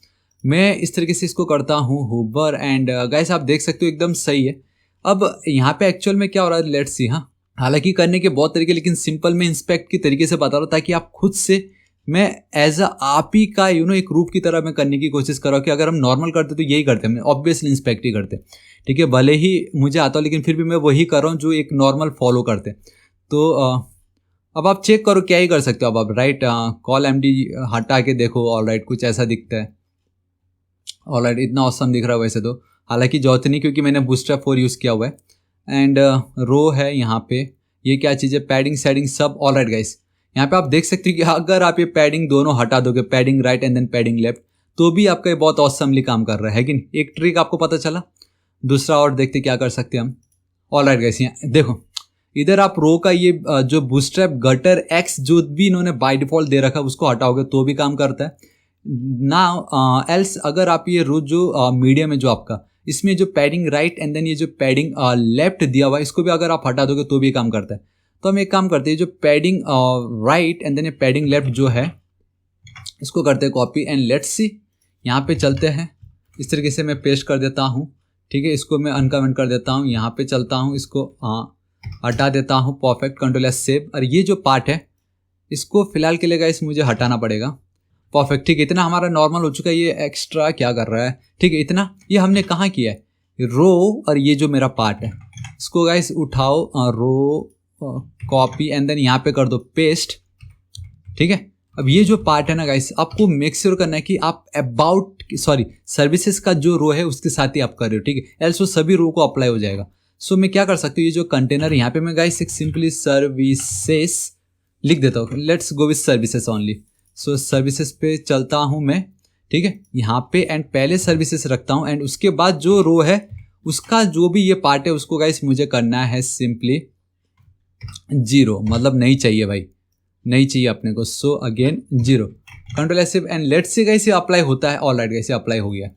मैं इस तरीके से इसको करता हूँ होवर, एंड गाइस आप देख सकते हो एकदम सही है। अब यहाँ पे एक्चुअल में क्या हो रहा है, लेट्स सी। हाँ, हालांकि करने के बहुत तरीके, लेकिन सिंपल में इंस्पेक्ट की तरीके से बता रहा हूँ ताकि आप खुद से, मैं एज अ आप ही का एक रूप की तरह मैं करने की कोशिश कर रहा हूँ कि अगर हम नॉर्मल करते तो यही करते हैं, ऑब्वियसली इंस्पेक्ट ही करते, ठीक है। भले ही मुझे आता हो लेकिन फिर भी मैं वही कर रहा हूँ जो एक नॉर्मल फॉलो करते। तो अब आप चेक करो, क्या ही कर सकते हो। अब आप राइट कॉल MD हटा के देखो, ऑलराइट कुछ ऐसा दिखता है। ऑलराइट इतना ऑसम दिख रहा है वैसे तो, हालांकि जरूरत नहीं क्योंकि मैंने बूस्टरैप 4 यूज़ किया हुआ है। एंड रो है यहाँ पे, ये क्या चीज़ है, पैडिंग सैडिंग सब ऑलराइट गाइस। यहाँ पे आप देख सकते हो कि अगर आप ये पैडिंग दोनों हटा दोगे, padding right and then padding left, तो भी आपका ये बहुत ऑसमली काम कर रहा है कि नहीं। एक ट्रिक आपको पता चला। दूसरा और देखते क्या कर सकते हैं हम। ऑलराइट गाइस, यहाँ देखो इधर आप रो का ये जो बूस्टरैप गटर X जो भी इन्होंने बाय डिफॉल्ट दे रखा है उसको हटाओगे तो भी काम करता है ना। एल्स अगर आप ये रो जो मीडियम है जो आपका, इसमें जो पैडिंग राइट एंड देन ये जो पैडिंग लेफ्ट दिया हुआ है, इसको भी अगर आप हटा दोगे तो भी काम करता है। तो हम एक काम करते हैं, जो पैडिंग राइट एंड देन ये पैडिंग लेफ्ट जो है, इसको करते हैं कॉपी एंड लेट्स सी। यहाँ पे चलते हैं, इस तरीके से मैं पेस्ट कर देता हूँ, ठीक है। इसको मैं अनकमेंट कर देता हूँ, यहाँ पे चलता हूँ, इसको हटा देता हूँ, परफेक्ट, कंट्रोल एस सेव। और ये जो पार्ट है इसको फिलहाल के लिए गाइस मुझे हटाना पड़ेगा, परफेक्ट, ठीक है। इतना हमारा नॉर्मल हो चुका है। ये एक्स्ट्रा क्या कर रहा है, ठीक है, इतना ये हमने कहाँ किया है, रो और ये जो मेरा पार्ट है इसको गाइस उठाओ, रो कॉपी एंड देन यहाँ पे कर दो पेस्ट, ठीक है। अब ये जो पार्ट है ना गाइस, आपको मेक श्योर करना है कि आप सर्विसेज का जो रो है उसके साथ ही आप कर रहे हो, ठीक है, एल्स वो सभी रो को अप्लाई हो जाएगा। सो मैं क्या कर सकती हूँ, ये जो कंटेनर यहाँ पे मैं गाइस एक सिंपली सर्विसेज लिख देता हूँ, let's go with services only. So services पे चलता हूँ मैं, ठीक है, यहाँ पे एंड पहले सर्विसेज रखता हूँ एंड उसके बाद जो रो है उसका जो भी ये पार्ट है उसको गाइस मुझे करना है सिंपली 0, मतलब नहीं चाहिए भाई, नहीं चाहिए अपने को। So again 0, control S save and let's see guys ये अप्लाई होता है। ऑलराइट गाइस ये अप्लाई हो गया,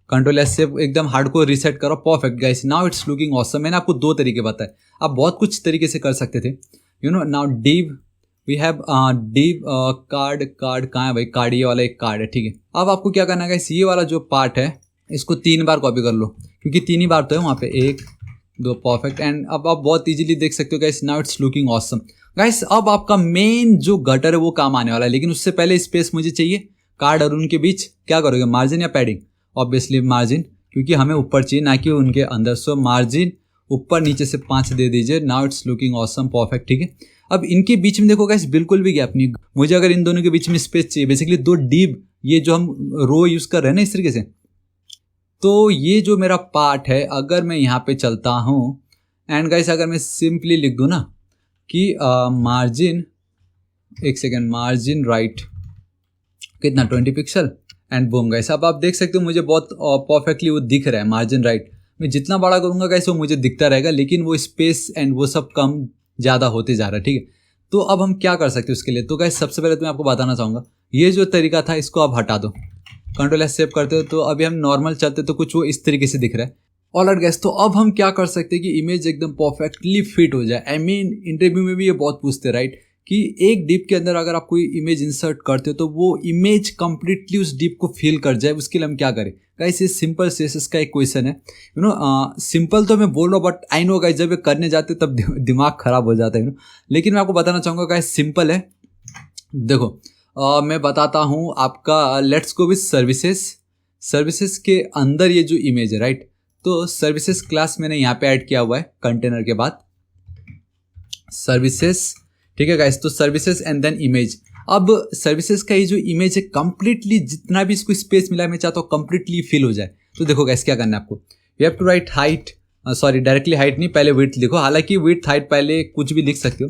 कंट्रोल एस सेव, एकदम हार्ड को रीसेट करो, perfect guys, now it's looking awesome. मैंने आपको 2 तरीके बताए, आप बहुत कुछ तरीके से कर सकते थे, now div we have div card कहाँ है भाई, कार्ड, ये वाला एक कार्ड है, ठीक है। अब आपको क्या करना है गाइस, ये वाला जो पार्ट है इसको 3 बार कॉपी कर लो क्योंकि 3 ही बार तो है वहाँ पे, 1 2, परफेक्ट। एंड अब आप बहुत इजीली देख सकते हो guys, now it's looking awesome guys. अब आपका मेन जो गटर है वो काम आने वाला है, लेकिन उससे पहले स्पेस मुझे चाहिए। कार्ड और उनके बीच क्या करोगे, मार्जिन या पैडिंग, ऑब्वियसली मार्जिन, क्योंकि हमें ऊपर चाहिए ना कि उनके अंदर। सो मार्जिन ऊपर नीचे से 5 दे दीजिए, now it's looking awesome, perfect, ठीक है। अब इनके बीच में देखो गाइस बिल्कुल भी गैप नहीं, मुझे अगर इन दोनों के बीच में स्पेस चाहिए, बेसिकली दो डिव, ये जो हम रो यूज कर रहे हैं ना इस तरीके से, तो ये जो मेरा पार्ट है अगर मैं यहाँ पे चलता हूँ एंड गाइस अगर मैं सिंपली लिख दूँ ना कि मार्जिन, एक सेकेंड, मार्जिन राइट कितना 20 पिक्सल एंड बूम गाइस, अब आप देख सकते हो मुझे बहुत परफेक्टली वो दिख रहा है मार्जिन राइट। मैं जितना बड़ा करूँगा गाइस वो मुझे दिखता रहेगा, लेकिन वो स्पेस एंड वो सब कम ज़्यादा होते जा रहा है, ठीक है। तो अब हम क्या कर सकते हैं उसके लिए, तो गाइस सबसे पहले तो मैं आपको बताना चाहूँगा, ये जो तरीका था इसको आप हटा दो, कंट्रोल एस सेव करते हो तो अभी हम नॉर्मल चलते तो कुछ वो इस तरीके से दिख रहा है। ऑलराइट गाइस, तो अब हम क्या कर सकते हैं कि इमेज एकदम परफेक्टली फिट हो जाए। आई मीन इंटरव्यू में भी ये बहुत पूछते हैं राइट, कि एक डिप के अंदर अगर आप कोई इमेज इंसर्ट करते हो तो वो इमेज कंप्लीटली उस डिप को फिल कर जाए, उसके लिए हम क्या करें गाइस। ये सिंपल सेसेस का एक क्वेश्चन है, यू नो सिंपल तो मैं बोल रहा हूँ बट आई नो गाइस जब ये करने जाते तब दिमाग खराब हो जाता है, यू नो। लेकिन मैं आपको बताना चाहूँगा गाइस सिंपल है। देखो मैं बताता हूँ आपका, let's go with services. Services के अंदर ये जो इमेज है राइट, तो सर्विसेज क्लास मैंने यहाँ पे ऐड किया हुआ है कंटेनर के बाद सर्विसेज, ठीक है गाइस। तो सर्विसेज एंड देन इमेज। अब सर्विसेज का ये जो इमेज है कंप्लीटली जितना भी इसको स्पेस मिला है मैं चाहता हूँ कंप्लीटली फिल हो जाए। तो देखो गाइस क्या करना है आपको, you have to write height, sorry directly height नहीं, पहले विड्थ लिखो। हालांकि विड्थ हाइट पहले कुछ भी लिख सकते हो,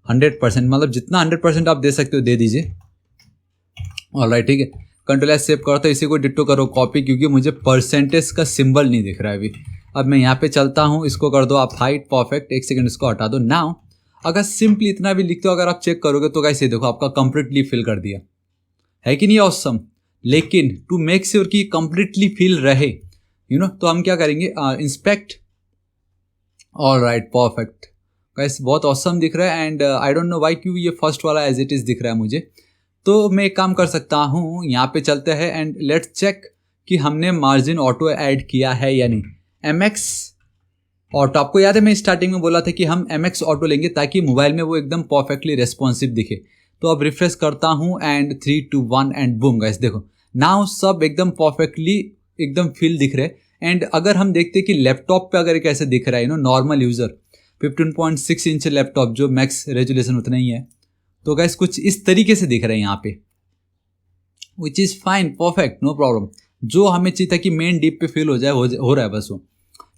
100%, मतलब जितना 100% आप दे सकते हो दे दीजिए। ऑलराइट, ठीक है। कंट्रोल एस सेव करो तो इसी को डिट्टो करो कॉपी, क्योंकि मुझे परसेंटेज का सिंबल नहीं दिख रहा है अभी। अब मैं यहाँ पे चलता हूँ, इसको कर दो आप हाइट, परफेक्ट, एक सेकंड इसको हटा दो। नाउ अगर सिंपली इतना भी लिखते हो, अगर आप चेक करोगे तो गाइस ये देखो आपका कंप्लीटली फिल कर दिया है कि नहीं, ऑसम। लेकिन टू मेक श्योर कि कंप्लीटली फिल रहे, यू नो, तो हम क्या करेंगे, इंस्पेक्ट। ऑलराइट, परफेक्ट गाइस, बहुत ऑसम दिख रहा है। And I don't know why क्यों ये फर्स्ट वाला एज इट इज दिख रहा है मुझे। तो मैं एक काम कर सकता हूँ, यहाँ पे चलते हैं एंड लेट्स चेक कि हमने मार्जिन ऑटो ऐड किया है या नहीं। MX ऑटो, आपको याद है मैं स्टार्टिंग में बोला था कि हम MX ऑटो लेंगे ताकि मोबाइल में वो एकदम परफेक्टली रेस्पॉन्सिव दिखे। तो अब रिफ्रेश करता हूँ एंड 3 2 1 एंड बूम गाइस, देखो नाउ सब एकदम परफेक्टली एकदम फिल दिख रहे हैं। एंड अगर हम देखते हैं कि लैपटॉप पे अगर कैसे दिख रहा है, you know, normal user 15.6 inch laptop जो मैक्स रेजोल्यूशन उतना ही है, तो गाइस कुछ इस तरीके से दिख रहा है यहाँ पे, which is fine, perfect, no problem. जो हमें चाहिए था कि मेन डीप पे फिल हो जाए, हो रहा है बस वो,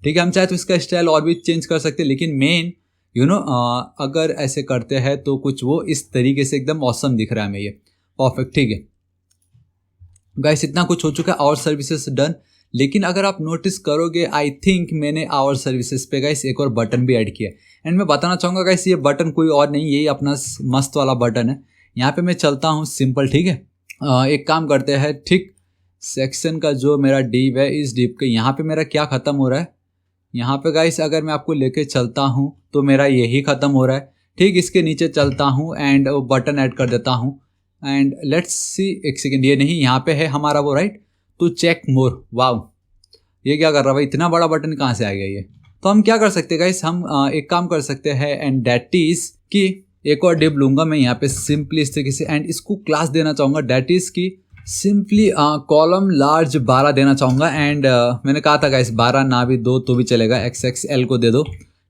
ठीक है। हम चाहे तो इसका स्टाइल और भी चेंज कर सकते हैं, लेकिन मेन यू नो अगर ऐसे करते हैं तो कुछ वो इस तरीके से एकदम ऑसम दिख रहा है हमें, ये परफेक्ट, ठीक है गाइस। इतना कुछ हो चुका है, आवर सर्विसेज डन। लेकिन अगर आप नोटिस करोगे, आई थिंक मैंने आवर सर्विसेज पे गाइस एक और बटन भी ऐड किया है। एंड मैं बताना चाहूँगा गाइस ये बटन कोई और नहीं, यही अपना मस्त वाला बटन है। यहाँ पे मैं चलता हूँ सिंपल, ठीक है। एक काम करते हैं, ठीक, सेक्शन का जो मेरा डिव है, इस डिव के यहाँ पे मेरा क्या ख़त्म हो रहा है, यहाँ पे गाइस अगर मैं आपको लेके चलता हूँ तो मेरा यही ख़त्म हो रहा है, ठीक। इसके नीचे चलता हूँ एंड बटन ऐड कर देता हूँ एंड लेट्स सी, एक सेकेंड, ये नहीं, यहाँ पे है हमारा वो राइट, तो चेक मोर। वाव, ये क्या कर रहा है भाई, इतना बड़ा बटन कहाँ से आ गया ये। तो हम क्या कर सकते हैं गाइस, हम एक काम कर सकते हैं एंड दैट इज कि एक और डिव लूंगा मैं यहाँ पे सिंपली इस तरीके से एंड इसको क्लास देना चाहूँगा, दैट इज कि सिंपली कॉलम लार्ज 12 देना चाहूँगा। एंड मैंने कहा था गाइस 12 ना भी दो तो भी चलेगा, XXL को दे दो,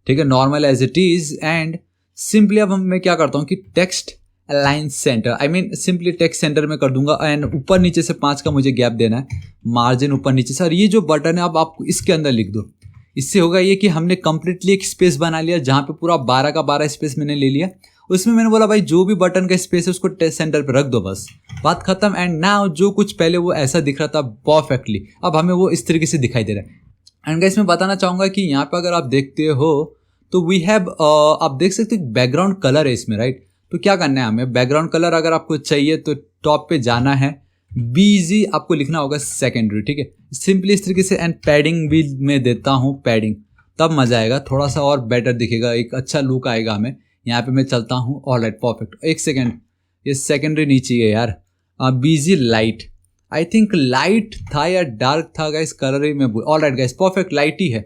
ठीक है, normal as it is. And simply अब मैं क्या करता हूँ कि text align center, I mean simply text center में कर दूंगा एंड ऊपर नीचे से 5 का मुझे गैप देना है, मार्जिन ऊपर नीचे से। और ये जो बटन है अब आप इसके अंदर लिख दो, इससे होगा ये कि हमने कंप्लीटली एक स्पेस बना लिया, जहाँ पे पूरा 12 का 12 स्पेस मैंने ले लिया। उसमें मैंने बोला भाई जो भी बटन का स्पेस है उसको टेस्ट सेंटर पे रख दो, बस बात खत्म। एंड नाउ जो कुछ पहले वो ऐसा दिख रहा था परफेक्टली, अब हमें वो इस तरीके से दिखाई दे रहा है। एंड गाइस मैं बताना चाहूँगा कि यहाँ पे अगर आप देखते हो तो वी हैव, आप देख सकते हो बैकग्राउंड कलर है इसमें, राइट। तो क्या करना है हमें, बैकग्राउंड कलर अगर आपको चाहिए तो टॉप पे जाना है, BG आपको लिखना होगा सेकेंडरी, ठीक है, सिंपली इस तरीके से। एंड पैडिंग भी मैं देता हूँ, पैडिंग, तब मजा आएगा, थोड़ा सा और बेटर दिखेगा, एक अच्छा लुक आएगा हमें। यहाँ पे मैं चलता हूँ, ऑलराइट, परफेक्ट। एक सेकेंड, ये सेकेंडरी नहीं चाहिए यार, BG light, I think light था या डार्क था गाइस, कलर ही मैं भूल। ऑलराइट गाइस, परफेक्ट, लाइट ही है,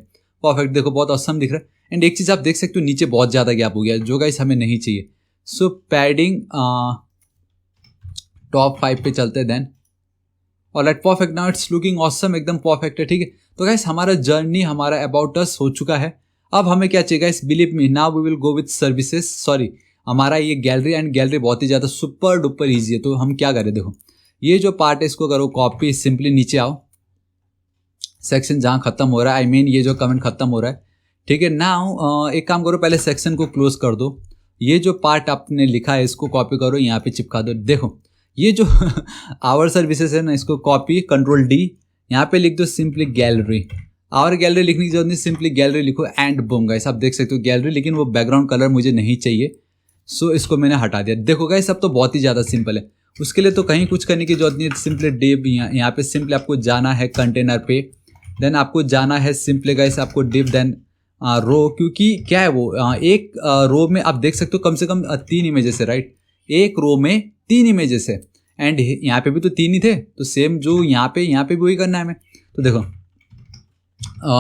परफेक्ट, देखो बहुत ऑसम दिख रहा है। एंड एक चीज़ आप देख सकते हो, नीचे बहुत ज़्यादा गैप हो गया जो गाइस हमें नहीं चाहिए। सो पैडिंग टॉप 5 पे चलते हैं then, all right, perfect, now it's looking awesome, एकदम परफेक्ट है, ठीक है। तो गाइस हमारा जर्नी, हमारा अबाउट अस हो चुका है। अब हमें क्या चाहिए guys, believe me, now we will go with services, sorry हमारा ये गैलरी एंड गैलरी बहुत ही ज़्यादा सुपर डुपर ईजी है। तो हम क्या करें, देखो ये जो पार्ट है इसको करो कॉपी, सिंपली नीचे आओ, सेक्शन जहाँ खत्म हो रहा है, आई मीन ये जो कमेंट खत्म हो रहा है, ठीक है। नाउ एक काम करो, पहले सेक्शन को क्लोज कर दो, ये जो पार्ट आपने लिखा है इसको कॉपी करो, यहाँ पे चिपका दो। देखो ये जो आवर सर्विसेज है ना, इसको कॉपी कंट्रोल डी, यहाँ पे लिख दो सिंपली गैलरी। आवर गैलरी लिखने की जरूरत नहीं, सिंपली गैलरी लिखो एंड बूम गाइस, आप देख सकते हो गैलरी, लेकिन वो बैकग्राउंड कलर मुझे नहीं चाहिए, सो इसको मैंने हटा दिया। देखो गाइस अब तो बहुत ही ज़्यादा सिंपल है, उसके लिए तो कहीं कुछ करने की जरूरत नहीं है। सिंपली डिव, यहाँ पे सिंपली आपको जाना है कंटेनर पे, देन आपको जाना है सिंपली गाइस आपको डिव, देन रो, क्योंकि क्या है वो एक रो में आप देख सकते हो कम से कम 3 इमेजेस है, राइट। एक रो में 3 इमेजेस है एंड यहाँ पे भी तो 3 ही थे, तो सेम जो यहाँ पे भी वही करना है हमें। तो देखो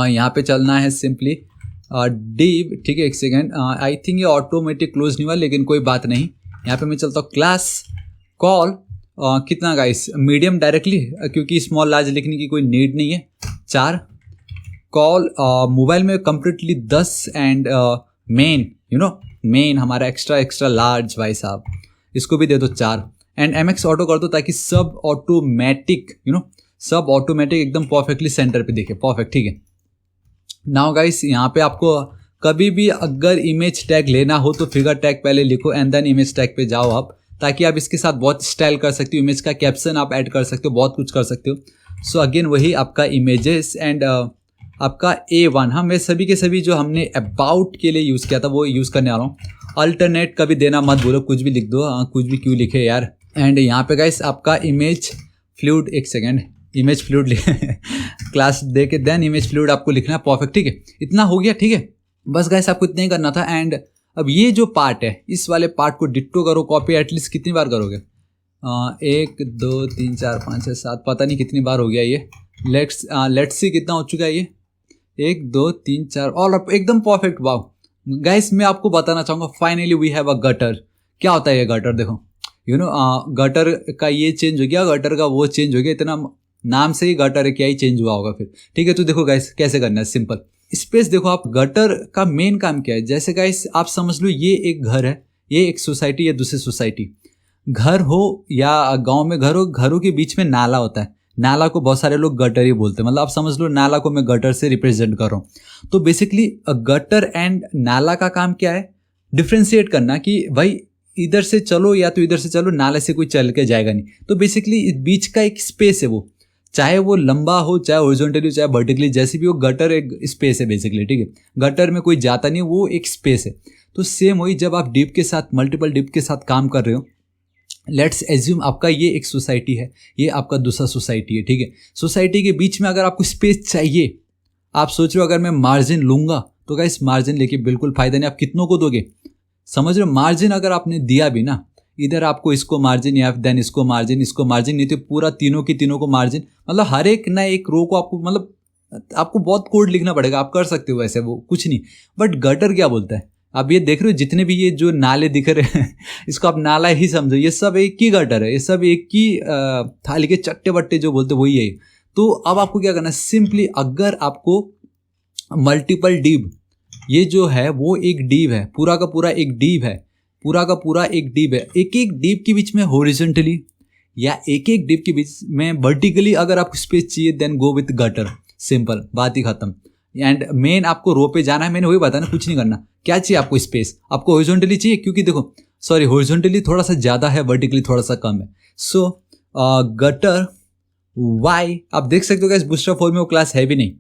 यहाँ पे चलना है सिंपली डिव, ठीक है। एक सेकेंड, आई थिंक ये ऑटोमेटिक क्लोज नहीं हुआ, लेकिन कोई बात नहीं। यहाँ पे मैं चलता हूँ क्लास कॉल, कितना गाइस मीडियम डायरेक्टली, क्योंकि स्मॉल लार्ज लिखने की कोई नीड नहीं है। 4 कॉल मोबाइल में कम्प्लीटली 10 एंड मेन हमारा एक्स्ट्रा लार्ज भाई साहब, इसको भी दे दो 4 एंड MX ऑटो कर दो, ताकि सब ऑटोमेटिक सब ऑटोमेटिक एकदम परफेक्टली सेंटर पे दिखे, परफेक्ट, ठीक है। नाउ गाइस यहाँ पे आपको कभी भी अगर इमेज टैग लेना हो तो फिगर टैग पहले लिखो एंड देन इमेज टैग पे जाओ आप, ताकि आप इसके साथ बहुत स्टाइल कर सकते हो, इमेज का कैप्शन आप ऐड कर सकते हो, बहुत कुछ कर सकते हो। सो अगेन वही आपका इमेजेस एंड आपका A1, हाँ मैं सभी के सभी जो हमने अबाउट के लिए यूज़ किया था वो यूज़ करने वाला हूँ। अल्टरनेट कभी देना मत बोलो, कुछ भी लिख दो, कुछ भी क्यों लिखे यार। एंड यहाँ पे गाइस आपका इमेज फ्लूइड, एक सेकेंड, इमेज फ्लूइड लिखे क्लास दे के देन इमेज फ्लूइड आपको लिखना है, परफेक्ट, ठीक है। इतना हो गया, ठीक है। बस गाइस आपको इतना ही करना था। एंड अब ये जो पार्ट है, इस वाले पार्ट को डिट्टो करो कॉपी, एटलीस्ट कितनी बार करोगे, 1 2 3 4 5 6 7, पता नहीं कितनी बार हो गया ये। लेट्स सी कितना हो चुका है ये, 1 2 3 4, और एकदम परफेक्ट। वाओ गाइस मैं आपको बताना चाहूँगा, finally we have a gutter. क्या होता है ये गटर, देखो गटर का ये चेंज हो गया, गटर का वो चेंज हो गया, इतना नाम से ही गटर है, क्या ही चेंज हुआ होगा फिर, ठीक है। तो देखो गाइस कैसे करना है, सिंपल स्पेस। देखो आप गटर का मेन काम क्या है, जैसे गाइस आप समझ लो ये एक घर है, ये एक सोसाइटी है, दूसरी सोसाइटी, घर हो या गांव में घर हो, घरों के बीच में नाला होता है, नाला को बहुत सारे लोग गटर ही बोलते हैं, मतलब आप समझ लो नाला को मैं गटर से रिप्रेजेंट कर रहा हूँ। तो बेसिकली गटर एंड नाला का काम क्या है, डिफ्रेंशिएट करना कि भाई इधर से चलो या तो इधर से चलो, नाले से कोई चल के जाएगा नहीं। तो बेसिकली बीच का एक स्पेस है, वो चाहे वो लंबा हो, चाहे हॉरिजॉन्टली हो, चाहे वर्टिकली, जैसे भी हो, गटर एक स्पेस है बेसिकली, ठीक है। गटर में कोई जाता नहीं, वो एक स्पेस है। तो सेम वही जब आप डिप के साथ, मल्टीपल डिप के साथ काम कर रहे हो, लेट्स एज्यूम आपका ये एक सोसाइटी है, ये आपका दूसरा सोसाइटी है, ठीक है। सोसाइटी के बीच में अगर आपको स्पेस चाहिए, आप सोच रहे हो अगर मैं मार्जिन लूंगा तो क्या इस मार्जिन लेके बिल्कुल फायदा नहीं, आप कितनों को दोगे, समझ रहे हो। मार्जिन अगर आपने दिया भी ना, इधर आपको इसको मार्जिन या देन इसको मार्जिन नहीं तो पूरा तीनों की तीनों को मार्जिन, मतलब हर एक ना एक रो को आपको, मतलब आपको बहुत कोड लिखना पड़ेगा। आप कर सकते हो वैसे, वो कुछ नहीं। बट गटर क्या बोलता है, आप ये देख रहे हो जितने भी ये जो नाले दिख रहे हैं इसको आप नाला ही समझो, ये सब एक ही गटर है, ये सब एक ही थाली के चट्टे बट्टे जो बोलते वही है। तो अब आपको क्या करना है, सिंपली अगर आपको मल्टीपल डीप, ये जो है वो एक डीप है, पूरा का पूरा एक डीप है, पूरा का पूरा एक डीप है। एक एक डीप के बीच में हॉरिजॉन्टली या एक एक डीप के बीच में वर्टिकली अगर आपको स्पेस चाहिए then go with gutter, simple, बात ही खत्म। एंड मेन आपको रो पे जाना है, मैंने वही बताया ना, कुछ नहीं करना। क्या चाहिए आपको, स्पेस आपको हॉरिजॉन्टली चाहिए, क्योंकि देखो सॉरी हॉरिजॉन्टली थोड़ा सा ज़्यादा है, वर्टिकली थोड़ा सा कम है। सो गटर वाई आप देख सकते हो गाइस, बूस्टरअप 4 में वो क्लास है भी नहीं,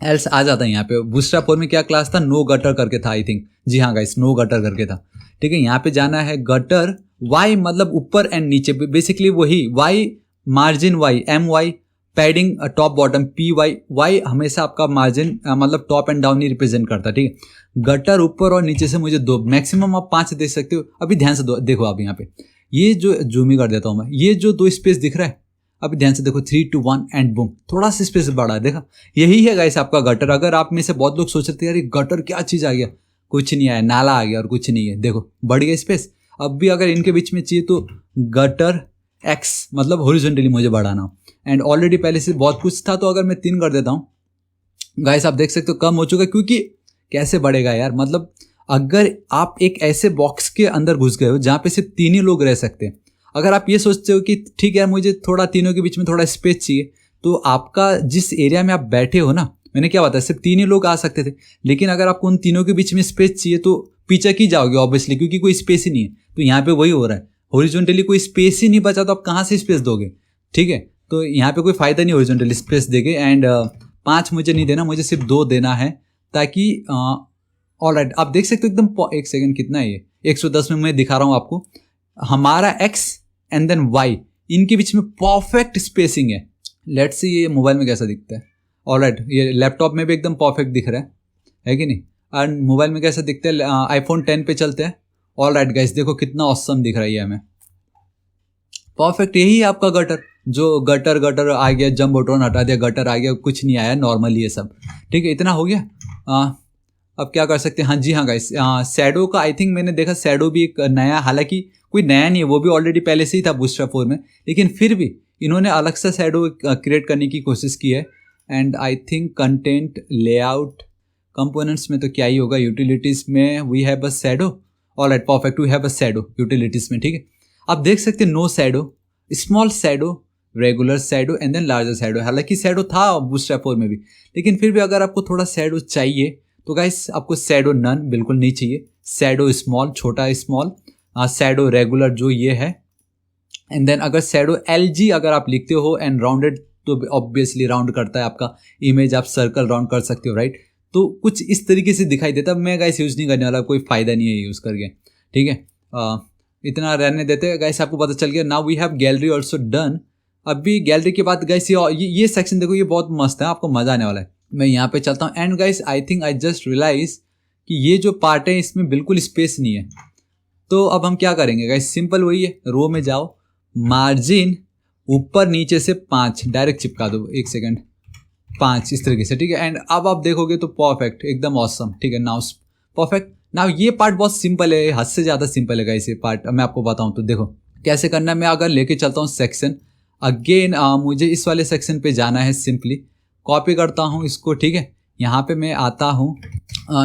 एल्स आ जाता है यहाँ पे। बूस्टरअप 4 में क्या क्लास था, नो गटर करके था आई थिंक, जी हाँ गाइस नो गटर करके था, ठीक है। यहाँ पे जाना है गटर वाई, मतलब ऊपर एंड नीचे, बेसिकली वही Y margin Y, MY padding top bottom PY, Y हमेशा आपका मार्जिन मतलब टॉप एंड डाउन ही रिप्रेजेंट करता है, ठीक है। गटर ऊपर और नीचे से मुझे 2, मैक्सिमम आप 5 देख सकते हो। अभी ध्यान से देखो आप यहाँ पे, ये जो जूम ही कर देता हूँ मैं, ये जो 2 स्पेस दिख रहा है, अभी ध्यान से देखो 3 2 1 एंड बूम, थोड़ा सा स्पेस बढ़ा है, देखा, यही है गाइस आपका गटर। अगर आप में से बहुत लोग सोच रहे थे यार ये गटर क्या चीज़ आ गया, कुछ नहीं आया, नाला आ गया और कुछ नहीं है, देखो बढ़ गया स्पेस। अब भी अगर इनके बीच में चाहिए तो गटर X, मतलब हॉरिजॉन्टली मुझे बढ़ाना हो, एंड ऑलरेडी पहले से बहुत कुछ था, तो अगर मैं 3 कर देता हूँ गाइस, आप देख सकते हो कम हो चुका है, क्योंकि कैसे बढ़ेगा यार, मतलब अगर आप एक ऐसे बॉक्स के अंदर घुस गए हो जहाँ पे सिर्फ 3 ही लोग रह सकते हैं, अगर आप ये सोचते हो कि ठीक है मुझे थोड़ा तीनों के बीच में थोड़ा स्पेस चाहिए, तो आपका जिस एरिया में आप बैठे हो ना, मैंने क्या बताया सिर्फ 3 ही लोग आ सकते थे, लेकिन अगर आपको उन तीनों के बीच में स्पेस चाहिए तो पीछे की जाओगे ऑब्वियसली, क्योंकि कोई स्पेस ही नहीं है। तो यहाँ पे वही हो रहा है, हॉरिजॉन्टली कोई स्पेस ही नहीं बचा तो आप कहाँ से स्पेस दोगे, ठीक है। तो यहाँ पे कोई फायदा नहीं हॉरिजॉन्टली स्पेस देगे। एंड 5 मुझे नहीं देना, मुझे सिर्फ 2 देना है, ताकि ऑलराइट आप देख सकते हो एकदम। एक सेकंड, कितना है ये, 110 में मैं दिखा रहा हूँ आपको। हमारा एक्स एंड देन वाई, इनके बीच में परफेक्ट स्पेसिंग है। लेट्स सी ये मोबाइल में कैसा दिखता है। ऑलराइट ये लैपटॉप में भी एकदम परफेक्ट दिख रहा है कि नहीं, एंड मोबाइल में कैसा दिखता है, आईफोन 10 पे चलते हैं। ऑलराइट गाइस देखो कितना ऑसम दिख रहा है हमें, परफेक्ट। यही है आपका गटर, जो गटर आ गया, जंप बटन हटा दिया, गटर आ गया, कुछ नहीं आया नॉर्मली ये सब, ठीक है। इतना हो गया। अब क्या कर सकते हैं, हाँ जी हाँ गाइस, शैडो का आई थिंक मैंने देखा, शैडो भी एक नया, हालांकि कोई नया नहीं है, वो भी ऑलरेडी पहले से ही था बूस्टर 4 में, लेकिन फिर भी इन्होंने अलग सा शैडो क्रिएट करने की कोशिश की है। And I think content layout components में तो क्या ही होगा, यूटिलिटीज़ में we have a shadow. All right perfect, we have a shadow utilities में, ठीक है। आप देख सकते हैं no shadow, small shadow, regular shadow and then larger shadow. हालांकि शैडो था बूस्टर 4 में भी, लेकिन फिर भी अगर आपको थोड़ा शैडो चाहिए तो गाइस आपको शैडो नन बिल्कुल नहीं चाहिए, शैडो स्मॉल, छोटा स्मॉल, शैडो रेगुलर जो ये है, एंड देन अगर शैडो LG अगर आप लिखते हो एंड राउंडेड, तो ऑब्वियसली राउंड करता है आपका इमेज, आप सर्कल राउंड कर सकते हो, राइट। तो कुछ इस तरीके से दिखाई देता है। मैं गाइस यूज़ नहीं करने वाला, कोई फ़ायदा नहीं है यूज़ करके, ठीक है। इतना रहने देते हैं गाइस, आपको पता चल गया। Now we have gallery also done. अभी गैलरी के बाद गाइस ये सेक्शन देखो, ये बहुत मस्त है, आपको मज़ा आने वाला है। मैं यहाँ पे चलता हूँ and guys I think I just realize कि ये जो पार्ट है इसमें बिल्कुल स्पेस नहीं है। तो अब हम क्या करेंगे गाइस, सिंपल वही है, रो में जाओ, मार्जिन ऊपर नीचे से 5 डायरेक्ट चिपका दो, 1 सेकंड, 5 इस तरीके से, ठीक है। एंड अब आप देखोगे तो परफेक्ट, एकदम ऑसम, ठीक है। Now perfect. नाउ ये पार्ट बहुत सिंपल है, हद से ज़्यादा सिंपल है गाइस ये पार्ट। मैं आपको बताऊँ तो देखो कैसे करना है। मैं अगर लेके चलता हूँ सेक्शन अगेन, मुझे इस वाले सेक्शन पे जाना है, सिंपली कॉपी करता हूँ इसको, ठीक है। यहाँ पे मैं आता हूँ,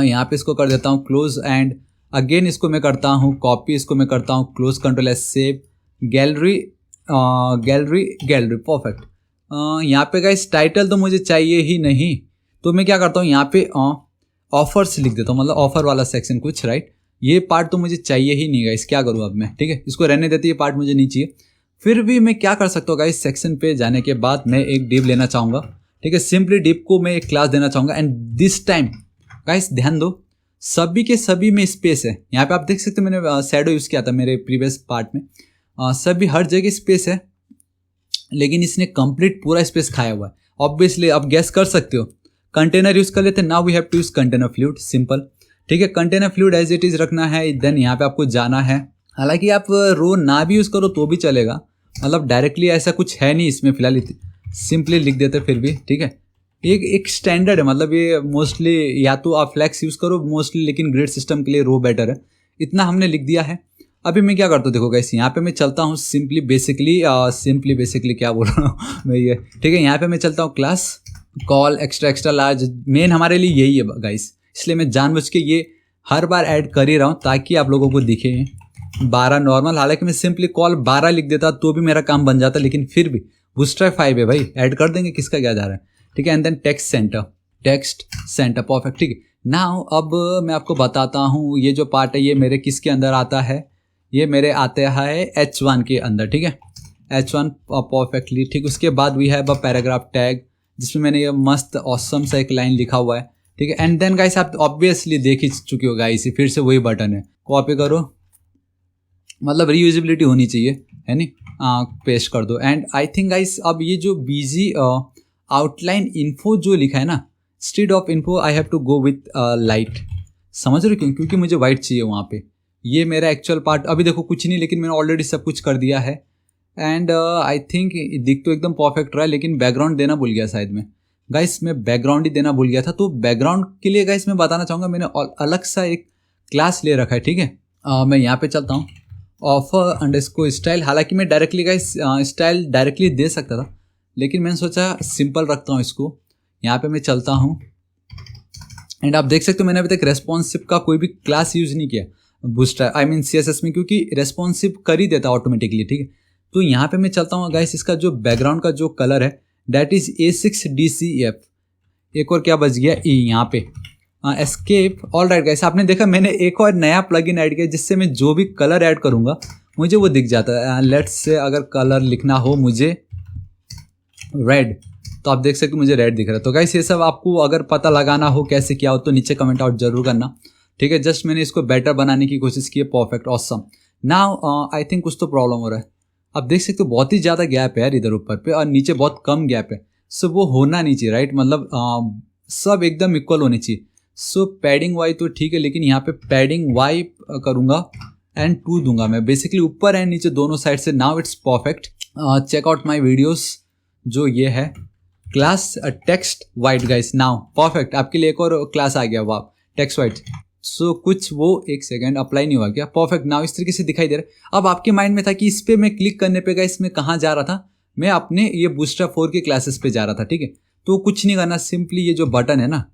यहाँ पे इसको कर देता हूँ क्लोज, एंड अगेन इसको मैं करता हूँ कॉपी, इसको मैं करता हूँ close, control S, save, gallery, gallery perfect. यहाँ पे गाइस टाइटल तो मुझे चाहिए ही नहीं, तो मैं क्या करता हूँ यहाँ पे ऑफर्स लिख देता हूँ, मतलब ऑफर वाला सेक्शन कुछ, राइट। ये पार्ट तो मुझे चाहिए ही नहीं गाइस, क्या करूँ अब मैं, ठीक है। इसको रहने देते, ये पार्ट मुझे नहीं चाहिए। फिर भी मैं क्या कर सकता हूँ गाइस, सेक्शन पे जाने के बाद मैं एक डिव लेना चाहूँगा, ठीक है। सिंपली डिव को मैं एक क्लास देना चाहूँगा, एंड दिस टाइम गाइस ध्यान दो, सभी के सभी में स्पेस है। यहाँ पे आप देख सकते हो मैंने शैडो यूज़ किया था मेरे प्रीवियस पार्ट में, सभी हर जगह स्पेस है, लेकिन इसने कंप्लीट पूरा स्पेस खाया हुआ है। ऑब्वियसली आप गैस कर सकते हो, कंटेनर यूज़ कर लेते हैं। Now we have to use container fluid, simple, ठीक है। Container fluid as it is रखना है, देन यहाँ पे आपको जाना है। हालांकि आप रो ना भी यूज़ करो तो भी चलेगा, मतलब डायरेक्टली ऐसा कुछ है नहीं इसमें फिलहाल, सिंपली लिख देते फिर भी, ठीक है। एक स्टैंडर्ड है, मतलब ये मोस्टली या तो आप फ्लैक्स यूज़ करो मोस्टली, लेकिन ग्रिड सिस्टम के लिए रो बेटर है। इतना हमने लिख दिया है। अभी मैं क्या करता हूँ देखो गाइस, यहाँ पे मैं चलता हूँ सिंपली बेसिकली क्या बोल रहा हूँ मैं ये, ठीक है। यहाँ पे मैं चलता हूँ class call extra large, main हमारे लिए यही है गाइस, इसलिए मैं जानबूझ के ये हर बार ऐड कर ही रहा हूँ ताकि आप लोगों को दिखे। 12 नॉर्मल, हालांकि मैं सिंपली कॉल 12 लिख देता तो भी मेरा काम बन जाता, लेकिन फिर भी बूस्टरैप 5 है भाई, ऐड कर देंगे, किसका क्या जा रहा है, ठीक है। And then text center perfect, ठीक है। नाउ अब मैं आपको बताता हूँ, ये जो पार्ट है ये मेरे किसके अंदर आता है, ये मेरे आते हैं H1 के अंदर, ठीक है। H1 परफेक्टली, ठीक। उसके बाद we have a paragraph tag, जिसमें मैंने ये मस्त ऑसम सा एक लाइन लिखा हुआ है, ठीक है। एंड देन गाइस आप ऑब्वियसली देख ही चुके हो गाइस, फिर से वही बटन है, कॉपी करो, मतलब रीयूजेबिलिटी होनी चाहिए, है नी, पेस्ट कर दो। एंड आई थिंक गाइस अब ये जो बीजी आउटलाइन इन्फो जो लिखा है ना, instead of info I have to go with light, समझ रहे हो क्यों, क्योंकि मुझे वाइट चाहिए वहाँ पे। ये मेरा एक्चुअल पार्ट, अभी देखो कुछ नहीं, लेकिन मैंने ऑलरेडी सब कुछ कर दिया है। एंड आई थिंक दिख तो एकदम परफेक्ट रहा है, लेकिन बैकग्राउंड देना भूल गया शायद मैं गाइस, मैं बैकग्राउंड ही देना भूल गया था। तो बैकग्राउंड के लिए गाइस मैं बताना चाहूँगा, मैंने अलग सा एक क्लास ले रखा है, ठीक है। मैं यहाँ पे चलता हूँ, ऑफर अंडरस्कोर स्टाइल, हालांकि मैं डायरेक्टली गाइस स्टाइल डायरेक्टली दे सकता था, लेकिन मैंने सोचा सिंपल रखता हूँ इसको। यहाँ पे मैं चलता हूँ एंड आप देख सकते हो मैंने अभी तक रेस्पॉन्सिव का कोई भी क्लास यूज नहीं किया बूस्टर आई मीन CSS में, क्योंकि रेस्पॉन्सिव कर ही देता ऑटोमेटिकली, ठीक है। तो यहाँ पे मैं चलता हूँ गाइस, इसका जो बैकग्राउंड का जो कलर है दैट इज A6DCF। एक और क्या बच गया, E यहाँ पे एस्केप। ऑल राइट गाइस, आपने देखा मैंने एक और नया प्लगइन ऐड किया जिससे मैं जो भी कलर ऐड करूँगा मुझे वो दिख जाता है। लेट्स से अगर कलर लिखना हो मुझे रेड, तो आप देख सकते हो मुझे रेड दिख रहा है। तो गाइस ये सब आपको अगर पता लगाना हो कैसे क्या हो तो नीचे कमेंट आउट जरूर करना, ठीक है। जस्ट मैंने इसको बेटर बनाने की कोशिश की है। Perfect, awesome. Now I think कुछ तो प्रॉब्लम हो रहा है। आप देख सकते हो बहुत ही ज़्यादा गैप है यार इधर ऊपर पे, और नीचे बहुत कम गैप है। सो वो होना नहीं चाहिए, राइट। मतलब सब एकदम इक्वल होनी चाहिए। सो पैडिंग वाई तो ठीक है, लेकिन यहाँ पे पैडिंग वाई करूँगा एंड 2 दूंगा मैं, बेसिकली ऊपर एंड नीचे दोनों साइड से। Now it's perfect. Check out my videos, जो ये है class text white guys. Now perfect, आपके लिए एक और क्लास आ गया, वाह, टेक्स्ट वाइट। सो कुछ वो एक सेकेंड अप्लाई नहीं हुआ क्या, परफेक्ट। नाउ इस तरीके से दिखाई दे रहा है। अब आपके माइंड में था कि इस पर मैं क्लिक करने पे गाइस मैं कहाँ जा रहा था, मैं अपने ये बूस्टर 4 के क्लासेस पे जा रहा था, ठीक है। तो कुछ नहीं करना, सिंपली ये जो बटन है ना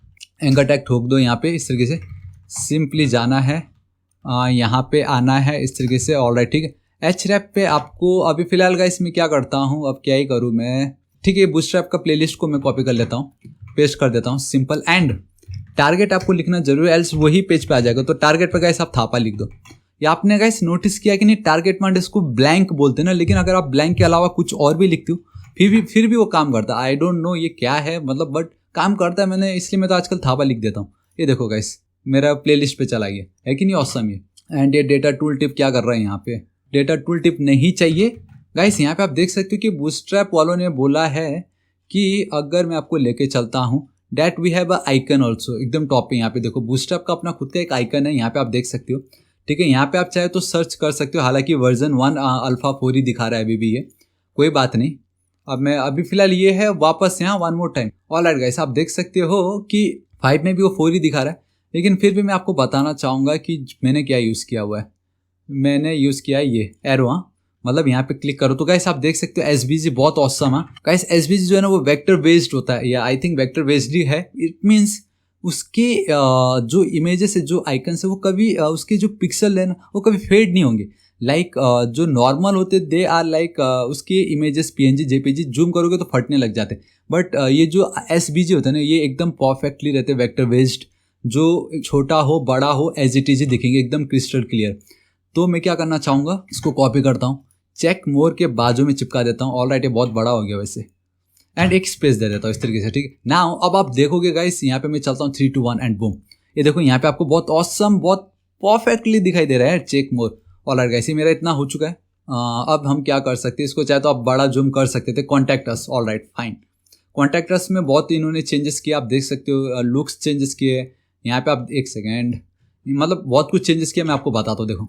एंकर टैग ठोक दो यहाँ पे, इस तरीके से सिंपली जाना है, यहाँ पे आना है इस तरीके से। ऑल राइट, ठीक है। href पे आपको अभी फिलहाल गाइस मैं क्या करता हूँ, अब क्या ही करूँ मैं, ठीक है। बूस्ट्रैप का प्लेलिस्ट को मैं कॉपी कर लेता हूँ, पेस्ट कर देता हूँ, सिंपल। एंड टारगेट आपको लिखना जरूर है, एल्स वही पेज पे आ जाएगा। तो टारगेट पे गाइस आप थापा लिख दो। या आपने गाइस नोटिस किया कि नहीं, टारगेट मार्क इसको ब्लैंक बोलते हैं ना, लेकिन अगर आप ब्लैंक के अलावा कुछ और भी लिखते हो फिर भी वो काम करता है। आई डोंट नो ये क्या है, मतलब बट काम करता है। मैंने इसलिए मैं तो आजकल थापा लिख देता हूँ। ये देखो गाइस मेरा प्लेलिस्ट पे चला गया है कि नहीं, ऑसम ये। एंड ये डेटा टूल टिप क्या कर रहा है यहाँ पे, डेटा टूल टिप नहीं चाहिए गाइस। यहाँ पे आप देख सकते हो कि बूस्ट्रैप वालों ने बोला है कि अगर मैं आपको लेके चलता हूँ that we have a icon also, एकदम टॉप पे। यहाँ पे देखो बूस्ट्रैप का अपना खुद का एक आइकन है, यहाँ पे आप देख सकते हो, ठीक है। यहाँ पे आप चाहे तो सर्च कर सकते हो, हालांकि वर्जन 1 अल्फा 4 ही दिखा रहा है अभी भी, ये कोई बात नहीं। अब मैं अभी फिलहाल ये है, वापस यहाँ one more time. All right guys, आप देख सकते हो कि 5 में भी वो 4 ही दिखा रहा है, लेकिन फिर भी मैं आपको बताना चाहूँगा कि मैंने क्या यूज़ किया हुआ है। मैंने यूज़ किया है ये एरो, मतलब यहाँ पे क्लिक करो तो गाइस आप देख सकते हो SVG बहुत ऑसम है गाइस। SVG जो है ना वो वेक्टर बेस्ड होता है, या आई थिंक वेक्टर बेस्ड ही है। इट मीन्स उसके जो इमेजेस है, जो आइकन्स है, वो कभी उसके जो पिक्सल है ना वो कभी फेड नहीं होंगे। लाइक जो नॉर्मल होते दे आर लाइक उसके इमेजेस PNG JPG जूम करोगे तो फटने लग जाते। बट ये जो SVG होता है ना ये एकदम परफेक्टली रहते वेक्टर बेस्ड, जो छोटा हो बड़ा हो एज इट इज दिखेंगे, एकदम क्रिस्टल क्लियर। तो मैं क्या करना चाहूँगा, इसको कॉपी करता हूँ, चेक मोर के बाजू में चिपका देता हूँ। ऑल राइट, ये बहुत बड़ा हो गया वैसे, एंड एक स्पेस दे देता हूँ इस तरीके से, ठीक है। नाउ अब आप देखोगे गाइस यहाँ पे मैं चलता हूँ 3 2 1 एंड बूम। ये देखो यहाँ पे आपको बहुत ऑसम, बहुत परफेक्टली दिखाई दे रहा है चेक मोर। ऑल राइट गाइस, ये मेरा इतना हो चुका है। अब हम क्या कर सकते हैं, इसको चाहे तो आप बड़ा जूम कर सकते थे। Contact us, all right fine. Contact us में बहुत इन्होंने चेंजेस किया, आप देख सकते हो, लुक्स चेंजेस किए यहाँ पे। आप एक सेकेंड, मतलब बहुत कुछ चेंजेस किया, मैं आपको बताता हूँ। देखो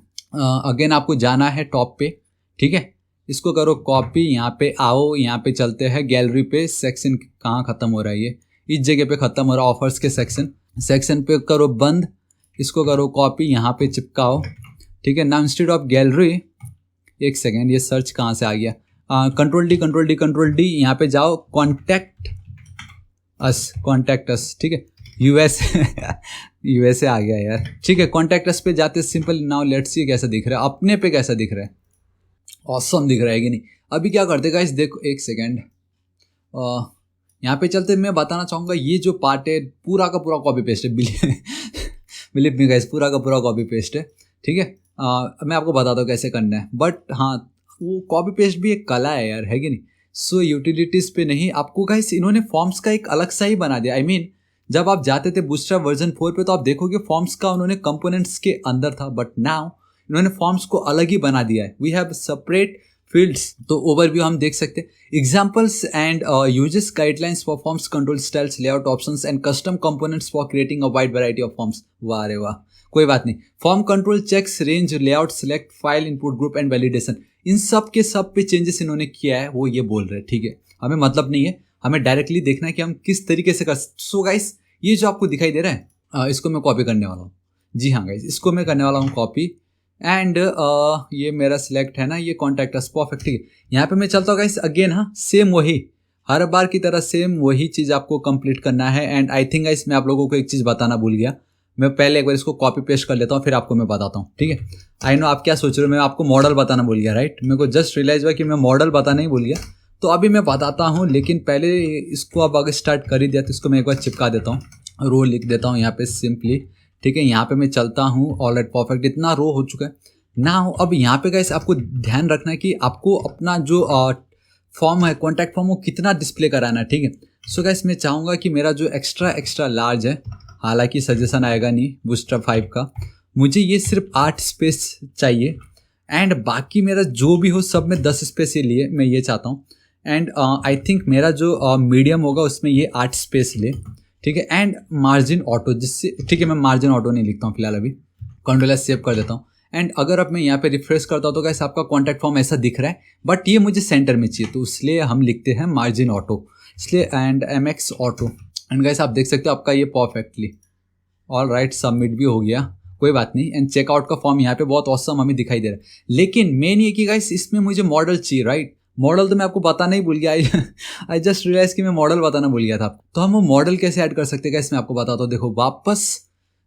अगेन आपको जाना है टॉप पे, ठीक है। इसको करो कॉपी, यहाँ पे आओ, यहाँ पे चलते हैं गैलरी पे। सेक्शन कहाँ ख़त्म हो रहा है, ये इस जगह पे ख़त्म हो रहा है, ऑफर्स के सेक्शन पे करो बंद। इसको करो कॉपी, यहाँ पे चिपकाओ, ठीक है। नाउ इंस्टेड ऑफ गैलरी, एक सेकेंड, ये सर्च कहाँ से आ गया, कंट्रोल डी, यहाँ पे जाओ, कॉन्टैक्ट अस, ठीक है। यूएसए आ गया यार, ठीक है। कॉन्टैक्ट अस पे जाते सिंपल। नाउ लेट्स सी कैसा दिख रहा है, अपने पे कैसा दिख रहा है, ऑसम दिख रहा है कि नहीं। अभी क्या करते गाइस, देखो एक सेकेंड, यहाँ पे चलते। मैं बताना चाहूँगा ये जो पार्ट है पूरा का पूरा कॉपी पेस्ट है, बिलीव मी गाइस, पूरा का पूरा कॉपी पेस्ट है, ठीक है। मैं आपको बताता हूँ कैसे करना है, बट हाँ वो कॉपी पेस्ट भी एक कला है यार, है कि नहीं। सो यूटिलिटीज़ पे नहीं, आपको गाइस इन्होंने फॉर्म्स का एक अलग सा ही बना दिया। आई मीन जब आप जाते थे बूस्ट्रैप वर्जन 4 पे तो आप देखोगे फॉर्म्स का उन्होंने कंपोनेंट्स के अंदर था, बट नाउ इन्होंने फॉर्म्स को अलग ही बना दिया है। We have separate fields. तो ओवरव्यू हम देख सकते हैं, examples and usages guidelines for forms, control styles, layout options and custom components for creating a wide variety of forms. वाह रे वाह, कोई बात नहीं। Form control, checks, range, layout, select, file, input, group and validation, इन सब के सब पे चेंजेस इन्होंने किया है, वो ये बोल रहे हैं, ठीक है। हमें मतलब नहीं है, हमें डायरेक्टली देखना है कि हम किस तरीके से कर। सो गाइस ये जो आपको दिखाई दे रहा है इसको मैं कॉपी करने वाला हूँ। जी हाँ गाइस, इसको मैं करने वाला हूँ कॉपी। एंड ये मेरा सिलेक्ट है ना, ये कॉन्टैक्ट अस, परफेक्ट, ठीक है। यहाँ पे मैं चलता हूँ गाइस अगेन, हाँ सेम वही हर बार की तरह सेम वही चीज़ आपको कंप्लीट करना है। एंड आई थिंक गाइस मैं आप लोगों को एक चीज़ बताना भूल गया, मैं पहले एक बार इसको कॉपी पेस्ट कर लेता हूँ फिर आपको मैं बताता हूँ, ठीक है। आई नो आप क्या सोच रहे हो, मैं आपको मॉडल बताना भूल गया, राइट। मेरे को जस्ट रियलाइज हुआ कि मैं मॉडल बताना ही भूल गया, तो अभी मैं बताता हूँ। लेकिन पहले इसको अब अगर स्टार्ट कर ही दिया तो इसको मैं एक बार चिपका देता हूँ, रो लिख देता हूँ यहाँ पे सिंपली, ठीक है। यहाँ पे मैं चलता हूँ, ऑलराइट परफेक्ट, इतना रो हो चुका है ना। अब यहाँ पे गाइस आपको ध्यान रखना है कि आपको अपना जो फॉर्म है, कॉन्टैक्ट फॉर्म, वो कितना डिस्प्ले कराना है, ठीक है। सो गाइस मैं चाहूँगा कि मेरा जो एक्स्ट्रा लार्ज है, हालांकि सजेशन आएगा नहीं बूस्टरैप 5 का, मुझे ये सिर्फ 8 स्पेस चाहिए। एंड बाकी मेरा जो भी हो सब में 10 स्पेस ही लिए, मैं ये चाहता हूँ। एंड आई थिंक मेरा जो मीडियम होगा उसमें ये 8 स्पेस ले, ठीक है। एंड मार्जिन ऑटो, जिससे, ठीक है, मैं मार्जिन ऑटो नहीं लिखता हूँ फिलहाल, अभी कंट्रोल एस सेव कर देता हूँ। एंड अगर अब मैं यहाँ पे रिफ्रेश करता हूँ तो गाइस आपका कॉन्टैक्ट फॉर्म ऐसा दिख रहा है, बट ये मुझे सेंटर में चाहिए, तो इसलिए हम लिखते हैं मार्जिन ऑटो, इसलिए and MX auto. And guys आप देख सकते हो आपका ये परफेक्टली ऑल राइट सबमिट भी हो गया, कोई बात नहीं। एंड चेकआउट का फॉर्म यहाँ पे बहुत ऑसम हमें दिखाई दे रहा है। लेकिन मेन ये कि गाइस इसमें मुझे मॉडल चाहिए, राइट। मॉडल तो मैं आपको बताना ही भूल गया, आई जस्ट रियलाइज कि मैं मॉडल बताना भूल गया था। तो हम वो मॉडल कैसे ऐड कर सकते हैं गाइस, मैं आपको बताता हूँ। देखो वापस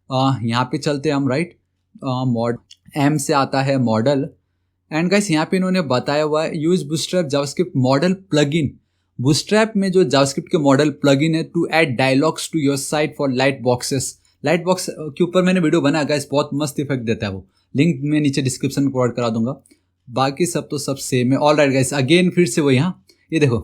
यहाँ पे चलते हैं हम, राइट। मॉड M से आता है मॉडल। एंड गाइस यहाँ पे इन्होंने बताया हुआ है use bootstrap JavaScript modal plugin. Bootstrap में जो जावास्क्रिप्ट के मॉडल प्लगइन है to add dialogs to your site for light boxes. Light box के ऊपर मैंने वीडियो बनाया गाइस, बहुत मस्त इफेक्ट देता है वो, लिंक मैं नीचे डिस्क्रिप्शन में प्रोवाइड करा दूंगा। बाकी सब तो सब सेम है। ऑल राइट गाइस, अगेन फिर से वही, हाँ ये देखो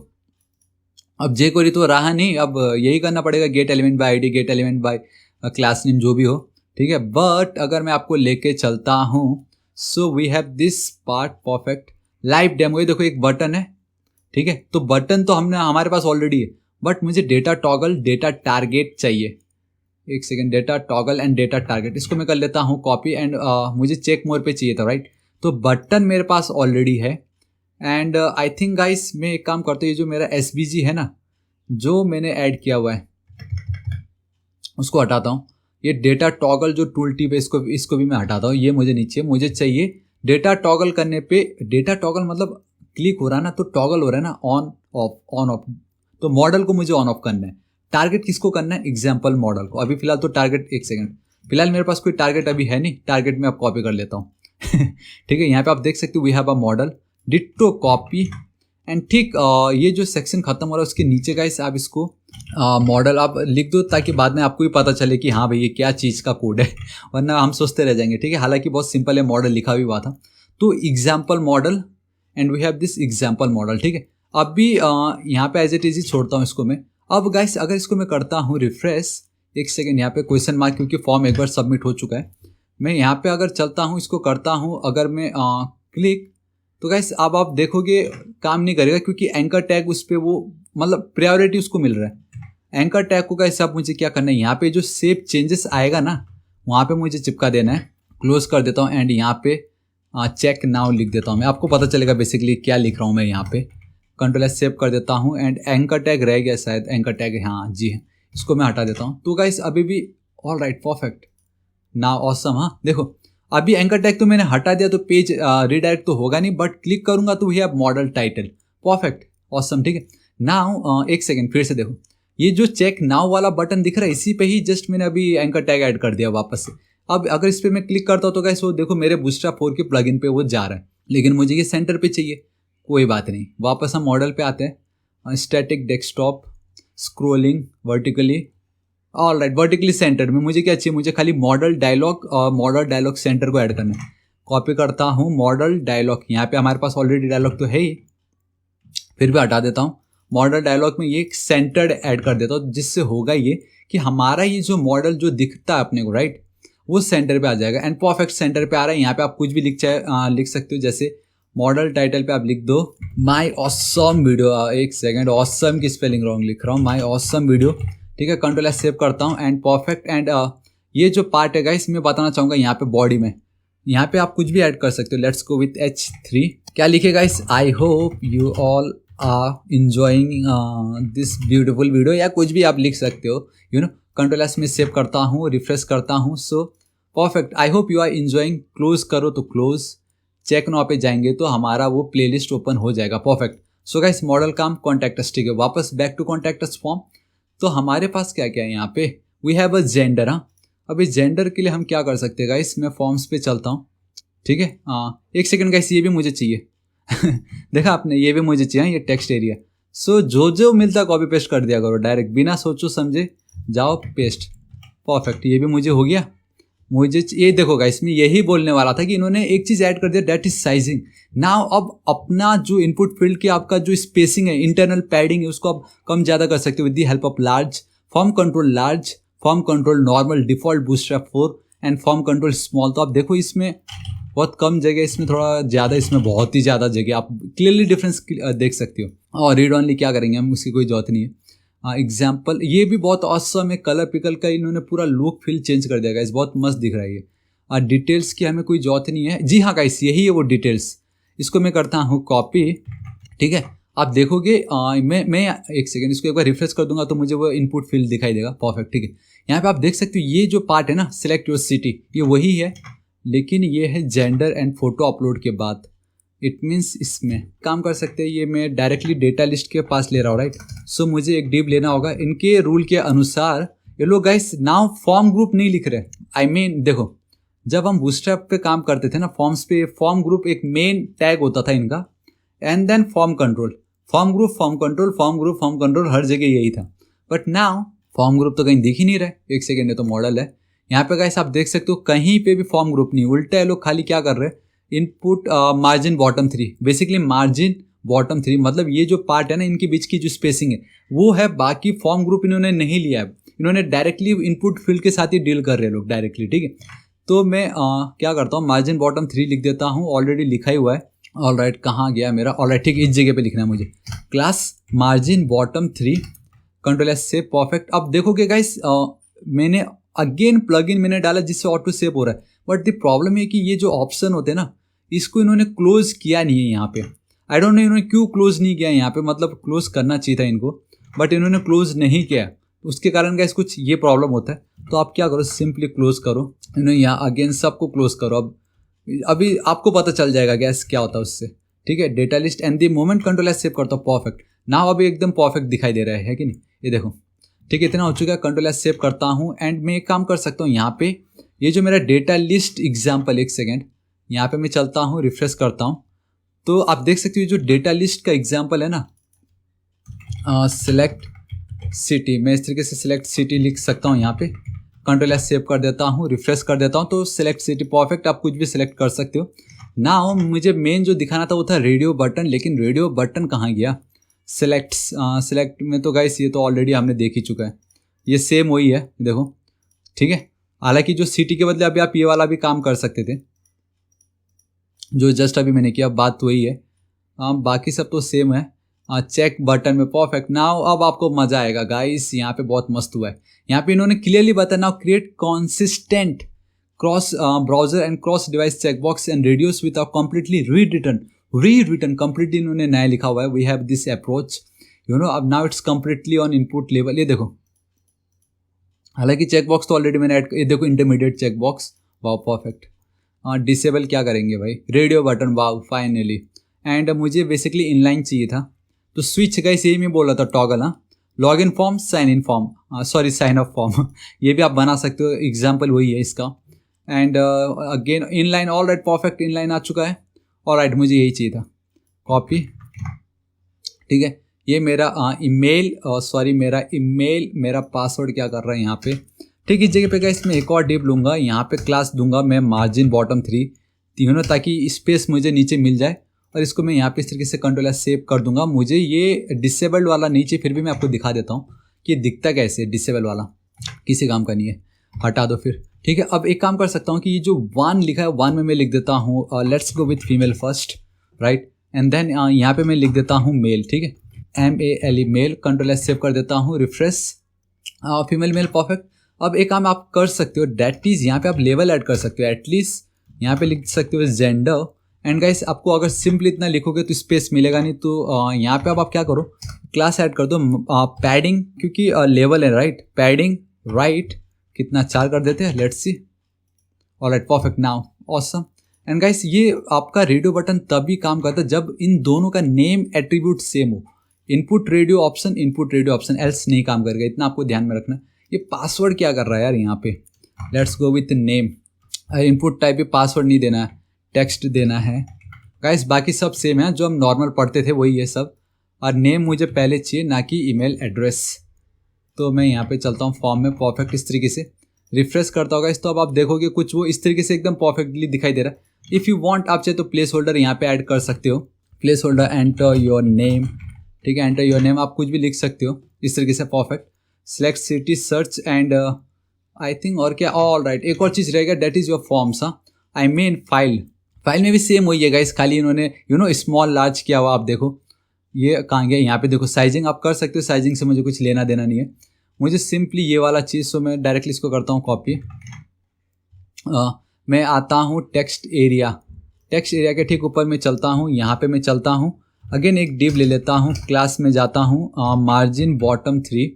अब jQuery तो रहा नहीं, अब यही करना पड़ेगा, gate element by ID, gate element by class name, जो भी हो, ठीक है। बट अगर मैं आपको लेके चलता हूँ, so we have this part perfect live demo. ये देखो एक बटन है, ठीक है। तो बटन तो हमारे पास ऑलरेडी है, बट मुझे डेटा टॉगल, डेटा टारगेट चाहिए। एक second, data toggle and data target, इसको मैं कर लेता हूँ कॉपी। एंड मुझे चेक मोर पे चाहिए था, राइट। तो बटन मेरे पास ऑलरेडी है। एंड आई थिंक गाइस मैं एक काम करता हूँ, ये जो मेरा SVG है ना, जो मैंने ऐड किया हुआ है उसको हटाता हूँ। ये डेटा टॉगल जो टूल टिप है, इसको भी मैं हटाता हूँ, ये मुझे नीचे, मुझे चाहिए डेटा टॉगल करने पे, डेटा टॉगल मतलब क्लिक हो रहा है ना तो टॉगल हो रहा है ना, ऑन ऑफ, तो मॉडल को मुझे ऑन ऑफ करना है। टारगेट किसको करना है, एग्जाम्पल मॉडल को। अभी फिलहाल तो टारगेट, एक सेकंड, फिलहाल मेरे पास कोई टारगेट अभी है नहीं, टारगेट में आप कॉपी कर लेता हूँ ठीक है। यहाँ पे आप देख सकते हो we have a modal, ditto copy. And ठीक ये जो सेक्शन खत्म हो रहा है उसके नीचे गाइस आप इसको मॉडल आप लिख दो, ताकि बाद में आपको भी पता चले कि हाँ भाई ये क्या चीज़ का कोड है, वरना हम सोचते रह जाएंगे, ठीक है। हालांकि बहुत सिंपल है, मॉडल लिखा भी हुआ था। तो example modal and we have this example modal, ठीक है। अभी यहाँ पे एज इट इज ही छोड़ता हूँ इसको मैं। अब गाइस अगर इसको मैं करता हूँ रिफ्रेश, एक सेकेंड, यहाँ पे क्वेश्चन मार्क, क्योंकि फॉर्म एक बार सबमिट हो चुका है। मैं यहाँ पे अगर चलता हूँ, इसको करता हूँ, अगर मैं क्लिक, तो गाइस अब आप देखोगे काम नहीं करेगा, क्योंकि एंकर टैग उस पर वो मतलब प्रायोरिटी उसको मिल रहा है। एंकर टैग को गाइस अब मुझे क्या करना है, यहाँ पे जो सेव चेंजेस आएगा ना वहाँ पे मुझे चिपका देना है। क्लोज कर देता हूँ एंड यहाँ पे चेक नाउ लिख देता हूँ मैं, आपको पता चलेगा बेसिकली क्या लिख रहा हूँ मैं। यहाँ पे कंट्रोल एस सेव कर देता हूँ एंड एंकर टैग रह गया शायद, एंकर टैग, हाँ जी है, इसको मैं हटा देता हूँ। तो गाइस अभी भी all right perfect now awesome. हाँ देखो अभी एंकर टैग तो मैंने हटा दिया, तो पेज रीडायरेक्ट तो होगा नहीं, बट क्लिक करूंगा तो ये अब मॉडल टाइटल, परफेक्ट ऑसम, ठीक है। नाउ एक सेकेंड, फिर से देखो ये जो चेक नाउ वाला बटन दिख रहा है, इसी पे ही जस्ट मैंने अभी एंकर टैग ऐड कर दिया वापस से। अब अगर इस पर मैं क्लिक करता हूँ तो गाइस वो देखो मेरे बूस्टरैप 4 के प्लगइन पे वो जा रहा है, लेकिन मुझे ये सेंटर पे चाहिए। कोई बात नहीं, वापस हम मॉडल पे आते हैं, static desktop, scrolling vertically, all right vertically centre में मुझे क्या चाहिए, मुझे खाली मॉडल डायलॉग और मॉडल डायलॉग सेंटर को ऐड करना है। कॉपी करता हूँ मॉडल डायलॉग, यहाँ पे हमारे पास ऑलरेडी डायलॉग तो है ही, फिर भी हटा देता हूँ। मॉडल डायलॉग में ये सेंटर्ड ऐड कर देता हूँ, जिससे होगा ये कि हमारा ये जो मॉडल जो दिखता है अपने को, राइट, वो सेंटर पे आ जाएगा एंड परफेक्ट सेंटर पे आ रहा है। यहाँ पे आप कुछ भी लिख सकते हो, जैसे मॉडल टाइटल पे आप लिख दो माई ऑसम वीडियो, एक सेकेंड, ऑसम की स्पेलिंग रॉन्ग लिख रहा हूँ, माई ऑसम वीडियो, ठीक है। कंट्रोल एस सेव करता हूँ एंड परफेक्ट। एंड ये जो पार्ट है गाइस मैं बताना चाहूँगा, यहाँ पे बॉडी में यहाँ पे आप कुछ भी ऐड कर सकते हो। लेट्स गो विथ H3, क्या लिखे guys, I hope you all are enjoying this beautiful video, या कुछ भी आप लिख सकते हो, यू नो। कंट्रोल एस में सेव करता हूँ, रिफ्रेश करता हूँ, so perfect, I hope you are enjoying. Close करो तो क्लोज, चेक नाउ पे जाएंगे तो हमारा वो प्लेलिस्ट ओपन हो जाएगा, परफेक्ट। सो गाइस मॉडल काम कॉन्टैक्ट अस, ठीक है। वापस back to contact us form. तो हमारे पास क्या क्या है यहाँ पे, वी हैव अ जेंडर। हाँ, अब इस जेंडर के लिए हम क्या कर सकते हैं गाइस, मैं फॉर्म्स पे चलता हूँ, ठीक है। एक सेकंड गाइस, ये भी मुझे चाहिए देखा आपने, ये भी मुझे चाहिए, ये टेक्स्ट एरिया। सो जो मिलता कॉपी पेस्ट कर दिया करो डायरेक्ट, बिना सोचो समझे जाओ पेस्ट, परफेक्ट। ये भी मुझे हो गया। मुझे ये देखो गाइस, मैं यही बोलने वाला था कि इन्होंने एक चीज़ ऐड कर दिया, दैट इज साइजिंग। नाउ अब अपना जो इनपुट फील्ड की आपका जो स्पेसिंग है, इंटरनल पैडिंग है, उसको आप कम ज़्यादा कर सकते हो with the help of large, form control large, form control normal, default bootstrap 4 and form control small. तो आप देखो इसमें बहुत कम जगह, इसमें थोड़ा ज़्यादा, इसमें बहुत ही ज़्यादा जगह, आप क्लियरली डिफरेंस देख सकते हो। और रीड ऑनली क्या करेंगे हम, उसकी कोई जरूरत नहीं है। एग्जाम्पल ये भी बहुत ऑसम है, कलर पिकल का इन्होंने पूरा लुक फील चेंज कर दिया गाइस, बहुत मस्त दिख रहा है ये। डिटेल्स की हमें कोई जरूरत नहीं है। जी हाँ गाइस, यही है वो डिटेल्स। इसको मैं करता हूँ कॉपी, ठीक है। आप देखोगे मैं एक सेकेंड इसको एक बार रिफ्रेश कर दूंगा तो मुझे वो इनपुट फील्ड दिखाई देगा, परफेक्ट, ठीक है। यहाँ पे आप देख सकते हो ये जो पार्ट है ना, सिलेक्ट योर सिटी, ये वही है, लेकिन ये है जेंडर एंड फोटो अपलोड के बाद। इट मीन्स इसमें काम कर सकते हैं, ये मैं डायरेक्टली डेटा लिस्ट के पास ले रहा हूँ, राइट। सो मुझे एक डिव लेना होगा। इनके रूल के अनुसार ये लोग गाइस नाउ फॉर्म ग्रुप नहीं लिख रहे। आई मीन देखो, जब हम बूटस्ट्रैप पे काम करते थे ना, फॉर्म्स पे, फॉर्म ग्रुप एक मेन टैग होता था इनका, and then form control, form group, form control, form group, form control, हर जगह यही था। बट नाउ फॉर्म ग्रुप तो कहीं दिख ही नहीं रहा। एक सेकेंड है तो मॉडल है यहाँ पे गाइस, आप देख सकते हो कहीं पे भी फॉर्म ग्रुप नहीं। उल्टा है, लोग खाली क्या कर रहे हैं, input margin bottom 3, basically margin bottom 3, मतलब ये जो पार्ट है ना, इनके बीच की जो स्पेसिंग है वो है, बाकी फॉर्म ग्रुप इन्होंने नहीं लिया है। इन्होंने डायरेक्टली इनपुट फील्ड के साथ ही डील कर रहे हैं लोग डायरेक्टली, ठीक है। तो मैं क्या करता हूँ, मार्जिन बॉटम 3 लिख देता हूँ, ऑलरेडी लिखा ही हुआ है। ऑल राइट, कहाँ गया मेरा, ऑल राइट, ठीक, इस जगह पे लिखना है मुझे, class margin bottom 3, control S save, perfect. अब देखोगे गाइस, मैंने अगेन प्लगइन मैंने डाला जिससे ऑटो सेव हो रहा है। बट द प्रॉब्लम है कि ये जो ऑप्शन होते हैं ना, इसको इन्होंने क्लोज किया नहीं है यहाँ पे। आई डोंट नो इन्होंने क्यों क्लोज नहीं किया यहाँ पे, मतलब क्लोज करना चाहिए था इनको, बट इन्होंने क्लोज नहीं किया। उसके कारण गाइस कुछ ये प्रॉब्लम होता है। तो आप क्या करो, सिंपली क्लोज करो, इन्होंने यहाँ अगेन सबको क्लोज करो। अब अभी आपको पता चल जाएगा गैस क्या होता है उससे, ठीक है। Data list and the moment control S save करता हूँ, परफेक्ट। ना अभी एकदम परफेक्ट दिखाई दे रहा है कि नहीं, ये देखो, ठीक है, इतना हो चुका है। कंट्रोल एस सेव करता हूँ एंड मैं एक काम कर सकता हूँ यहाँ पे, ये जो मेरा डेटा लिस्ट एग्जाम्पल, एक सेकेंड यहाँ पे मैं चलता हूँ, रिफ्रेश करता हूँ, तो आप देख सकते हो जो डेटा लिस्ट का एग्जाम्पल है ना, सिलेक्ट सिटी, मैं इस तरीके से सिलेक्ट सिटी लिख सकता हूँ यहाँ पे। कंट्रोल एस सेव कर देता हूँ, रिफ्रेश कर देता हूँ, तो सिलेक्ट सिटी, परफेक्ट। आप कुछ भी सिलेक्ट कर सकते हो ना। मुझे मेन जो दिखाना था वो था रेडियो बटन, लेकिन रेडियो बटन कहाँ गया, सिलेक्ट में तो गाइस ये तो ऑलरेडी हमने देख ही चुका है, ये सेम वही है, देखो, ठीक है। हालांकि जो सिटी के बदले अभी आप ये वाला भी काम कर सकते थे, जो जस्ट अभी मैंने किया, बात तो वही है। बाकी सब तो सेम है। चेक बटन में, परफेक्ट। नाउ अब आपको मजा आएगा गाइस, यहाँ पे बहुत मस्त हुआ है। यहाँ पे इन्होंने क्लियरली बताया, now create consistent cross browser and cross device checkbox and reduce with a completely rewritten completely इन्होंने नया लिखा हुआ है। We have this approach, you know, अब now it's completely on input level. ये देखो, हालांकि चेकबॉक्स तो ऑलरेडी मैंने ऐड, ये देखो intermediate checkbox, wow, perfect. Disable क्या करेंगे भाई, radio button, wow, finally. And मुझे बेसिकली इनलाइन चाहिए था, तो स्विच गाइस यही मैं बोल रहा था, टॉगल। हाँ, log in form, sign in form, sorry sign up form ये भी आप बना सकते हो, एग्जाम्पल वही है इसका। And again inline, all right, perfect, inline आ चुका है। ऑल राइट, मुझे यही चाहिए था, कॉपी, ठीक है। ये मेरा ईमेल, सॉरी मेरा ईमेल, मेरा पासवर्ड क्या कर रहा है यहाँ पे, ठीक। इस जगह पे गाइस मैं एक और डिव लूँगा, यहाँ पे क्लास दूंगा मैं मार्जिन बॉटम 3, यू नो, ताकि स्पेस मुझे नीचे मिल जाए। और इसको मैं यहाँ पे इस तरीके से कंट्रोल एस सेव कर दूंगा। मुझे ये डिसेबल्ड वाला नीचे, फिर भी मैं आपको दिखा देता हूँ कि दिखता कैसे, डिसेबल वाला किसी काम का नहीं है, हटा दो फिर, ठीक है। अब एक काम कर सकता हूँ कि ये जो 1 लिखा है, 1 में मैं लिख देता हूँ let's go with female first, right. And then यहाँ पे मैं लिख देता हूँ मेल, ठीक है, MALE male, control S save कर देता हूँ, रिफ्रेश, फीमेल मेल, परफेक्ट। अब एक काम आप कर सकते हो, डैट इज यहाँ पे आप लेवल ऐड कर सकते हो, एटलीस्ट यहाँ पे लिख सकते हो जेंडर। एंड गाइस आपको अगर सिंपली इतना लिखोगे तो स्पेस मिलेगा नहीं, तो यहाँ पे अब आप क्या करो, क्लास ऐड कर दो, पैडिंग, क्योंकि लेवल है, राइट, पैडिंग, राइट, कितना 4 कर देते हैं, let's see, alright, perfect, now awesome. And guys ये आपका रेडियो बटन तभी काम करता है जब इन दोनों का नेम एट्रीब्यूट सेम हो। इनपुट रेडियो ऑप्शन एल्स नहीं काम करेगा, इतना आपको ध्यान में रखना। ये पासवर्ड क्या कर रहा है यार यहाँ पे, let's go with name. Input type पे पासवर्ड नहीं देना है, टेक्स्ट देना है गाइस। बाकी सब सेम है, जो हम नॉर्मल पढ़ते थे वही है सब। और नेम मुझे पहले चाहिए, ना कि ईमेल एड्रेस। तो मैं यहाँ पे चलता हूँ फॉर्म में, परफेक्ट इस तरीके से रिफ्रेश करता होगा इस, तो अब आप देखोगे कुछ वो इस तरीके से एकदम परफेक्टली दिखाई दे रहा है। इफ़ यू वांट आप चाहे तो प्लेस होल्डर यहाँ पे ऐड कर सकते हो। Place holder, enter your name, ठीक है, एंटर योर नेम आप कुछ भी लिख सकते हो इस तरीके से, perfect. Select city, search and I think और क्या, ऑल राइट। एक और चीज़ रहेगा, डेट इज़ योर फॉर्म्स। हाँ, आई मीन फाइल में भी सेम वही है गाइस, खाली इन्होंने स्मॉल लार्ज किया हुआ। आप देखो ये कहाँ गया, यहाँ पे देखो साइजिंग आप कर सकते हो, साइजिंग से मुझे कुछ लेना देना नहीं है। मुझे सिंपली ये वाला चीज़, सो मैं डायरेक्टली इसको करता हूँ कॉपी। मैं आता हूँ टेक्स्ट एरिया के ठीक ऊपर मैं चलता हूँ, यहाँ पे मैं चलता हूँ। अगेन एक डिव ले लेता हूँ, क्लास में जाता हूँ, मार्जिन बॉटम 3,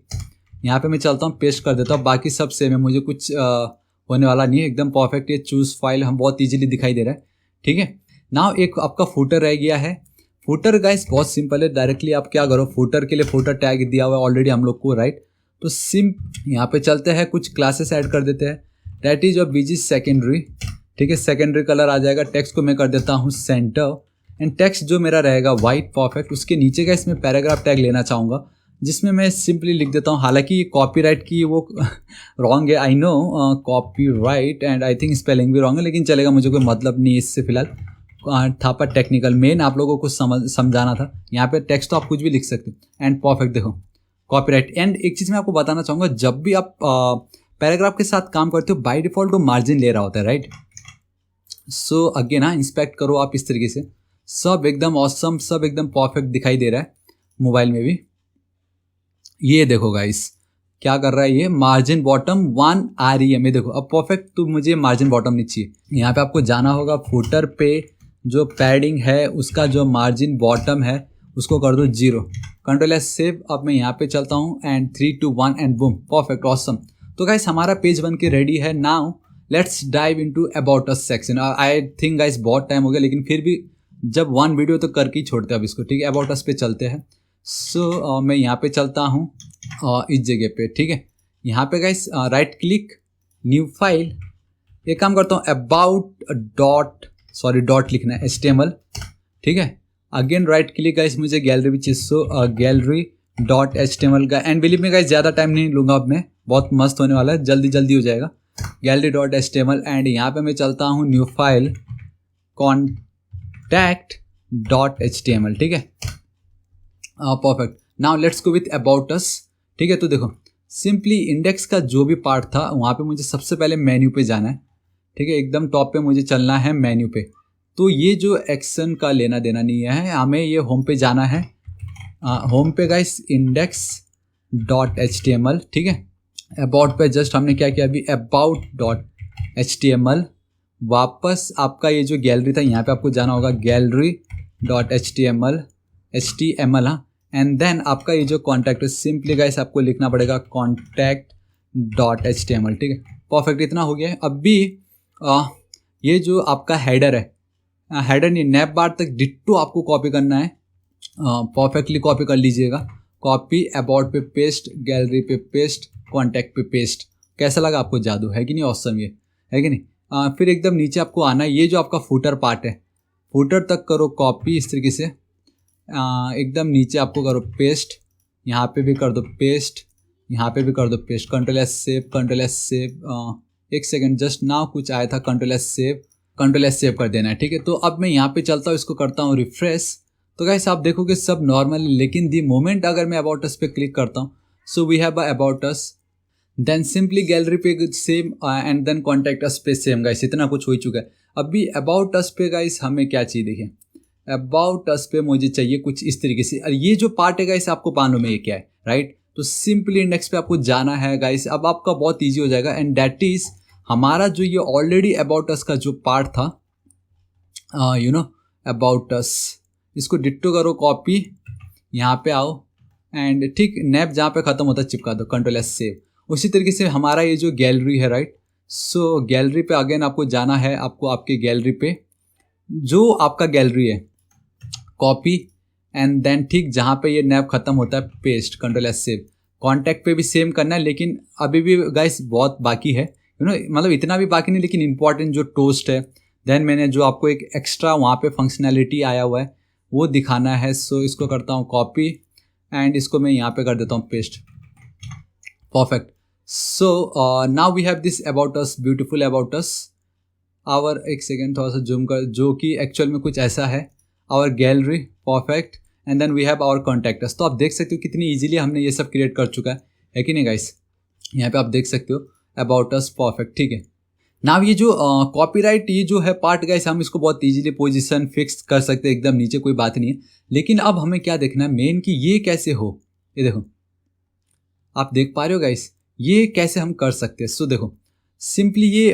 यहाँ पे मैं चलता हूँ, पेस्ट कर देता हूँ। बाकी सब सेम है, मुझे कुछ होने वाला नहीं है, एकदम परफेक्ट। ये चूज़ फाइल हम बहुत ईजिली दिखाई दे रहा है, ठीक है। नाउ एक आपका फुटर रह गया है। फुटर गाइस बहुत सिंपल है, डायरेक्टली आप क्या करो, फुटर के लिए फुटर टैग दिया हुआ है ऑलरेडी हम लोग को, राइट। तो यहाँ पे चलते हैं, कुछ क्लासेस ऐड कर देते हैं। That is your BG secondary, ठीक है, सेकेंडरी कलर आ जाएगा। टेक्स्ट को मैं कर देता हूँ सेंटर, एंड टेक्स्ट जो मेरा रहेगा वाइट, परफेक्ट। उसके नीचे का इसमें पैराग्राफ टैग लेना चाहूँगा, जिसमें मैं सिंपली लिख देता हूँ, हालांकि कॉपीराइट की वो रॉन्ग है, I know, copyright and I think spelling भी रॉन्ग है, लेकिन चलेगा, मुझे कोई मतलब नहीं इससे फिलहाल। थापा टेक्निकल, मेन आप लोगों को समझाना था। यहाँ पे टेक्स्ट तो आप कुछ भी लिख सकते हो, एंड परफेक्ट देखो कॉपीराइट। एंड एक चीज़ मैं आपको बताना चाहूँगा, जब भी आप पैराग्राफ के साथ काम करते हो बाय डिफ़ॉल्ट वो मार्जिन ले रहा होता है, राइट। सो अगेन हाँ, इंस्पेक्ट करो आप इस तरीके से, सब एकदम ऑसम, सब एकदम परफेक्ट दिखाई दे रहा है मोबाइल में भी। ये देखो गाइस क्या कर रहा है, ये मार्जिन बॉटम 1 आ रही है, मैं देखो अब परफेक्ट। तो मुझे मार्जिन बॉटम नहीं चाहिए। यहाँ पे आपको जाना होगा, फुटर पे जो पैडिंग है उसका जो मार्जिन बॉटम है उसको कर दो 0। Control S save. अब मैं यहाँ पे चलता हूँ, and 3 2 1 and boom, perfect, awesome. तो गाइस हमारा पेज बन के रेडी है। Now let's dive into about us section. I think guys बहुत टाइम हो गया, लेकिन फिर भी जब 1 वीडियो तो करके ही छोड़ते हैं अब इसको, ठीक है। अबाउट अस पे चलते हैं। सो मैं यहाँ पे चलता हूँ इस जगह पे, ठीक है। यहाँ पे guys right click, new file. एक काम करता हूँ, डॉट लिखना है, HTML, ठीक है। अगेन राइट क्लिक गाइस, मुझे गैलरी भी चाहिए, सो गैलरी डॉट HTML का। एंड बिलीव में गाइस ज़्यादा टाइम नहीं लूँगा अब मैं, बहुत मस्त होने वाला है, जल्दी जल्दी हो जाएगा। गैलरी डॉट HTML, एंड यहाँ पे मैं चलता हूँ new file, contact dot HTML, ठीक है, perfect. Now let's go with about us, ठीक है। तो देखो सिंपली इंडेक्स का जो भी पार्ट था वहाँ पे मुझे सबसे पहले मेन्यू पे जाना है, ठीक है, एकदम टॉप पे मुझे चलना है मेन्यू पे। तो ये जो एक्शन का लेना देना नहीं है, हमें ये होम पे जाना है। होम पे गाइस इंडेक्स डॉट HTML, ठीक है। अबाउट पे जस्ट हमने क्या किया अभी, अबाउट डॉट HTML। वापस आपका ये जो गैलरी था यहाँ पे आपको जाना होगा, गैलरी डॉट HTML, हाँ। एंड देन आपका ये जो कॉन्टैक्ट है, सिंपली गाइस आपको लिखना पड़ेगा कॉन्टैक्ट डॉट HTML, ठीक है, परफेक्ट। इतना हो गया है। अब भी ये जो आपका हेडर है, हेडर नहीं, नैप बार तक डिट्टो आपको कॉपी करना है, परफेक्टली कॉपी कर लीजिएगा। कॉपी, अबाउट पे पेस्ट, गैलरी पे पेस्ट, कॉन्टैक्ट पे पेस्ट। कैसा लगा आपको जादू, है कि नहीं, ऑसम ये, है कि नहीं। फिर एकदम नीचे आपको आना है, ये जो आपका फुटर पार्ट है, फुटर तक करो कॉपी इस तरीके से, एकदम नीचे आपको करो पेस्ट, यहाँ पे भी कर दो पेस्ट, यहाँ पे भी कर दो पेस्ट। कंट्रोल एस सेव, एक सेकेंड, जस्ट नाउ कुछ आया था, कंट्रोल एस सेव कर देना है, ठीक है। तो अब मैं यहाँ पे चलता हूँ, इसको करता हूँ रिफ्रेश। तो गाइस आप देखोगे सब नॉर्मल, लेकिन दी मोमेंट अगर मैं अबाउट अस पे क्लिक करता हूँ, so we have about us, then simply gallery पे same, and then contact us पे सेम। गाइस इतना कुछ हो चुका है। अभी अबाउट अस पे गाइस हमें क्या चाहिए, देखिए अबाउट अस पे मुझे चाहिए कुछ इस तरीके से। और ये जो पार्ट है गाइस आपको मालूम है ये क्या है, राइट। तो सिंपली इंडेक्स पे आपको जाना है गाइस, अब आपका बहुत ईजी हो जाएगा। एंड दैट इज हमारा जो ये ऑलरेडी अबाउट अस का जो पार्ट था, अबाउट अस, इसको डिट्टो करो कॉपी, यहाँ पे आओ, एंड ठीक नैप जहाँ पे ख़त्म होता है चिपका दो, कंट्रोल एस सेव। उसी तरीके से हमारा ये जो गैलरी है, राइट। सो गैलरी पे अगेन आपको जाना है, आपको आपके गैलरी पे जो आपका गैलरी है कॉपी, एंड देन ठीक जहाँ पे ये नैब खत्म होता है paste, control S save. Contact पे भी सेम करना है, लेकिन अभी भी गाइस बहुत बाकी है, मतलब इतना भी बाकी नहीं, लेकिन इंपॉर्टेंट जो टोस्ट है, देन मैंने जो आपको एक एक्स्ट्रा वहाँ पे फंक्शनैलिटी आया हुआ है वो दिखाना है। सो इसको करता हूँ कॉपी एंड इसको मैं यहाँ पे कर देता हूँ paste. Perfect. So now we have this about us, beautiful about us, our, एक सेकेंड थोड़ा सा जूम कर, जो कि एक्चुअल में कुछ ऐसा है, our gallery, perfect, and then we have our contactors. तो आप देख सकते हो कितनी इजीली हमने ये सब क्रिएट कर चुका है कि नहीं गाइस। यहाँ पे आप देख सकते हो अबाउट अस, परफेक्ट, ठीक है। नाउ ये जो कॉपीराइट ये जो है पार्ट गाइस, हम इसको बहुत इजीली पोजीशन फिक्स कर सकते हैं एकदम नीचे, कोई बात नहीं है। लेकिन अब हमें क्या देखना है मेन कि ये कैसे हो। ये देखो, आप देख पा रहे हो गाइस, ये कैसे हम कर सकते हैं। सो देखो सिंपली ये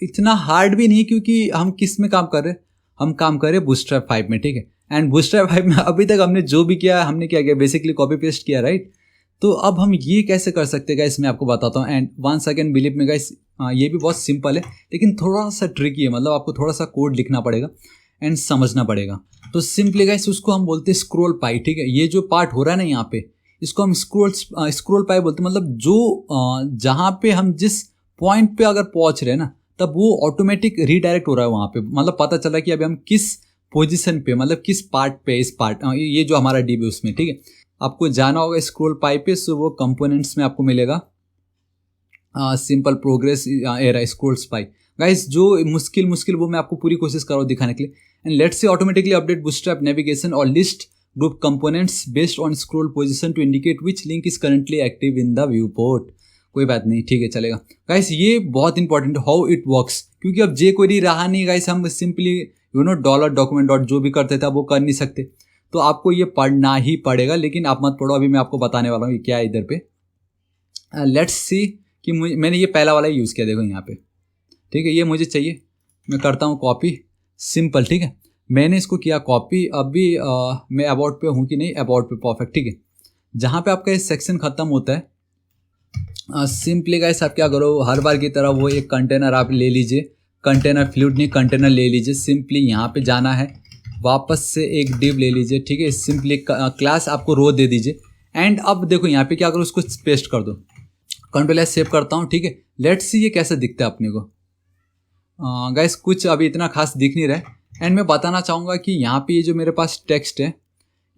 इतना हार्ड भी नहीं, क्योंकि हम किस में काम कर रहे हैं, हम काम कर रहे हैं बूटस्ट्रैप 5 में, ठीक है। एंड बूटस्ट्रैप 5 में अभी तक हमने जो भी किया हमने क्या किया, बेसिकली कॉपी पेस्ट किया, राइट। तो अब हम ये कैसे कर सकते हैं गाइस, मैं आपको बताता हूँ। एंड वन सेकेंड बिलीव में गाइस, ये भी बहुत सिंपल है लेकिन थोड़ा सा ट्रिकी है, मतलब आपको थोड़ा सा कोड लिखना पड़ेगा एंड समझना पड़ेगा। तो सिंपली गाइस उसको हम बोलते हैं स्क्रोल पाई, ठीक है। ये जो पार्ट हो रहा है ना यहाँ पे, इसको हम स्क्रोल पाई बोलते हैं। मतलब जो जहाँ पे हम जिस पॉइंट पे अगर पहुँच रहे हैं ना, तब वो ऑटोमेटिक रीडायरेक्ट हो रहा है वहाँ पे, मतलब पता चला कि अभी हम किस पोजीशन पे, मतलब किस पार्ट पे, इस पार्ट, ये जो हमारा डीबी उसमें, ठीक है। आपको जाना होगा स्क्रोल पाई पे, सो वो कंपोनेंट्स में आपको मिलेगा सिंपल प्रोग्रेस एरा स्क्रोल पाई। गाइस जो मुश्किल वो मैं आपको पूरी कोशिश कर रहा हूँ दिखाने के लिए। And let's say automatically update bootstrap navigation or list group components based on scroll position to indicate which link is currently active in the viewport. कोई बात नहीं, ठीक है, चलेगा। गाइस ये बहुत इंपॉर्टेंट हाउ इट वर्क्स, क्योंकि अब जे क्वेरी रहा नहीं गाइस, हम सिंपली डॉलर डॉक्यूमेंट डॉट जो भी करते थे वो कर नहीं सकते, तो आपको ये पढ़ना ही पड़ेगा। लेकिन आप मत पढ़ो, अभी मैं आपको बताने वाला हूँ ये क्या है इधर पे। लेट्स सी कि मैंने ये पहला वाला यूज़ किया, देखो यहाँ पे, ठीक है। ये मुझे चाहिए, मैं करता हूँ कॉपी, सिंपल, ठीक है। मैंने इसको किया कॉपी। अभी मैं अबाउट पे हूँ कि नहीं, अबाउट पे, परफेक्ट, ठीक है। जहाँ पे आपका ये सेक्शन ख़त्म होता है, सिंपली गाइस आप क्या करो, हर बार की तरह वो एक कंटेनर आप ले लीजिए, कंटेनर फ्लूइड नहीं, कंटेनर ले लीजिए। सिंपली यहाँ पे जाना है, वापस से एक डिव ले लीजिए, ठीक है। सिंपली क्लास आपको रो दे दीजिए। एंड अब देखो यहाँ पे क्या करो, उसको पेस्ट कर दो, कंट्रोल एस सेव करता हूँ, ठीक है। लेट्स सी ये कैसे दिखता है अपने को। गाइस कुछ अभी इतना खास दिख नहीं रहा है। एंड मैं बताना चाहूँगा कि यहाँ पे ये जो मेरे पास टेक्स्ट है,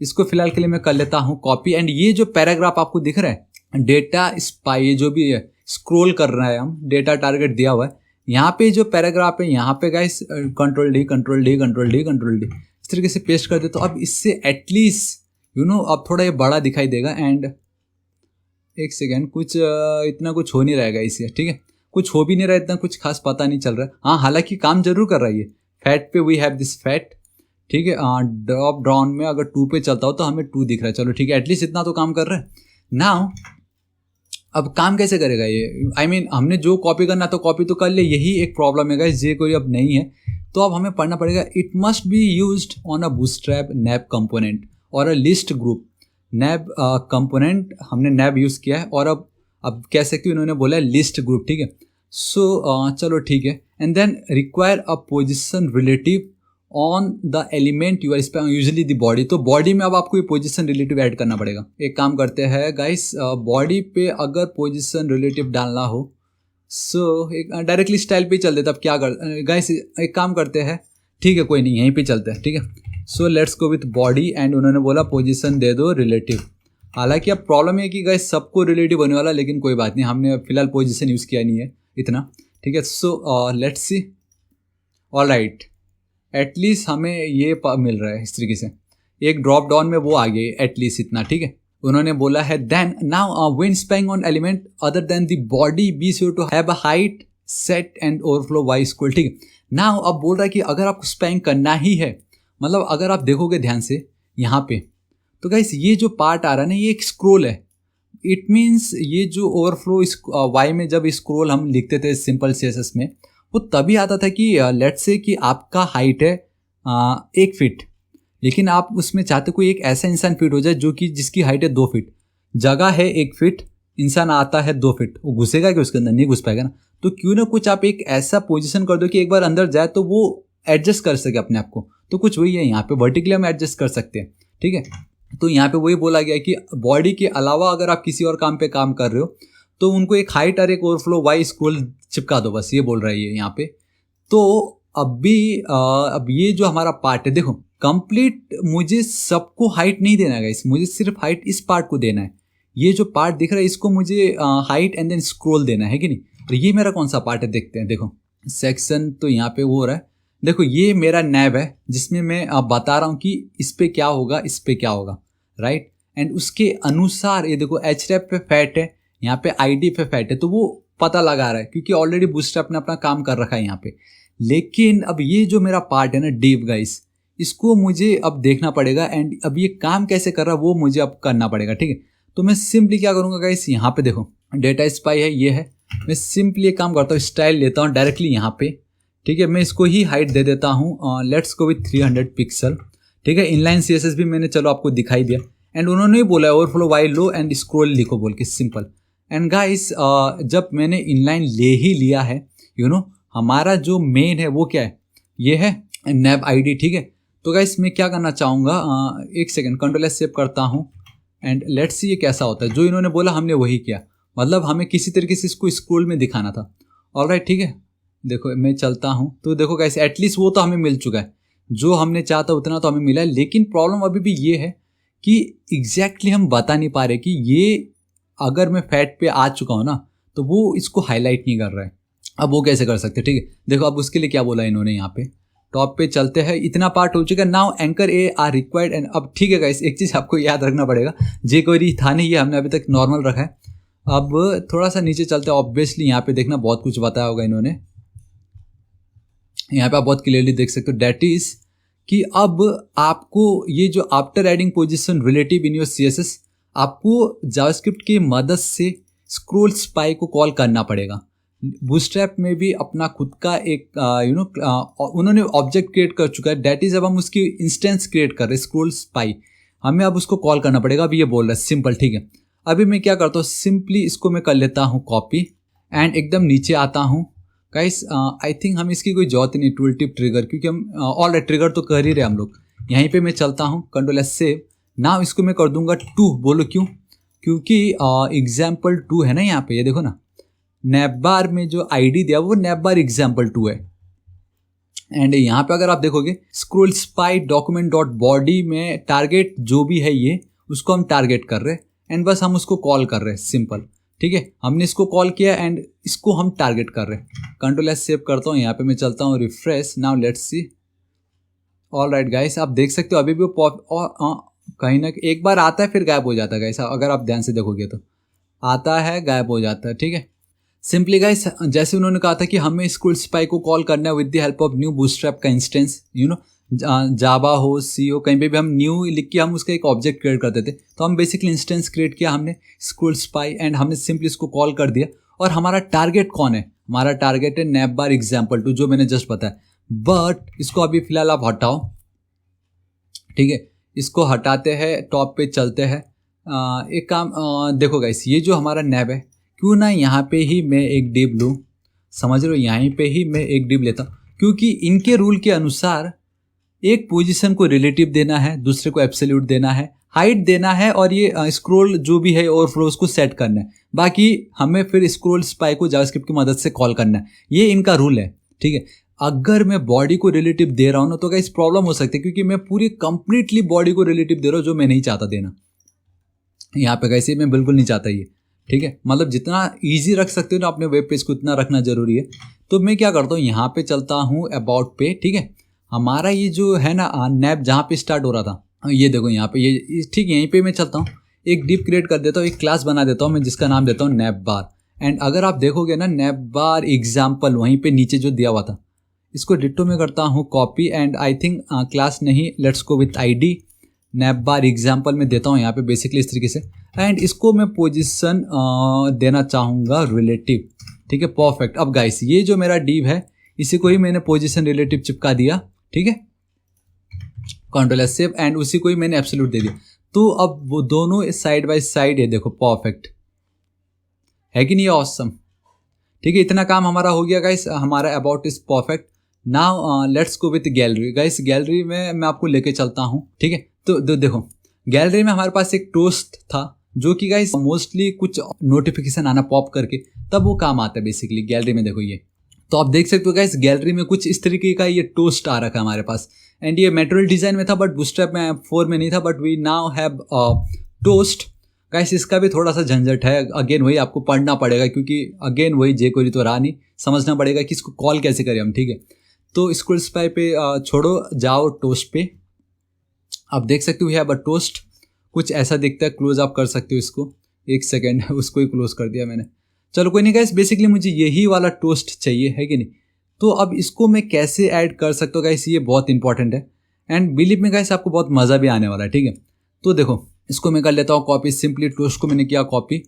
इसको फिलहाल के लिए मैं कर लेता हूँ कॉपी। एंड ये जो पैराग्राफ आपको दिख रहा है, डेटा स्पाई जो भी है, स्क्रॉल कर रहे हैं हम, डेटा टारगेट दिया हुआ है, यहाँ पे जो पैराग्राफ है, यहाँ पे guys control D control D control D control D इस तरीके से पेस्ट कर दे। तो अब इससे एटलीस्ट अब थोड़ा ये बड़ा दिखाई देगा। एंड एक सेकेंड, कुछ इतना कुछ हो नहीं रहेगा इससे, ठीक है। कुछ हो भी नहीं रहा, इतना कुछ खास पता नहीं चल रहा है। हाँ, हालांकि काम जरूर कर रहा है ये। फैट पे वी हैव दिस फैट, ठीक है। ड्रॉप डाउन में अगर 2 पे चलता हो तो हमें 2 दिख रहा है, चलो ठीक है, एटलीस्ट इतना तो काम कर रहा है। नाउ अब काम कैसे करेगा ये, I mean, हमने जो कॉपी करना तो कॉपी तो कर ले, यही एक प्रॉब्लम है गाइस, ये कोई अब नहीं है। तो अब हमें पढ़ना पड़ेगा, it must be used on a bootstrap nav component or a list group. Nav component हमने नैब यूज़ किया है, और अब कह सकते हो इन्होंने बोला है लिस्ट ग्रुप, ठीक है। सो चलो ठीक है। And then require a position relative on the element you are usually the body. तो बॉडी में अब आपको ये पोजीशन रिलेटिव ऐड करना पड़ेगा। एक काम करते हैं गाइस, बॉडी पे अगर पोजीशन रिलेटिव डालना हो, सो एक डायरेक्टली स्टाइल पे चल देता। अब क्या कर गाइस, एक काम करते हैं, ठीक है, कोई नहीं, यहीं पे चलते हैं, ठीक है। So let's go with body, and उन्होंने बोला पोजीशन दे दो रिलेटिव। हालांकि अब प्रॉब्लम है कि गाइस सबको रिलेटिव होने वाला, लेकिन कोई बात नहीं, हमने फिलहाल पोजीशन यूज़ किया नहीं है इतना, ठीक है। So let's see, alright, at least हमें ये मिल रहा है इस तरीके से, एक ड्रॉप डाउन में वो आ गई एटलीस्ट इतना, ठीक है। उन्होंने बोला है then now when spying on element other than the body be sure to have a height set and overflow Y equal, ठीक है। नाउ अब बोल रहा है कि अगर आपको स्पैइंग करना ही है, मतलब अगर आप देखोगे ध्यान से यहाँ पे, तो गाइस ये जो पार्ट आ रहा है ना, ये एक स्क्रोल है। इट मीन्स ये जो ओवरफ्लो वाई में जब स्क्रोल हम लिखते थे सिंपल CSS में, वो तभी आता था कि लेट्स से कि आपका हाइट है 1 फीट, लेकिन आप उसमें चाहते कोई एक ऐसा इंसान फिट हो जाए जो कि जिसकी हाइट है 2 फीट, जगह है 1 फीट, इंसान आता है 2 फीट, वो घुसेगा कि उसके अंदर नहीं घुस पाएगा ना। तो क्यों ना कुछ आप एक ऐसा पोजीशन कर दो कि एक बार अंदर जाए तो वो एडजस्ट कर सके अपने आप को। तो कुछ वही है, यहाँ पे वर्टिकली हम एडजस्ट कर सकते हैं, ठीक है। तो यहाँ पे वही बोला गया कि बॉडी के अलावा अगर आप किसी और काम पे काम कर रहे हो तो उनको एक हाइट और एक ओवरफ्लो वाई स्क्रोल चिपका दो, बस ये बोल रहा है ये यहाँ पे। तो अब ये जो हमारा पार्ट है, देखो कंप्लीट मुझे सबको हाइट नहीं देना है गाइस, मुझे सिर्फ हाइट इस पार्ट को देना है। ये जो पार्ट दिख रहा है इसको मुझे हाइट एंड देन स्क्रोल देना है कि नहीं। और ये मेरा कौन सा पार्ट है देखते हैं। देखो सेक्शन तो यहाँ पे वो हो रहा है, देखो ये मेरा नैब है जिसमें मैं बता रहा हूँ कि इस पे क्या होगा, इस पे क्या होगा, राइट। एंड उसके अनुसार ये देखो एचरेप पे फैट है, यहाँ पे आईडी पे फैट है, तो वो पता लगा रहा है क्योंकि ऑलरेडी बूस्टरअप ने अपना काम कर रखा है यहाँ पे। लेकिन अब ये जो मेरा पार्ट है ना डीप गाइस, इसको मुझे अब देखना पड़ेगा एंड अब ये काम कैसे कर रहा है वो मुझे अब करना पड़ेगा, ठीक है। तो मैं सिंपली क्या करूँगा गाइस, यहाँ पे देखो डेटा स्पाई है, ये है, मैं सिंपली एक काम करता हूँ, स्टाइल लेता हूँ डायरेक्टली यहाँ पे, ठीक है। मैं इसको ही हाइट दे देता हूँ, लेट्स गो विथ 300 पिक्सल, ठीक है। इनलाइन सीएसएस भी मैंने चलो आपको दिखाई दिया एंड उन्होंने ही बोला है ओवरफ्लो वाई लो एंड स्क्रॉल लिखो बोल के, सिंपल। एंड गाइस जब मैंने इनलाइन ले ही लिया है, यू नो हमारा जो मेन है वो क्या है, ये है नैब आईडी, ठीक है। तो गाइस मैं क्या करना चाहूँगा, एक सेकेंड कंट्रोल एस सेव करता हूँ एंड लेट्स सी ये कैसा होता है। जो इन्होंने बोला हमने वही किया, मतलब हमें किसी तरीके से इसको स्क्रॉल में दिखाना था, ऑलराइट, ठीक है। देखो मैं चलता हूँ तो देखो गाइस एटलीस्ट वो तो हमें मिल चुका है, जो हमने चाहता उतना तो हमें मिला है। लेकिन प्रॉब्लम अभी भी ये है कि एग्जैक्टली हम बता नहीं पा रहे कि ये अगर मैं फैट पे आ चुका हूँ ना तो वो इसको हाईलाइट नहीं कर रहा है। अब वो कैसे कर सकते, ठीक है। देखो अब उसके लिए क्या बोला इन्होंने, यहाँ पे टॉप पे चलते हैं, इतना पार्ट हो चुका है, now anchor A R required. And अब ठीक है गाइस, एक चीज़ आपको याद रखना पड़ेगा, जे क्वेरी था नहीं, ये हमने अभी तक नॉर्मल रखा है। अब थोड़ा सा नीचे चलते हैं, ऑब्वियसली यहाँ पे देखना बहुत कुछ बताया होगा इन्होंने, यहाँ पे आप बहुत क्लियरली देख सकते हो, डेट इज कि अब आपको ये जो after adding position relative in your CSS, आपको जावास्क्रिप्ट की मदद से स्क्रोल स्पाई को कॉल करना पड़ेगा। बूटस्ट्रैप में भी अपना खुद का एक उन्होंने ऑब्जेक्ट क्रिएट कर चुका है, डेट इज अब हम उसकी इंस्टेंस क्रिएट कर रहे हैं स्क्रोल स्पाई, हमें अब उसको कॉल करना पड़ेगा। अब ये बोल रहा है सिंपल, ठीक है। अभी मैं क्या करता हूँ, सिंपली इसको मैं कर लेता हूँ कॉपी एंड एकदम नीचे आता हूँ गाइस। आई थिंक हम इसकी कोई जरूरत नहीं, टूल टिप ट्रिगर, क्योंकि हम ऑल ट्रिगर तो कर ही रहे हम लोग। यहीं पे मैं चलता हूँ, कंट्रोल एस सेव, नाउ इसको मैं कर दूंगा 2, बोलो क्यों, क्योंकि एग्जाम्पल 2 है ना यहाँ पे, ये देखो ना नैबबार में जो आईडी दिया वो नैबबार एग्जाम्पल 2 है। एंड यहाँ पे अगर आप देखोगे scroll spy document dot body में टारगेट जो भी है ये, उसको हम टारगेट कर रहे हैं एंड बस हम उसको कॉल कर रहे हैं, सिंपल, ठीक है। हमने इसको कॉल किया एंड इसको हम टारगेट कर रहे हैं। कंट्रोल एस सेव करता हूँ, यहाँ पे मैं चलता हूँ refresh, now let's see. All right guys, आप देख सकते हो अभी भी कहीं ना एक बार आता है फिर गायब हो जाता है गाइस, अगर आप ध्यान से देखोगे तो आता है गायब हो जाता है, ठीक है। सिंपली गाइस जैसे उन्होंने कहा था कि हमें स्क्रोल स्पाई को कॉल करना है with the help of new bootstrap का इंस्टेंस, यू नो जावा हो सी हो कहीं पे भी हम न्यू लिख के हम उसका एक ऑब्जेक्ट क्रिएट करते थे। तो हम बेसिकली इंस्टेंस क्रिएट किया हमने स्क्रोल स्पाई एंड हमने सिंपली इसको कॉल कर दिया। और हमारा टारगेट कौन है, हमारा टारगेट है नैबबार एग्जाम्पल 2 जो मैंने जस्ट बताया। बट इसको अभी फिलहाल आप हटाओ, ठीक है, इसको हटाते हैं, टॉप पे चलते हैं। एक काम देखो गाइस, ये जो हमारा नैब है, क्यों ना यहाँ पे ही मैं एक डिव लूँ, समझ रहे हो, यहीं पे ही मैं एक डिव लेता हूँ, क्योंकि इनके रूल के अनुसार एक पोजीशन को रिलेटिव देना है, दूसरे को एब्सोल्यूट देना है, हाइट देना है और ये स्क्रोल जो भी है ओवरफ्लो उसको सेट करना है। बाकी हमें फिर स्क्रोल स्पाई को जावास्क्रिप्ट की मदद से कॉल करना है, ये इनका रूल है, ठीक है। अगर मैं बॉडी को रिलेटिव दे रहा हूँ ना तो गाइस प्रॉब्लम हो सकती है, क्योंकि मैं पूरी कंप्लीटली बॉडी को रिलेटिव दे रहा हूँ जो मैं नहीं चाहता देना। यहाँ पे गाइस मैं बिल्कुल नहीं चाहता ये, ठीक है। मतलब जितना ईजी रख सकते हो ना अपने वेब पेज को उतना रखना जरूरी है। तो मैं क्या करता हूँ, यहाँ पे चलता हूँ अबाउट पे, ठीक है। हमारा ये जो है ना नैब जहाँ पे स्टार्ट हो रहा था, ये देखो यहाँ पे ये, ठीक है, यहीं पे मैं चलता हूँ, एक डिव क्रिएट कर देता हूँ, एक क्लास बना देता हूँ मैं जिसका नाम देता हूँ नैबबार। एंड अगर आप देखोगे ना नैबबार एग्जाम्पल वहीं पे नीचे जो दिया हुआ था, इसको डिट्टो में करता हूँ copy and I think class नहीं, let's go with ID navbar example में देता हूँ यहाँ पे बेसिकली इस तरीके से। एंड इसको मैं पोजीशन देना चाहूँगा रिलेटिव, ठीक है, परफेक्ट। अब गाइस ये जो मेरा डिव है इसी को ही मैंने पोजीशन रिलेटिव चिपका दिया, ठीक है, कंट्रोल एस सेव, एंड उसी को ही मैंने एब्सोल्यूट दे दिया। तो अब वो दोनों साइड बाय साइड है, देखो परफेक्ट है कि नहीं, ऑसम, ठीक है। इतना काम हमारा हो गया गाइस, हमारा about is perfect. Now let's go with gallery guys. Gallery में मैं आपको लेके चलता हूँ, ठीक है। तो देखो गैलरी में हमारे पास एक टोस्ट था जो कि गाइस मोस्टली कुछ नोटिफिकेशन आना पॉप करके तब वो काम आता है बेसिकली गैलरी में। देखो ये तो आप देख सकते हो गाइस गैलरी में कुछ इस तरीके का ये टोस्ट आ रखा है हमारे पास, एंड ये मेटल डिजाइन में था बट बूटस्ट्रैप में 4 में नहीं था, but we now have toast guys. इसका भी थोड़ा सा झंझट है, अगेन वही आपको पढ़ना पड़ेगा क्योंकि अगेन वही jQuery तो रहा नहीं, समझना पड़ेगा कि इसको कॉल कैसे करें हम, ठीक है। तो स्कूल स्पाई पे छोड़ो, जाओ टोस्ट पे। आप देख सकते हो हैव अ टोस्ट, कुछ ऐसा दिखता है। क्लोज आप कर सकते हो इसको, एक सेकेंड उसको ही क्लोज कर दिया मैंने। चलो कोई नहीं गाइस, बेसिकली मुझे यही वाला टोस्ट चाहिए, है कि नहीं। तो अब इसको मैं कैसे ऐड कर सकता हूँ गाइस, ये बहुत इंपॉर्टेंट है, एंड बिलीव में गाइस आपको बहुत मज़ा भी आने वाला है, ठीक है। तो देखो इसको मैं कर लेता हूँ कॉपी, सिंपली टोस्ट को मैंने किया कॉपी,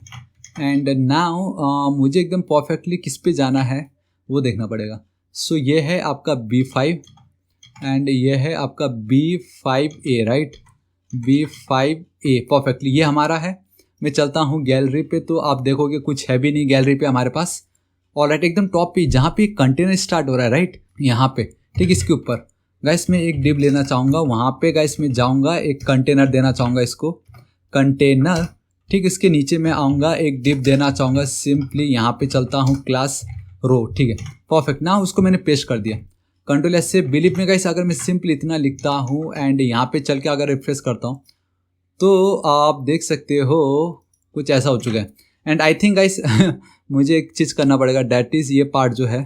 एंड नाउ मुझे एकदम परफेक्टली किस पे जाना है वो देखना पड़ेगा। सो ये है आपका B5 एंड ये है आपका B5A, राइट, B5A परफेक्टली ये हमारा है। मैं चलता हूँ गैलरी पे, तो आप देखोगे कुछ है भी नहीं गैलरी पे हमारे पास। और राइट एकदम टॉप पे जहाँ पे कंटेनर स्टार्ट हो रहा है, राइट यहाँ पे, ठीक, इसके ऊपर गाइस मैं एक डिव लेना चाहूँगा, वहाँ पे गाइस मैं जाऊँगा, एक कंटेनर देना चाहूँगा इसको, कंटेनर, ठीक। इसके नीचे मैं आऊँगा, एक डिव देना चाहूँगा, सिंपली यहाँ पे चलता हूँ क्लास रो, ठीक है, परफेक्ट ना। उसको मैंने पेस्ट कर दिया, कंट्रोल एस से। बिलीव में गाइस अगर मैं सिंपल इतना लिखता हूँ एंड यहाँ पे चल के अगर रिफ्रेश करता हूँ तो आप देख सकते हो कुछ ऐसा हो चुका है। एंड आई थिंक गाइस मुझे एक चीज़ करना पड़ेगा, डैट इज़ ये पार्ट जो है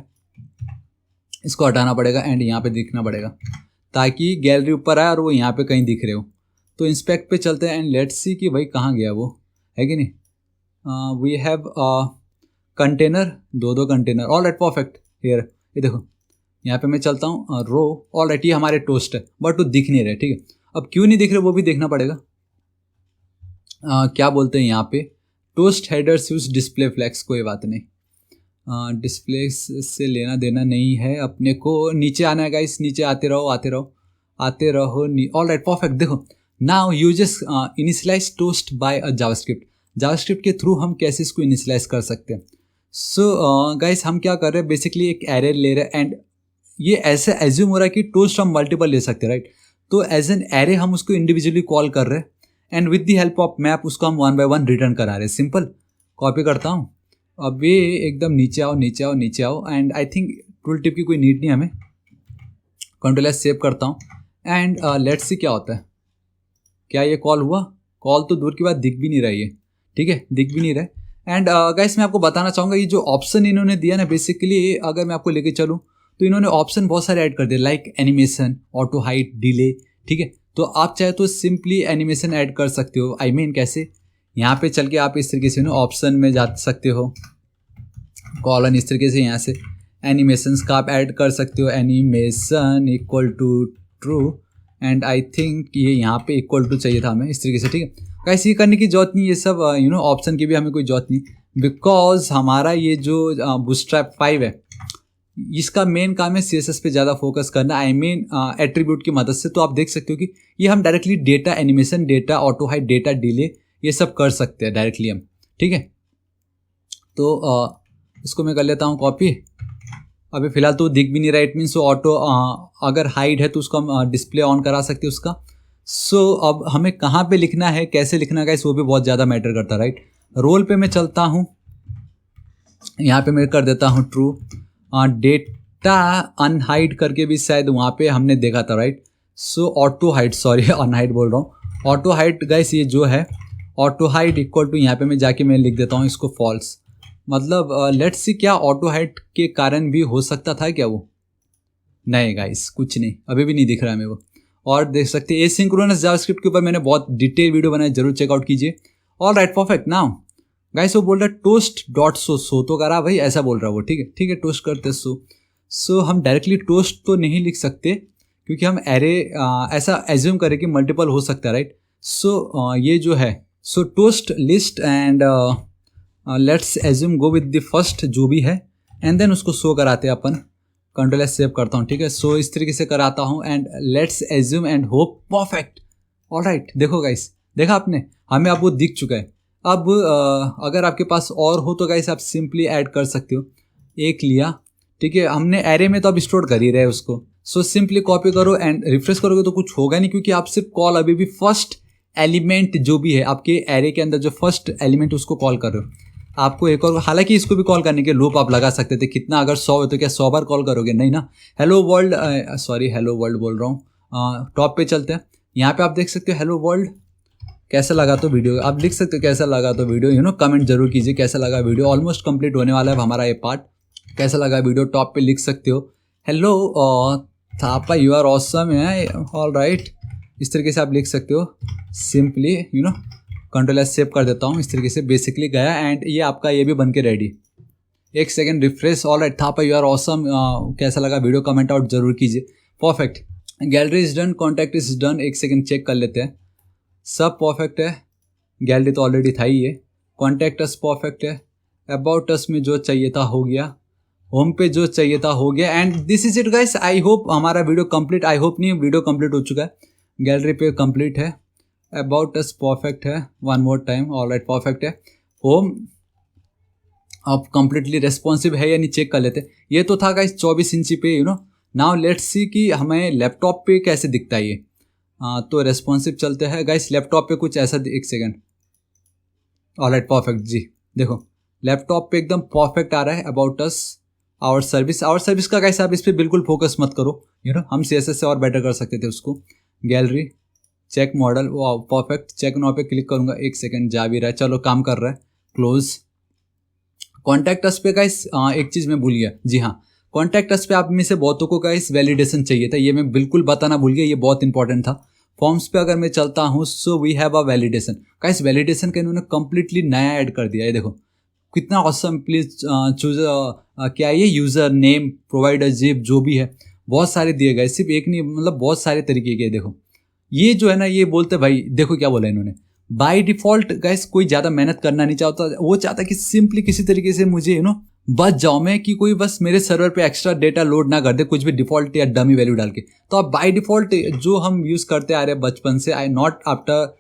इसको हटाना पड़ेगा एंड यहाँ पे दिखना पड़ेगा ताकि गैलरी ऊपर आए और वो यहाँ पे कहीं दिख रहे हो। तो इंस्पेक्ट पे चलते हैं एंड लेट्स सी कि भाई कहाँ गया वो, है कि नहीं। वी हैव कंटेनर, दो container, all right perfect here. ये देखो यहाँ पे मैं चलता हूँ रो, ऑल राइट ये हमारे टोस्ट है बट वो दिख नहीं रहे, ठीक है। अब क्यों नहीं दिख रहे वो भी देखना पड़ेगा। क्या बोलते हैं यहाँ पे, toast headers use display flags, कोई बात नहीं, डिस्प्ले से लेना देना नहीं है अपने को। नीचे आना है गाइस, नीचे आते रहो आते रहो आते रहो, ऑल राइट परफेक्ट। देखो now uses initialize toast by a JavaScript, JavaScript के थ्रू हम कैसे इसको इनिशियलाइज कर सकते हैं। सो गाइस हम क्या कर रहे हैं, बेसिकली एक एरे ले रहे हैं एंड ये ऐसे एज्यूम हो रहा है कि टोस्ट हम मल्टीपल ले सकते हैं, राइट। तो एज एन एरे हम उसको इंडिविजुअली कॉल कर रहे हैं and with the help of map उसको हम 1 बाय 1 रिटर्न करा रहे हैं। सिंपल कॉपी करता हूँ, अब ये एकदम नीचे आओ नीचे आओ नीचे आओ, and I think tool tip की कोई नीड नहीं हमें, कंट्रोल एस सेव करता हूँ एंड लेट्स सी क्या होता है। क्या ये कॉल हुआ, कॉल तो दूर की बात दिख भी नहीं रही है, ठीक है, दिख भी नहीं रहा। एंड गाइस मैं आपको बताना चाहूँगा ये जो ऑप्शन इन्होंने दिया ना, बेसिकली अगर मैं आपको लेके चलूँ तो इन्होंने ऑप्शन बहुत सारे ऐड कर दिए, like animation, auto height, delay, ठीक है। तो आप चाहे तो सिंपली एनिमेशन ऐड कर सकते हो। आई मीन कैसे, यहाँ पे चल के आप इस तरीके से ना ऑप्शन में जा सकते हो, कॉलन इस तरीके से यहाँ से एनिमेशंस का आप ऐड कर सकते हो, animation equal to true, and I think ये यहाँ पे इक्वल टू चाहिए था हमें, इस तरीके से, ठीक है। कैसे ये करने की जरूरत नहीं, ये सब ऑप्शन की भी हमें कोई जरूरत नहीं, बिकॉज हमारा ये जो बूटस्ट्रैप 5 है इसका मेन काम है CSS पे ज़्यादा फोकस करना, आई मीन एट्रीब्यूट की मदद से। तो आप देख सकते हो कि ये हम directly data animation, data auto hide, data delay ये सब कर सकते हैं डायरेक्टली हम, ठीक है। तो इसको मैं कर लेता हूँ कॉपी, अभी फ़िलहाल तो दिख भी नहीं रहा, इट मीन्स ऑटो अगर हाइड है तो उसको हम डिस्प्ले ऑन करा सकते हैं उसका। सो अब हमें कहाँ पे लिखना है, कैसे लिखना है, वो भी बहुत ज़्यादा मैटर करता है, राइट। रोल पे मैं चलता हूँ, यहाँ पे मैं कर देता हूँ ट्रू, डेटा अनहाइड करके भी शायद वहाँ पे हमने देखा था, राइट। सो ऑटो हाइड, सॉरी अनहाइड बोल रहा हूँ, ऑटो हाइड गाइस ये जो है ऑटो हाइड इक्वल टू, यहाँ पे मैं जाके मैं लिख देता हूँ इसको फॉल्स, मतलब लेट्स सी क्या ऑटो हाइड के कारण भी हो सकता था क्या वो, नहीं गाइस कुछ नहीं, अभी भी नहीं दिख रहा है हमें वो। और देख सकते हैं एसिंक्रोनस जावास्क्रिप्ट के ऊपर मैंने बहुत डिटेल वीडियो बनाया, जरूर चेकआउट कीजिए। All right perfect. Now guys वो बोल रहा है टोस्ट डॉट सो तो करा भाई, ऐसा बोल रहा है वो, ठीक है ठीक है, टोस्ट करते सो हम डायरेक्टली टोस्ट तो नहीं लिख सकते क्योंकि हम एरे ऐसा एज्यूम करें कि मल्टीपल हो सकता है, राइट। सो ये जो है so toast list and let's assume go with the first जो भी है एंड देन उसको शो कराते हैं अपन, कंट्रोल एस सेव करता हूँ, ठीक है। सो इस तरीके से कराता हूँ and let's assume and hope perfect. All right, देखो गाइस, देखा आपने, हमें अब वो दिख चुका है। अब अगर आपके पास और हो तो गाइस आप सिंपली ऐड कर सकते हो, एक लिया, ठीक है, हमने एरे में तो अब स्टोर कर ही रहे उसको। सो सिंपली कॉपी करो एंड रिफ्रेश करोगे तो कुछ होगा नहीं, क्योंकि आप सिर्फ कॉल अभी भी फर्स्ट एलिमेंट जो भी है आपके एरे के अंदर जो फर्स्ट एलिमेंट उसको कॉल कर रहे हो। आपको एक और, हालांकि इसको भी कॉल करने के लूप आप लगा सकते थे, कितना अगर 100 है तो क्या 100 बार कॉल करोगे, नहीं ना। Hello world, sorry hello world बोल रहा हूँ। टॉप पे चलते हैं, यहाँ पे आप देख सकते हो हेलो वर्ल्ड। कैसा लगा तो वीडियो आप लिख सकते हो, कैसा लगा तो वीडियो कमेंट जरूर कीजिए कैसा लगा वीडियो। ऑलमोस्ट कंप्लीट होने वाला है हमारा ये पार्ट। कैसा लगा वीडियो टॉप पे लिख सकते हो। Hello Thapa you are awesome है, ऑल राइट, इस तरीके से आप लिख सकते हो सिंपली कंट्रोल एस सेव कर देता हूँ। इस तरीके से बेसिकली गया एंड ये आपका ये भी बन के रेडी। एक second refresh, all right Thapa you are awesome, कैसा लगा वीडियो कमेंट आउट जरूर कीजिए। Perfect, gallery is done, contact is done. एक सेकेंड चेक कर लेते हैं, सब परफेक्ट है। गैलरी तो ऑलरेडी था ही, ये कॉन्टैक्ट अस परफेक्ट है। अबाउट अस में जो चाहिए था हो गया, होम पे जो चाहिए था हो गया and this is it guys. I hope हमारा वीडियो कंप्लीट, आई होप नहीं, वीडियो कंप्लीट हो चुका है। गैलरी पे कंप्लीट है, अबाउट अस परफेक्ट है, one more time, all right perfect है। होम अब कंप्लीटली रेस्पॉन्सिव है या नहीं चेक कर लेते। ये तो था गाइस 24 इंची पे नाउ लेट्स सी कि हमें लैपटॉप पे कैसे दिखता है ये। तो रेस्पॉन्सिव चलते हैं गाइस, लैपटॉप पे कुछ ऐसा, एक सेकेंड, ऑल राइट परफेक्ट जी। देखो लैपटॉप पे एकदम परफेक्ट आ रहा है। अबाउट अस, आवर सर्विस का गाइस आप इस पर बिल्कुल फोकस मत करो, हम CSS से और बेटर कर सकते थे उसको। गैलरी चेक मॉडल, वो परफेक्ट, चेक नाउ पे क्लिक करूंगा, एक सेकंड जा भी रहा है, चलो काम कर रहा है। क्लोज। कॉन्टैक्ट अस पे गाइस एक चीज़ मैं भूल गया, जी हाँ, कॉन्टैक्ट अस पे आप में से बहुतों को गाइस वैलिडेशन चाहिए था, ये मैं बिल्कुल बताना भूल गया, ये बहुत इंपॉर्टेंट था। फॉर्म्स पे अगर मैं चलता हूँ, so we have a validation. Guys validation का इन्होंने कंप्लीटली नया ऐड कर दिया है, देखो कितना ऑसम। प्लीज चूज क्या ये यूज़र नेम प्रोवाइडर जिप जो भी है, बहुत सारे दिए गए, सिर्फ एक नहीं, मतलब बहुत सारे तरीके के। देखो ये जो है ना, ये बोलते भाई, देखो क्या बोला इन्होंने, बाय डिफॉल्ट गाइस कोई ज़्यादा मेहनत करना नहीं चाहता, वो चाहता कि सिंपली किसी तरीके से मुझे बच जाओ मैं, कि कोई बस मेरे सर्वर पे एक्स्ट्रा डेटा लोड ना कर दे कुछ भी डिफॉल्ट या डमी वैल्यू डाल के। तो अब बाय डिफॉल्ट जो हम यूज़ करते आ रहे हैं बचपन से, आई नॉट आफ्टर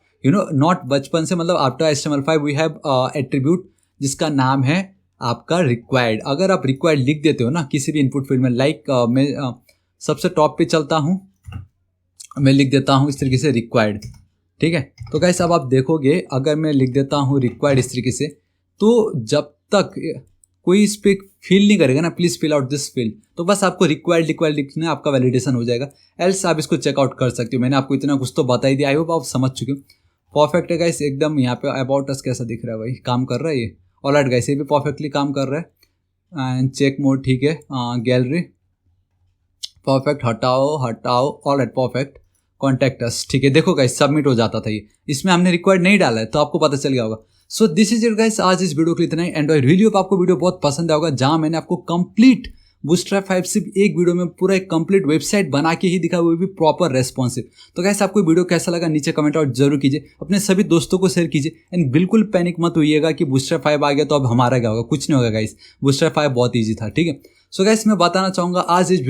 नॉट बचपन से, मतलब after HTML5 we have attribute जिसका नाम है आपका रिक्वायर्ड। अगर आप रिक्वायर्ड लिख देते हो ना किसी भी इनपुट फील्ड में, लाइक मैं सबसे टॉप पे चलता हूँ, मैं लिख देता हूँ इस तरीके से रिक्वायर्ड, ठीक है। तो गाइस अब आप देखोगे अगर मैं लिख देता हूँ रिक्वायर्ड इस तरीके से, तो जब तक कोई इस पर फिल नहीं करेगा ना, please fill out this field, तो बस आपको रिक्वायर्ड लिखना, आपका वैलिडेशन हो जाएगा। एल्स आप इसको चेकआउट कर सकते हो, मैंने आपको इतना कुछ तो बता ही दिया, आई होप आप समझ चुके हो। परफेक्ट है गाइस एकदम। यहाँ पे अबाउट अस कैसा दिख रहा है भाई, काम कर रहा है ये, ऑल राइट गाइस, ये भी परफेक्टली काम कर रहा है। एंड चेक मोड ठीक है, गैलरी परफेक्ट, हटाओ, all right perfect. Contact us ठीक है, देखो गाइस सबमिट हो जाता था ये, इसमें हमने रिक्वायर्ड नहीं डाला है, तो आपको पता चल गया होगा। So this is it guys, आज इस वीडियो के लिए इतना ही एंड आई रियली होप आपको वीडियो बहुत पसंद आएगा, जहां मैंने आपको कंप्लीट बूटस्ट्रैप 5 सिर्फ एक वीडियो में पूरा एक कंप्लीट वेबसाइट बना के ही दिखा, वो भी प्रॉपर रेस्पॉन्सिव। तो गाइस आपको वीडियो कैसा लगा नीचे कमेंट आउट जरूर कीजिए, अपने सभी दोस्तों को शेयर कीजिए एंड बिल्कुल पैनिक मत होइएगा कि बूटस्ट्रैप 5 आ गया तो अब हमारा क्या होगा, कुछ नहीं होगा गाइस, बूटस्ट्रैप 5 बहुत ईजी था, ठीक है। सो गाइस मैं बताना चाहूँगा आज इस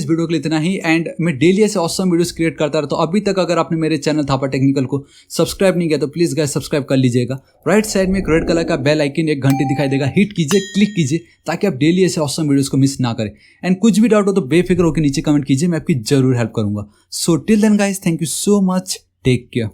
वीडियो के लिए इतना ही एंड मैं डेली ऐसे ऑसम वीडियोस क्रिएट करता रहता हूँ। अभी तक अगर आपने मेरे चैनल थापा टेक्निकल को सब्सक्राइब नहीं किया तो प्लीज़ गाइस सब्सक्राइब कर लीजिएगा। राइट साइड में एक रेड कलर का बेल आइकन एक घंटे दिखाई देगा, हिट कीजिए, क्लिक कीजिए, ताकि आप डेली ऐसे ऑसम वीडियोस को मिस ना करें। एंड कुछ भी डाउट हो तो बेफिक्र होकर नीचे कमेंट कीजिए, मैं आपकी जरूर हेल्प करूंगा। So till then guys, thank you so much, take care.